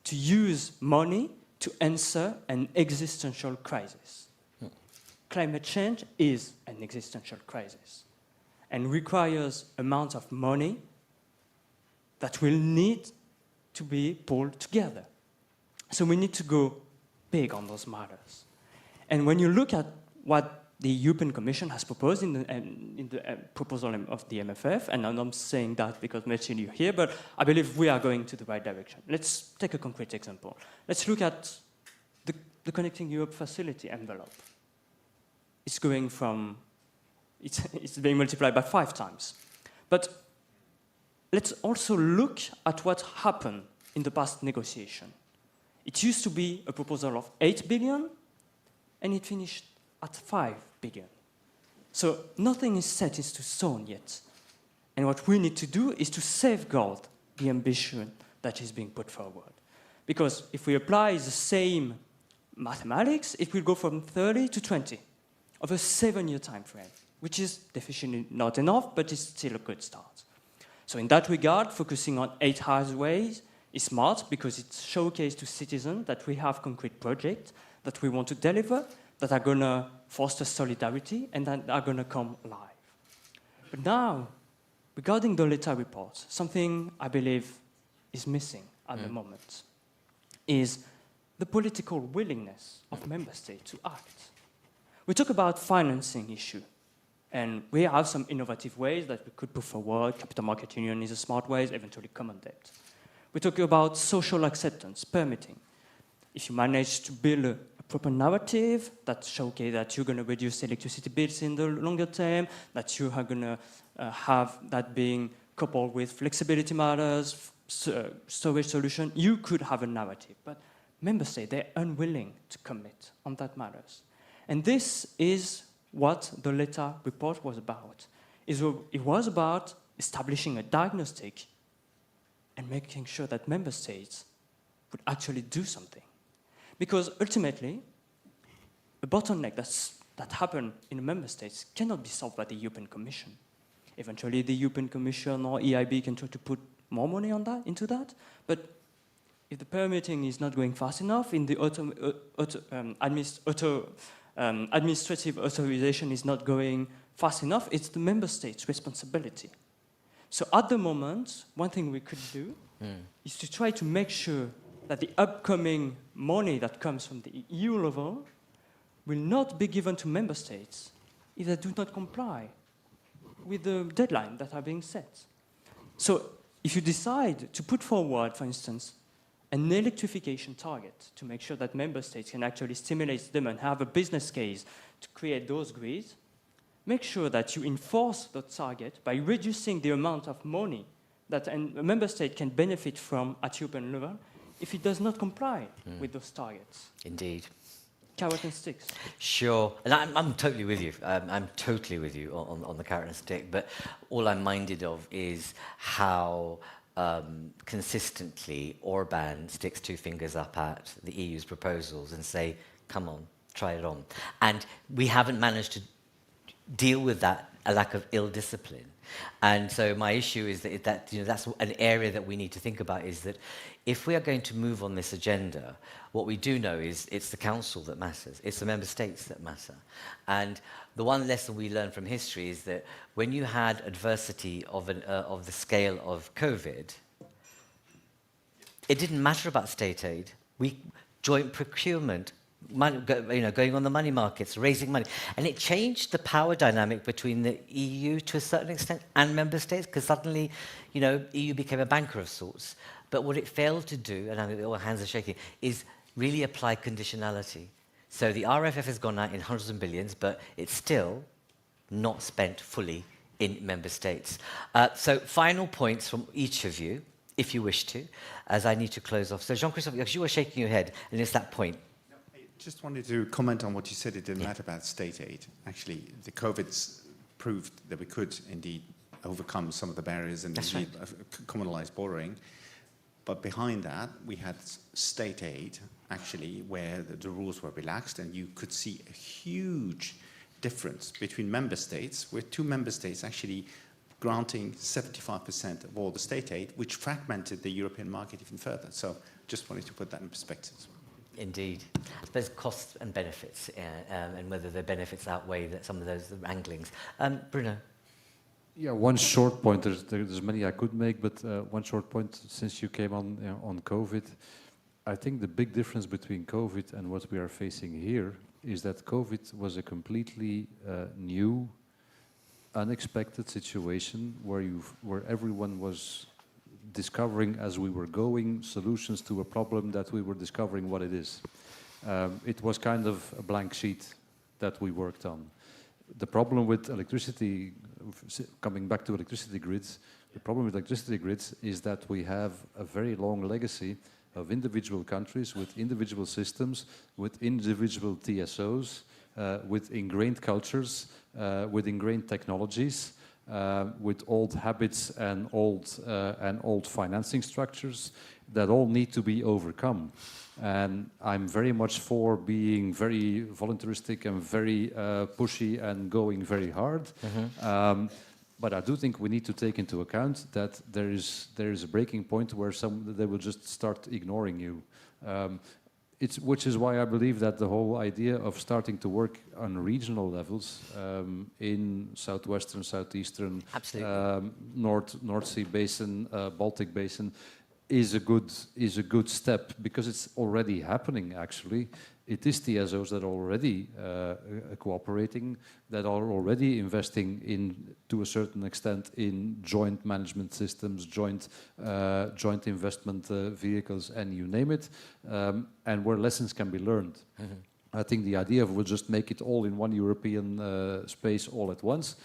to use money to answer an existential crisis. Climate change is an existential crisis and requires amounts of money that will need to be pulled together. So we need to go big on those matters. And when you look at what the European Commission has proposed in the proposal of the MFF, and I'm not saying that because Martin, you're here, but I believe we are going to the right direction. Let's take a concrete example. Let's look at the Connecting Europe facility envelope. It's going from, it's being multiplied by 5 times. But let's also look at what happened in the past negotiation. It used to be a proposal of 8 billion, and it finished at 5 billion. So nothing is set into stone yet. And what we need to do is to safeguard the ambition that is being put forward. Because if we apply the same mathematics, it will go from 30 to 20 over a 7-year time frame, which is definitely not enough, but it's still a good start. So in that regard, focusing on 8 highways is smart because it showcases to citizens that we have concrete projects that we want to deliver, that are going to foster solidarity and that are going to come alive. But now, regarding the Letta report, something I believe is missing at the moment is the political willingness of member states to act. We talk about financing issue, and we have some innovative ways that we could put forward. Capital market union is a smart way, eventually common debt. We talk about social acceptance, permitting. If you manage to build a proper narrative that showcases that you're going to reduce electricity bills in the longer term, that you are going to have that being coupled with flexibility matters, storage solution, you could have a narrative. But member states, they're unwilling to commit on that matters. And this is what the Letta report was about. It was about establishing a diagnostic and making sure that member states would actually do something. Because ultimately, a bottleneck that happened in the member states cannot be solved by the European Commission. Eventually, the European Commission or EIB can try to put more money on that, into that, but if the permitting is not going fast enough, in the administrative authorization is not going fast enough, it's the member state's responsibility. So at the moment, one thing we could do is to try to make sure that the upcoming money that comes from the EU level will not be given to member states if they do not comply with the deadline that are being set. So if you decide to put forward, for instance, an electrification target to make sure that member states can actually stimulate them and have a business case to create those grids, make sure that you enforce the target by reducing the amount of money that a member state can benefit from at European level if it does not comply with those targets. Indeed. Carrot and sticks. Sure, and I'm totally with you. I'm totally with you on the carrot and stick, but all I'm minded of is how consistently Orban sticks two fingers up at the EU's proposals and say, come on, try it on. And we haven't managed to deal with that, a lack of ill discipline. And so my issue is that, that's an area that we need to think about, is that if we are going to move on this agenda, what we do know is it's the Council that matters, it's the Member States that matter. And the one lesson we learned from history is that when you had adversity of the scale of COVID, it didn't matter about state aid. Joint procurement, going on the money markets, raising money. And it changed the power dynamic between the EU to a certain extent and member states, because suddenly, EU became a banker of sorts. But what it failed to do, and I think all hands are shaking, is really apply conditionality. So the RFF has gone out in hundreds of billions, but it's still not spent fully in member states. So final points from each of you, if you wish to, as I need to close off. So Jean-Christophe, because you were shaking your head, and it's that point. Just wanted to comment on what you said. It didn't matter about state aid. Actually, the COVID's proved that we could indeed overcome some of the barriers and indeed communalized borrowing. But behind that, we had state aid, actually, where the rules were relaxed, and you could see a huge difference between member states, with 2 member states actually granting 75% of all the state aid, which fragmented the European market even further. So just wanted to put that in perspective. Indeed. I suppose costs and benefits, and whether the benefits outweigh some of those wranglings. Bruno? Yeah, one short point. There's many I could make, but one short point, since you came on COVID, I think the big difference between COVID and what we are facing here is that COVID was a completely new, unexpected situation where everyone was discovering, as we were going, solutions to a problem that we were discovering what it is. It was kind of a blank sheet that we worked on. The problem with electricity, coming back to electricity grids, the problem with electricity grids is that we have a very long legacy of individual countries with individual systems, with individual TSOs, with ingrained cultures, with ingrained technologies, with old habits and old financing structures that all need to be overcome. And I'm very much for being very voluntaristic and very pushy and going very hard. But I do think we need to take into account that there is a breaking point where they will just start ignoring you. Which is why I believe that the whole idea of starting to work on regional levels in southwestern, southeastern, North Sea basin, Baltic basin, is a good step, because it's already happening. Actually, it is TSOs that are already cooperating, that are already investing to a certain extent in joint management systems, joint investment vehicles, and you name it, and where lessons can be learned. I think the idea of we'll just make it all in one European space all at once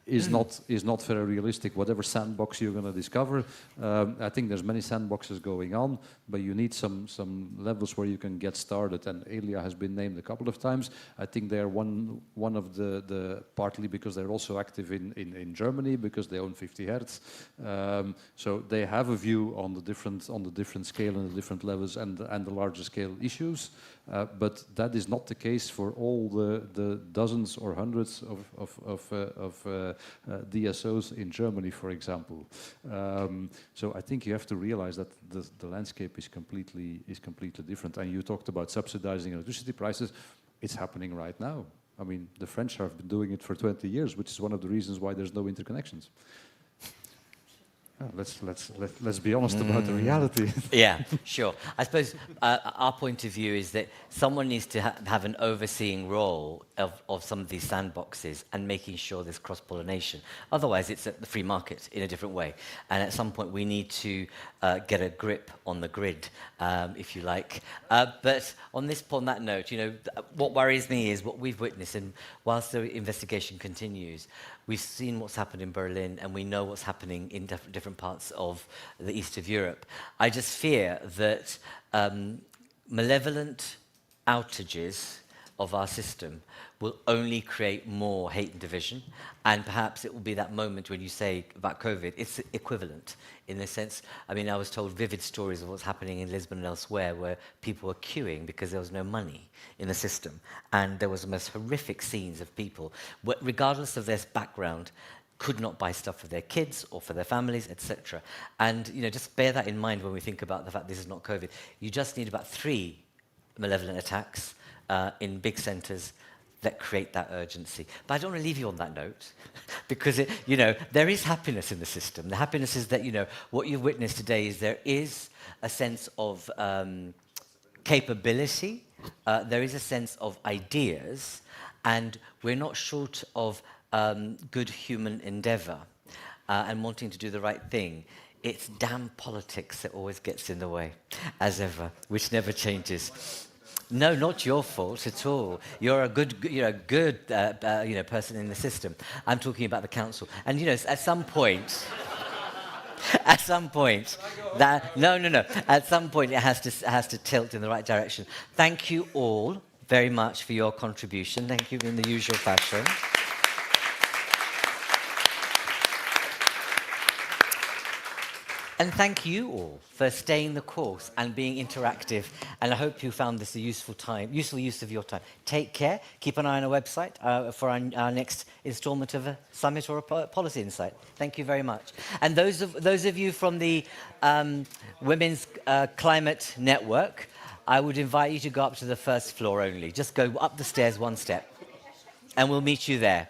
is not very realistic. Whatever sandbox you're going to discover, I think there's many sandboxes going on, but you need some levels where you can get started. And Elia has been named a couple of times. I think they're one of the partly because they're also active in Germany because they own 50 Hertz. So they have a view on the different scale and the different levels and the larger scale issues. But that is not the case for all the dozens or hundreds of DSOs in Germany, for example. So I think you have to realize that the landscape is completely different. And you talked about subsidizing electricity prices. It's happening right now. I mean, the French have been doing it for 20 years, which is one of the reasons why there's no interconnections. Let's be honest about the reality. Yeah, sure. I suppose our point of view is that someone needs to have an overseeing role of some of these sandboxes and making sure there's cross-pollination. Otherwise, it's at the free market in a different way. And at some point, we need to get a grip on the grid, if you like. But on that note, you know, what worries me is what we've witnessed, and whilst the investigation continues, we've seen what's happened in Berlin, and we know what's happening in different parts of the east of Europe. I just fear that malevolent outages of our system will only create more hate and division, and perhaps it will be that moment when you say about COVID, it's equivalent in the sense, I mean, I was told vivid stories of what's happening in Lisbon and elsewhere where people were queuing because there was no money in the system, and there was the most horrific scenes of people, regardless of their background, could not buy stuff for their kids or for their families, etc. And, you know, just bear that in mind when we think about the fact this is not COVID. You just need about 3 malevolent attacks in big centres that create that urgency. But I don't want to leave you on that note, because, you know, there is happiness in the system. The happiness is that, you know, what you've witnessed today is there is a sense of capability, there is a sense of ideas, and we're not short of good human endeavour and wanting to do the right thing. It's damn politics that always gets in the way, as ever, which never changes. No, not your fault at all. You're a good person in the system. I'm talking about the council. And, you know, at some point, at some point, it has to tilt in the right direction. Thank you all very much for your contribution. Thank you in the usual fashion. And thank you all for staying the course and being interactive. And I hope you found this a useful use of your time. Take care. Keep an eye on our website for our next installment of a summit or a policy insight. Thank you very much. And those of you from the Women's Climate Network, I would invite you to go up to the first floor only. Just go up the stairs one step, and we'll meet you there.